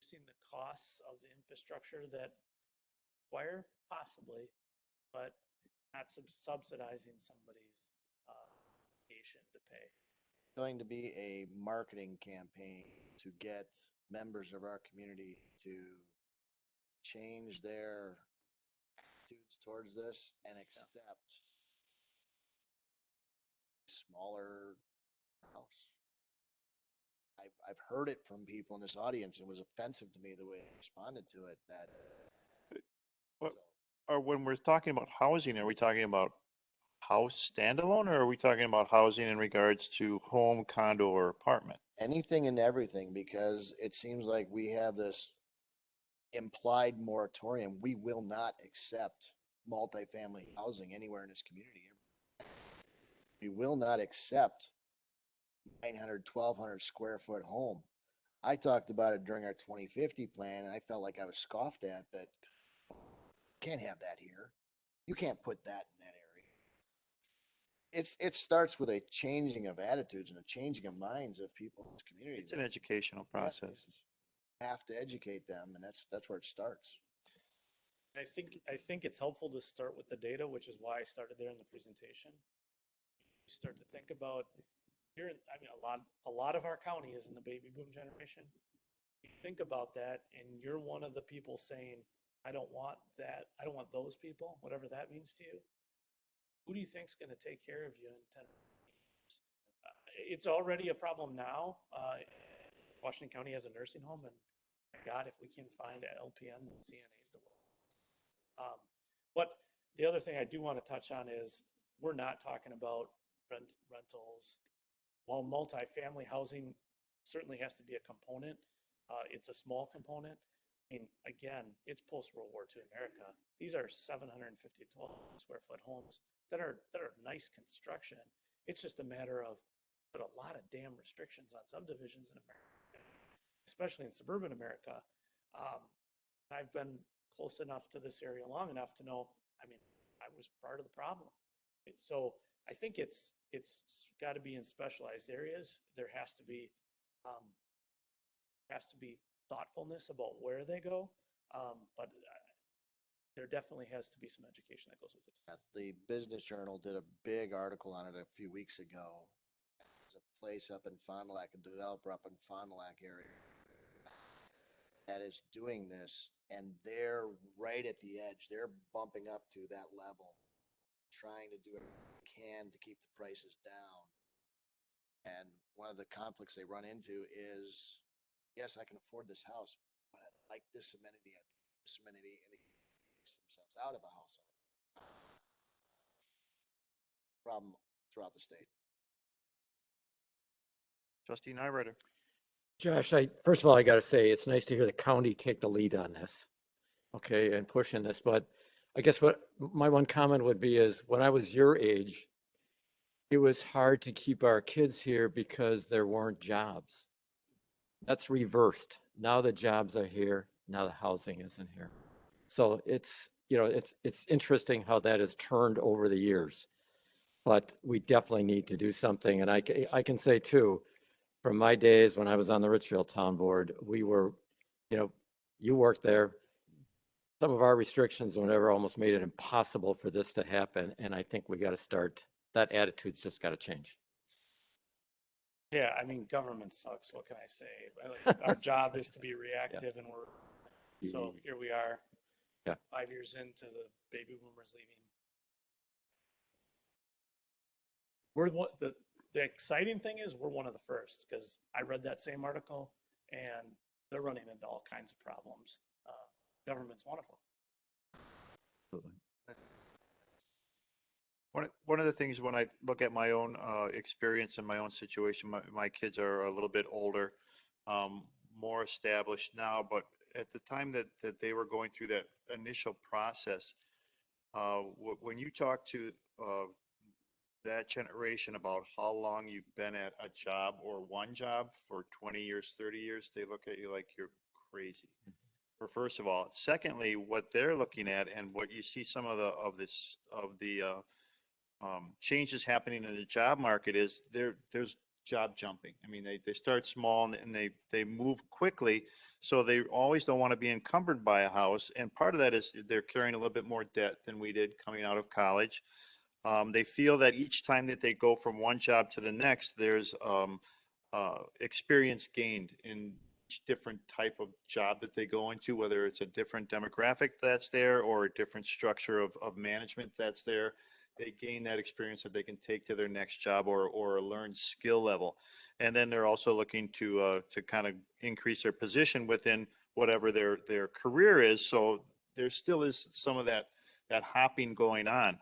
Speaker 15: Seen the costs of the infrastructure that require, possibly, but not subsidizing somebody's obligation to pay.
Speaker 8: Going to be a marketing campaign to get members of our community to change their attitudes towards this and accept smaller house. I've heard it from people in this audience. It was offensive to me the way they responded to it.
Speaker 1: Or when we're talking about housing, are we talking about house standalone, or are we talking about housing in regards to home, condo, or apartment?
Speaker 8: Anything and everything, because it seems like we have this implied moratorium. We will not accept multifamily housing anywhere in this community. We will not accept 900, 1,200 square foot home. I talked about it during our 2050 plan, and I felt like I was scoffed at, but can't have that here. You can't put that in that area. It starts with a changing of attitudes and a changing of minds of people in this community.
Speaker 1: It's an educational process.
Speaker 8: Have to educate them, and that's where it starts.
Speaker 15: I think it's helpful to start with the data, which is why I started there in the presentation. You start to think about here. I mean, a lot of our county is in the baby boom generation. You think about that, and you're one of the people saying, "I don't want that. I don't want those people," whatever that means to you. Who do you think's going to take care of you in 10 years? It's already a problem now. Washington County has a nursing home, and God, if we can find LPNs and CNAs to work. But the other thing I do want to touch on is we're not talking about rentals. While multifamily housing certainly has to be a component, it's a small component. I mean, again, it's post-World War II America. These are 750 square foot homes that are nice construction. It's just a matter of put a lot of damn restrictions on subdivisions in America, especially in suburban America. I've been close enough to this area long enough to know, I mean, I was part of the problem. So I think it's got to be in specialized areas. There has to be thoughtfulness about where they go. But there definitely has to be some education that goes with it.
Speaker 8: The Business Journal did a big article on it a few weeks ago. There's a place up in Fond du Lac, a developer up in Fond du Lac area that is doing this, and they're right at the edge. They're bumping up to that level, trying to do what they can to keep the prices down. And one of the conflicts they run into is, yes, I can afford this house, but I like this amenity, and they takes themselves out of a house. Problem throughout the state.
Speaker 1: Trustee Nyrider.
Speaker 16: Josh, first of all, I got to say, it's nice to hear the county take the lead on this, okay, and pushing this. But I guess what my one comment would be is when I was your age, it was hard to keep our kids here because there weren't jobs. That's reversed. Now the jobs are here. Now the housing isn't here. So it's, it's interesting how that has turned over the years. But we definitely need to do something. And I can say too, from my days when I was on the Richfield Town Board, we were, you worked there. Some of our restrictions and whatever almost made it impossible for this to happen. And I think we got to start, that attitude's just got to change.
Speaker 9: Yeah, I mean, government sucks. What can I say? Our job is to be reactive, and so here we are.
Speaker 16: Yeah.
Speaker 9: 5 years into the baby boomers leaving. The exciting thing is we're one of the first, because I read that same article and they're running into all kinds of problems. Government's one of them.
Speaker 1: One of the things when I look at my own experience and my own situation, my kids are a little bit older, more established now, but at the time that they were going through that initial process, when you talk to that generation about how long you've been at a job or one job for 20 years, 30 years, they look at you like you're crazy. For first of all. Secondly, what they're looking at and what you see some of the changes happening in the job market is there's job jumping. I mean, they start small and they move quickly. So they always don't want to be encumbered by a house. And part of that is they're carrying a little bit more debt than we did coming out of college. They feel that each time that they go from one job to the next, there's experience gained in each different type of job that they go into, whether it's a different demographic that's there or a different structure of management that's there. They gain that experience that they can take to their next job or a learned skill level. And then they're also looking to kind of increase their position within whatever their career is. So there still is some of that hopping going on.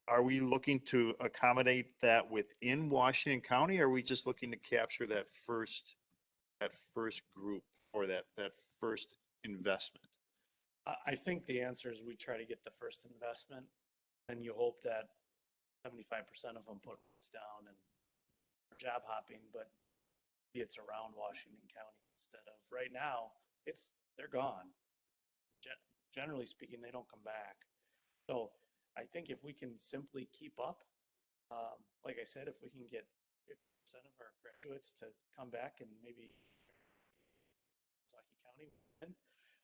Speaker 1: Are we looking to accommodate that within Washington County? Or are we just looking to capture that first group or that first investment?
Speaker 9: I think the answer is we try to get the first investment, and you hope that 75% of them put roots down and are job hopping, but it's around Washington County instead of right now. They're gone. Generally speaking, they don't come back. So I think if we can simply keep up, like I said, if we can get 50% of our graduates to come back and maybe County win,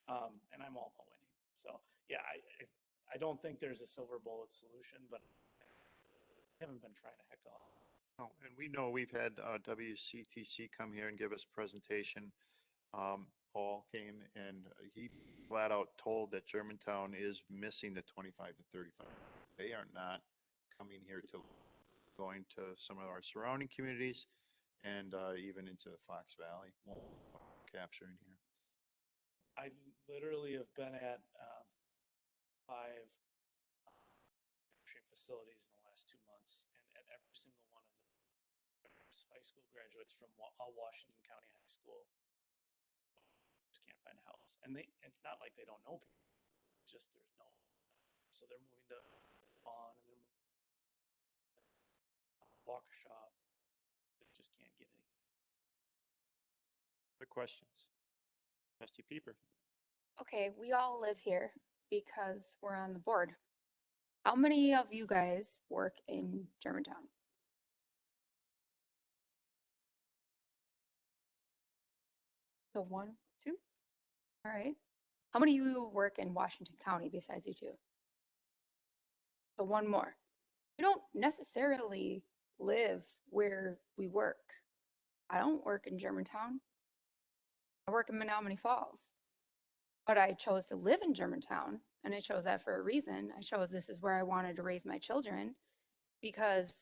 Speaker 9: and I'm all about winning. So yeah, I don't think there's a silver bullet solution, but I haven't been trying to heck off.
Speaker 1: Oh, and we know we've had WCTC come here and give us a presentation. Paul came and he flat out told that Germantown is missing the 25 to 35. They are not coming here to going to some of our surrounding communities and even into the Fox Valley capturing here.
Speaker 9: I literally have been at 5 facilities in the last 2 months, and at every single one of them, high school graduates from Washington County High School just can't find a house. And it's not like they don't know people, it's just there's no. So they're moving to Vaughn and they're moving to Waukesha. They just can't get any.
Speaker 1: Other questions? Trustee Pieper.
Speaker 13: Okay, we all live here because we're on the board. How many of you guys work in Germantown? So 1, 2. All right. How many of you work in Washington County besides you two? So one more. We don't necessarily live where we work. I don't work in Germantown. I work in Menominee Falls. But I chose to live in Germantown, and I chose that for a reason. I chose this is where I wanted to raise my children because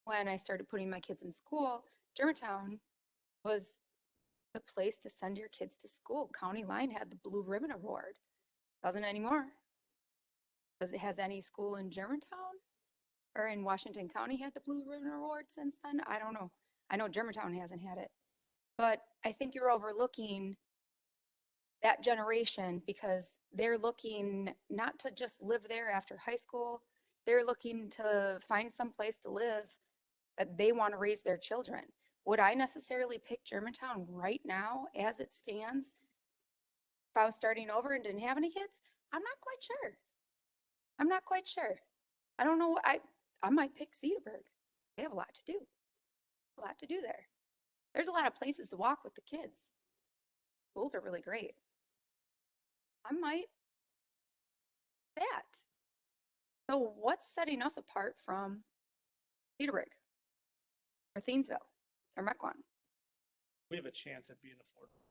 Speaker 13: when I started putting my kids in school, Germantown was the place to send your kids to school. County Line had the Blue Ribbon Award. Doesn't anymore. Has any school in Germantown or in Washington County had the Blue Ribbon Award since then? I don't know. I know Germantown hasn't had it. But I think you're overlooking that generation because they're looking not to just live there after high school. They're looking to find some place to live that they want to raise their children. Would I necessarily pick Germantown right now as it stands if I was starting over and didn't have any kids? I'm not quite sure. I'm not quite sure. I don't know. I might pick Cedarburg. They have a lot to do. A lot to do there. There's a lot of places to walk with the kids. Schools are really great. I might that. So what's setting us apart from Cedarburg or Thiensville or Mequon?
Speaker 15: We have a chance at being affordable.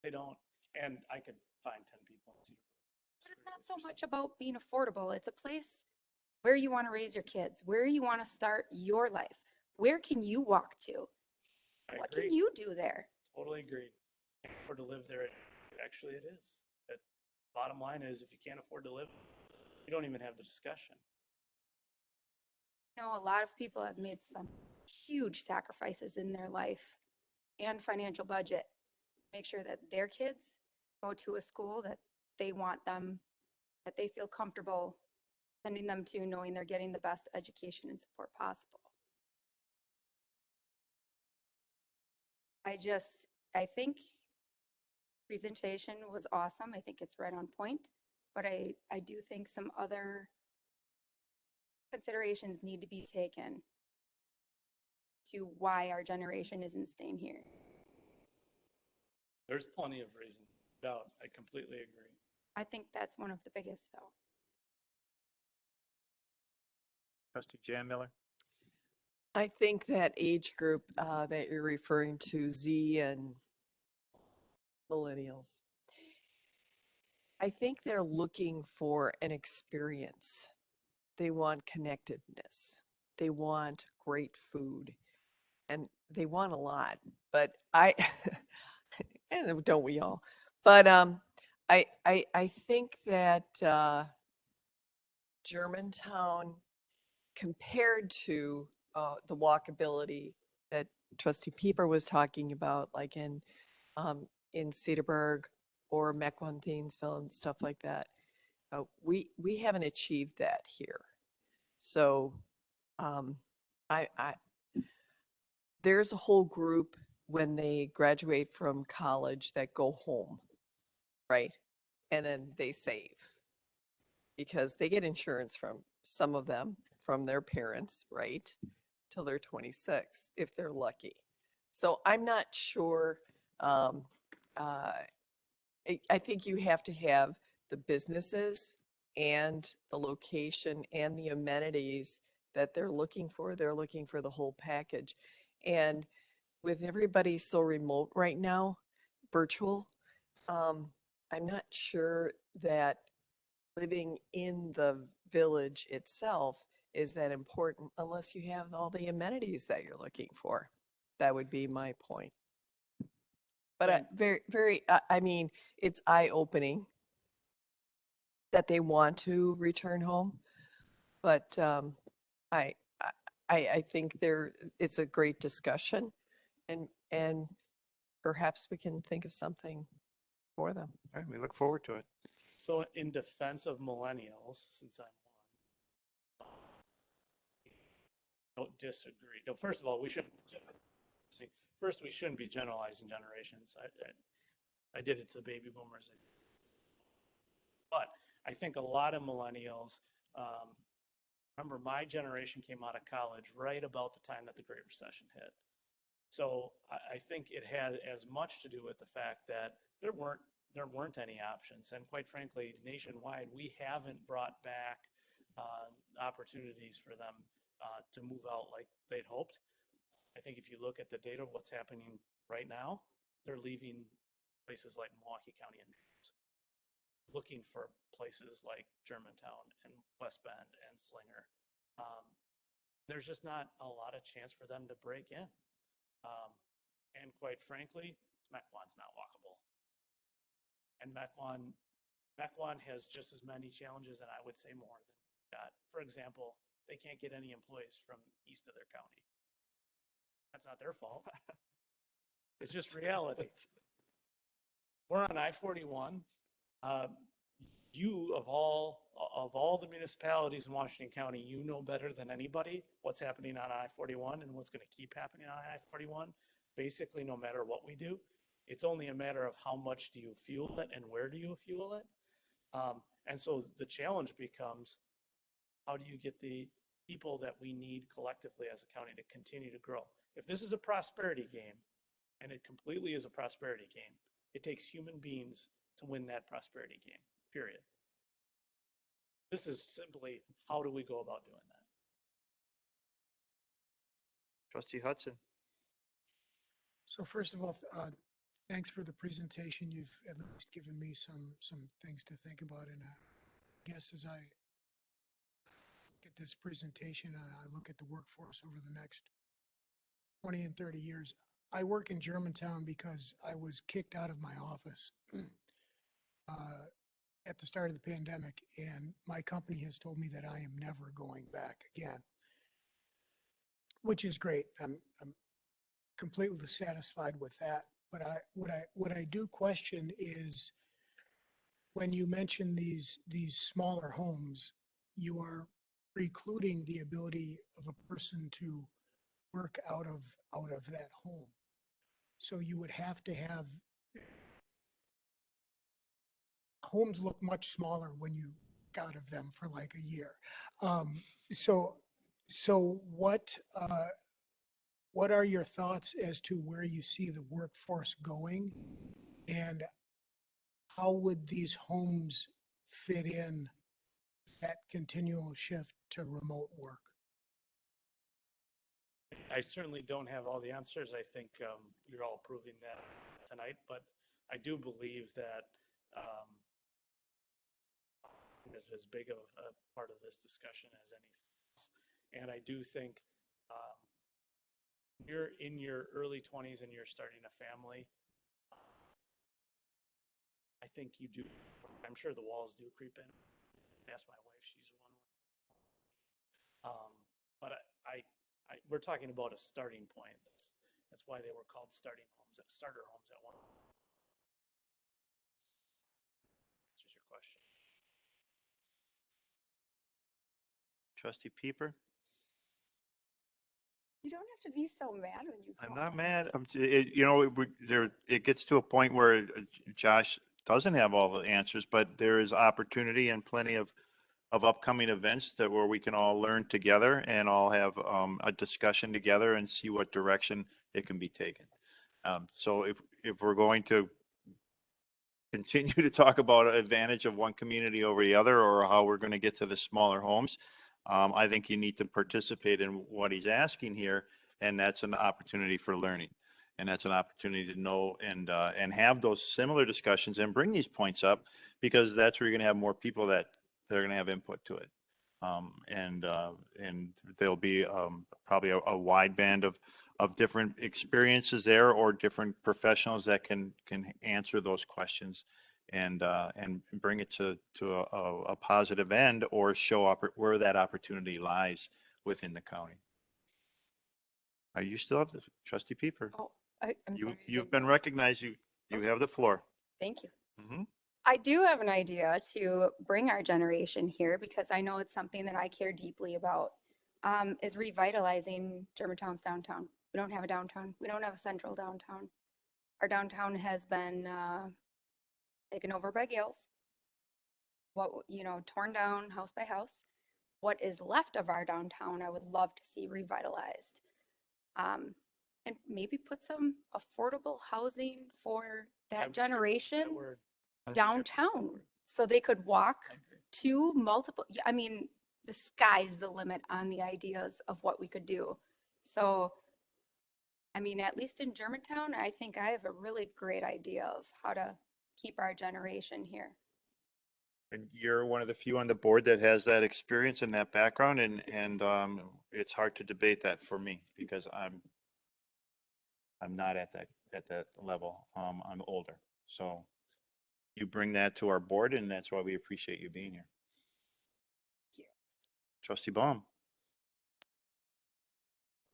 Speaker 15: They don't, and I could find 10 people in Cedarburg.
Speaker 13: But it's not so much about being affordable. It's a place where you want to raise your kids, where you want to start your life. Where can you walk to? What can you do there?
Speaker 15: Totally agreed. Can't afford to live there. Actually, it is. The bottom line is if you can't afford to live, you don't even have the discussion.
Speaker 13: You know, a lot of people have made some huge sacrifices in their life and financial budget. Make sure that their kids go to a school that they want them, that they feel comfortable sending them to, knowing they're getting the best education and support possible. I think presentation was awesome. I think it's right on point, but I do think some other considerations need to be taken to why our generation isn't staying here.
Speaker 15: There's plenty of reason. No, I completely agree.
Speaker 13: I think that's one of the biggest, though.
Speaker 1: Trustee Jan Miller?
Speaker 5: I think that age group that you're referring to, Z and millennials, I think they're looking for an experience. They want connectedness. They want great food. And they want a lot. But and don't we all? But I think that Germantown, compared to the walkability that Trustee Pieper was talking about, like in Cedarburg or Mequon, Thiensville, and stuff like that, we haven't achieved that here. So there's a whole group when they graduate from college that go home, right? And then they save because they get insurance from some of them from their parents, right? Till they're 26, if they're lucky. So I'm not sure. I think you have to have the businesses and the location and the amenities that they're looking for. They're looking for the whole package. And with everybody so remote right now, virtual, I'm not sure that living in the village itself is that important unless you have all the amenities that you're looking for. That would be my point. But I mean, it's eye-opening that they want to return home. But I think it's a great discussion, and perhaps we can think of something for them.
Speaker 1: All right, we look forward to it.
Speaker 15: So in defense of millennials, since I'm one, don't disagree. No, first of all, we shouldn't be generalizing generations. I did it to baby boomers. But I think a lot of millennials, remember my generation came out of college right about the time that the Great Recession hit.
Speaker 9: So I think it had as much to do with the fact that there weren't any options. And quite frankly, nationwide, we haven't brought back opportunities for them to move out like they'd hoped. I think if you look at the data of what's happening right now, they're leaving places like Milwaukee County and looking for places like Germantown and West Bend and Slinger. There's just not a lot of chance for them to break in. And quite frankly, Mequon's not walkable. And Mequon has just as many challenges, and I would say more than that. For example, they can't get any employees from east of their county. That's not their fault. It's just reality. We're on I-41. You, of all the municipalities in Washington County, you know better than anybody what's happening on I-41 and what's going to keep happening on I-41. Basically, no matter what we do, it's only a matter of how much do you fuel it and where do you fuel it. And so the challenge becomes, how do you get the people that we need collectively as a county to continue to grow? If this is a prosperity game, and it completely is a prosperity game, it takes human beings to win that prosperity game, period. This is simply, how do we go about doing that?
Speaker 1: Trustee Hudson.
Speaker 18: So first of all, thanks for the presentation. You've at least given me some things to think about. And I guess as I look at this presentation and I look at the workforce over the next 20 and 30 years, I work in Germantown because I was kicked out of my office at the start of the pandemic, and my company has told me that I am never going back again, which is great. I'm completely satisfied with that. But what I do question is when you mention these smaller homes, you are precluding the ability of a person to work out of that home. So you would have to have homes look much smaller when you got out of them for like a year. So what are your thoughts as to where you see the workforce going, and how would these homes fit in that continual shift to remote work?
Speaker 9: I certainly don't have all the answers. I think you're all proving that tonight, but I do believe that is as big of a part of this discussion as anything else. And I do think you're in your early 20s and you're starting a family. I think you do. I'm sure the walls do creep in. Ask my wife; she's one. But we're talking about a starting point. That's why they were called starter homes at one. Answers your question.
Speaker 1: Trustee Pieper.
Speaker 13: You don't have to be so mad when you
Speaker 1: I'm
Speaker 13: call.
Speaker 1: not mad. It gets to a point where Josh doesn't have all the answers, but there is opportunity and plenty of upcoming events where we can all learn together and all have a discussion together and see what direction it can be taken. So if we're going to continue to talk about an advantage of one community over the other, or how we're going to get to the smaller homes, I think you need to participate in what he's asking here, and that's an opportunity for learning. And that's an opportunity to know and have those similar discussions and bring these points up, because that's where you're going to have more people that are going to have input to it. And there'll be probably a wide band of different experiences there, or different professionals that can answer those questions and bring it to a positive end, or show up where that opportunity lies within the county. You still have this, Trustee Pieper.
Speaker 13: Oh, I'm sorry.
Speaker 1: You've been recognized. You have the floor.
Speaker 13: Thank you.
Speaker 1: Mm-hmm.
Speaker 13: I do have an idea to bring our generation here, because I know it's something that I care deeply about, is revitalizing Germantown's downtown. We don't have a downtown. We don't have a central downtown. Our downtown has been taken over by Gales. Torn down house by house. What is left of our downtown, I would love to see revitalized. and maybe put some affordable housing for
Speaker 15: I'm
Speaker 13: that
Speaker 15: careful with
Speaker 13: generation
Speaker 15: that word.
Speaker 13: downtown. So they could walk to multiple, yeah, I mean, the sky's the limit on the ideas of what we could do. So, I mean, at least in Germantown, I think I have a really great idea of how to keep our generation here.
Speaker 1: And you're one of the few on the board that has that experience and that background, and it's hard to debate that for me because I'm not at that level. I'm older, so you bring that to our board, and that's why we appreciate you being here. Trustee Baum.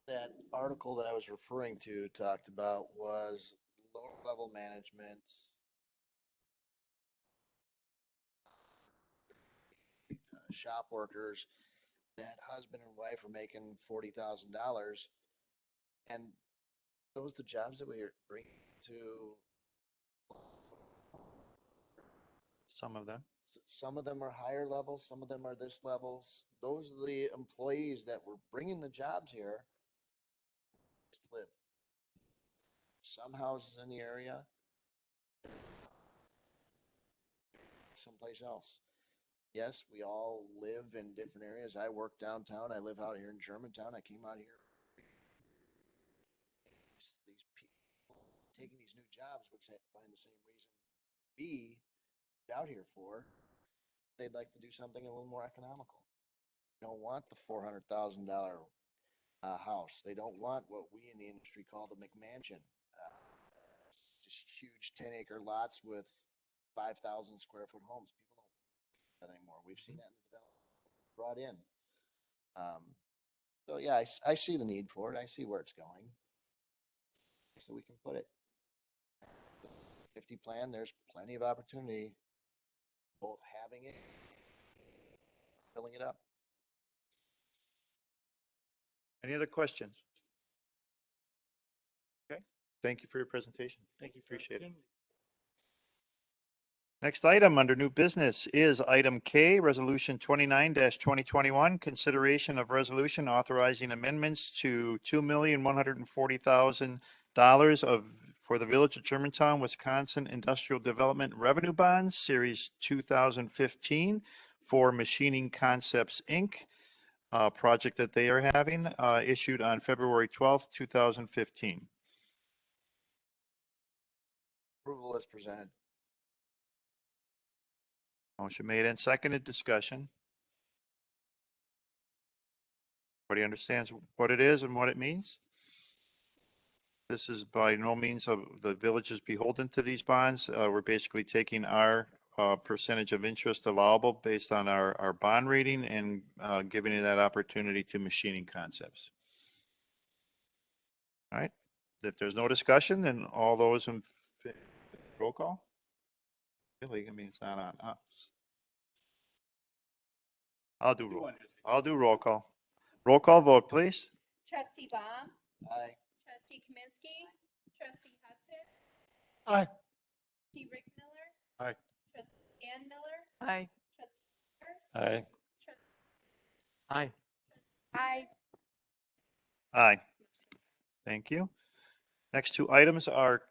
Speaker 8: That article that I was referring to talked about was lower level management. Shop workers, that husband and wife are making $40,000, and those the jobs that we are bringing to.
Speaker 1: Some of them.
Speaker 8: Some of them are higher levels, some of them are this levels. Those are the employees that were bringing the jobs here to live. Some houses in the area, someplace else. Yes, we all live in different areas. I work downtown. I live out here in Germantown. I came out here. These people taking these new jobs would find the same reason be out here for. They'd like to do something a little more economical. They don't want the $400,000 house. They don't want what we in the industry call the McMansion. Just huge 10-acre lots with 5,000 square foot homes. People don't do that anymore. We've seen that in the development brought in. So yeah, I see the need for it. I see where it's going. So we can put it. 50 plan, there's plenty of opportunity, both having it, filling it up.
Speaker 1: Any other questions? Okay, thank you for your presentation.
Speaker 15: Thank you. For
Speaker 1: Appreciate it.
Speaker 15: it.
Speaker 1: Next item under new business is item K, Resolution 29-2021, consideration of resolution authorizing amendments to $2,140,000 for the Village of Germantown, Wisconsin Industrial Development Revenue Bonds, Series 2015 for Machining Concepts, Inc., project that they are having, issued on February 12th, 2015.
Speaker 8: Approval is presented.
Speaker 1: Motion made and seconded. Discussion. Everybody understands what it is and what it means? This is by no means of the village is beholden to these bonds. We're basically taking our percentage of interest allowable based on our bond rating and giving it that opportunity to Machining Concepts. All right. If there's no discussion, then all those in roll call? Really? I mean, it's not on us. I'll do roll call. Roll call vote, please.
Speaker 10: Trustee Baum,
Speaker 8: Aye.
Speaker 10: trustee Kaminsky, trustee Hudson,
Speaker 15: Aye.
Speaker 10: trustee Rick Miller,
Speaker 1: Aye.
Speaker 10: trustee Ann Miller,
Speaker 5: Aye.
Speaker 10: trustee Myers,
Speaker 4: Aye.
Speaker 16: Aye.
Speaker 13: I
Speaker 1: Aye. Thank you. Next two items are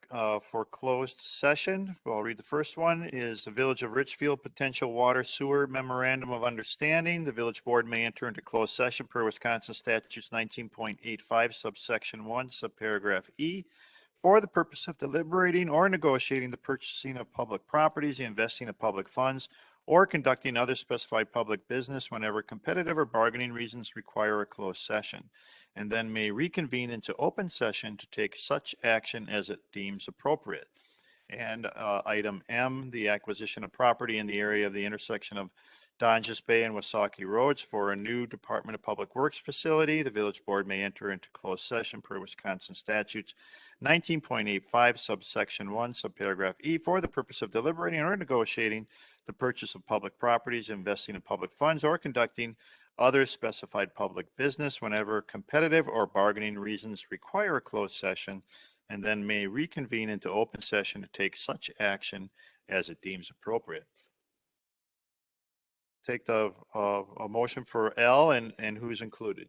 Speaker 1: for closed session. Well, I'll read the first one is the Village of Richfield Potential Water Sewer Memorandum of Understanding. The village board may enter into closed session per Wisconsin Statutes 19.85 subsection 1 subparagraph E for the purpose of deliberating or negotiating the purchasing of public properties, the investing of public funds, or conducting other specified public business whenever competitive or bargaining reasons require a closed session, and then may reconvene into open session to take such action as it deems appropriate. And item M, the acquisition of property in the area of the intersection of Donges Bay and Wasaki Roads for a new Department of Public Works facility. The village board may enter into closed session per Wisconsin statutes 19.85 subsection 1 subparagraph E for the purpose of deliberating or negotiating the purchase of public properties, investing in public funds, or conducting other specified public business whenever competitive or bargaining reasons require a closed session, and then may reconvene into open session to take such action as it deems appropriate. Take a motion for L and who's included.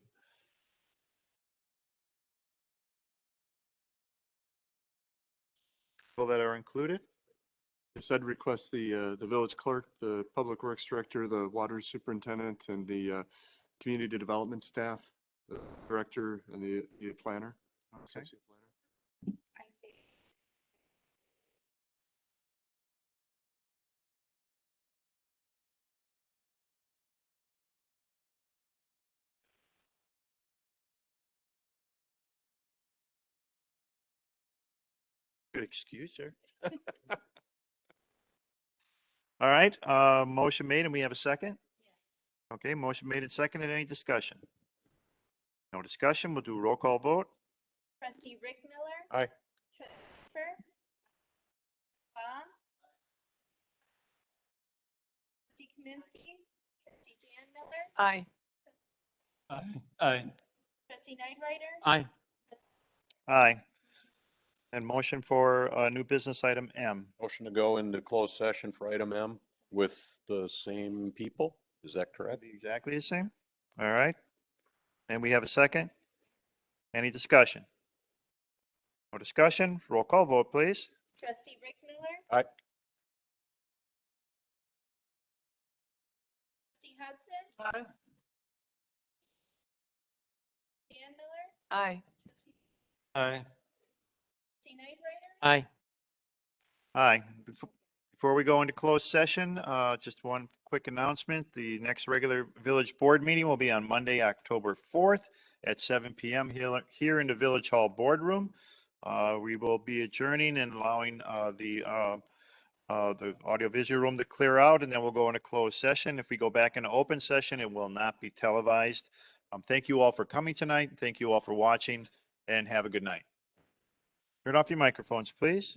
Speaker 1: People that are included?
Speaker 14: Yes, I'd request the village clerk, the public works director, the water superintendent, and the community development staff, the director and the planner. associate planner.
Speaker 10: I see.
Speaker 1: Good excuse, sir. All right, motion made and we have a second? Okay, motion made and seconded. Any discussion? No discussion. We'll do a roll call vote.
Speaker 10: Trustee Rick Miller.
Speaker 3: Aye.
Speaker 10: Trustee Kiefer. Baum. Trustee Kaminsky. Trustee Jan Miller.
Speaker 5: Aye.
Speaker 4: Aye.
Speaker 10: Trustee Nightrider.
Speaker 16: Aye.
Speaker 1: Aye. And motion for new business item M.
Speaker 3: Motion to go into closed session for item M with the same people. Is that correct?
Speaker 1: Be exactly the same? All right. And we have a second? Any discussion? No discussion. Roll call vote, please.
Speaker 10: Trustee Rick Miller.
Speaker 3: Aye.
Speaker 10: Trustee Hudson.
Speaker 15: Aye.
Speaker 10: Jan Miller.
Speaker 5: Aye.
Speaker 4: Aye.
Speaker 10: Trustee Nightrider.
Speaker 16: Aye.
Speaker 1: Aye. Before we go into closed session, just one quick announcement. The next regular village board meeting will be on Monday, October 4th at 7 p.m. here in the Village Hall boardroom. We will be adjourning and allowing the audiovisual room to clear out, and then we'll go into closed session. If we go back into open session, it will not be televised. Thank you all for coming tonight. Thank you all for watching, and have a good night. Turn off your microphones, please.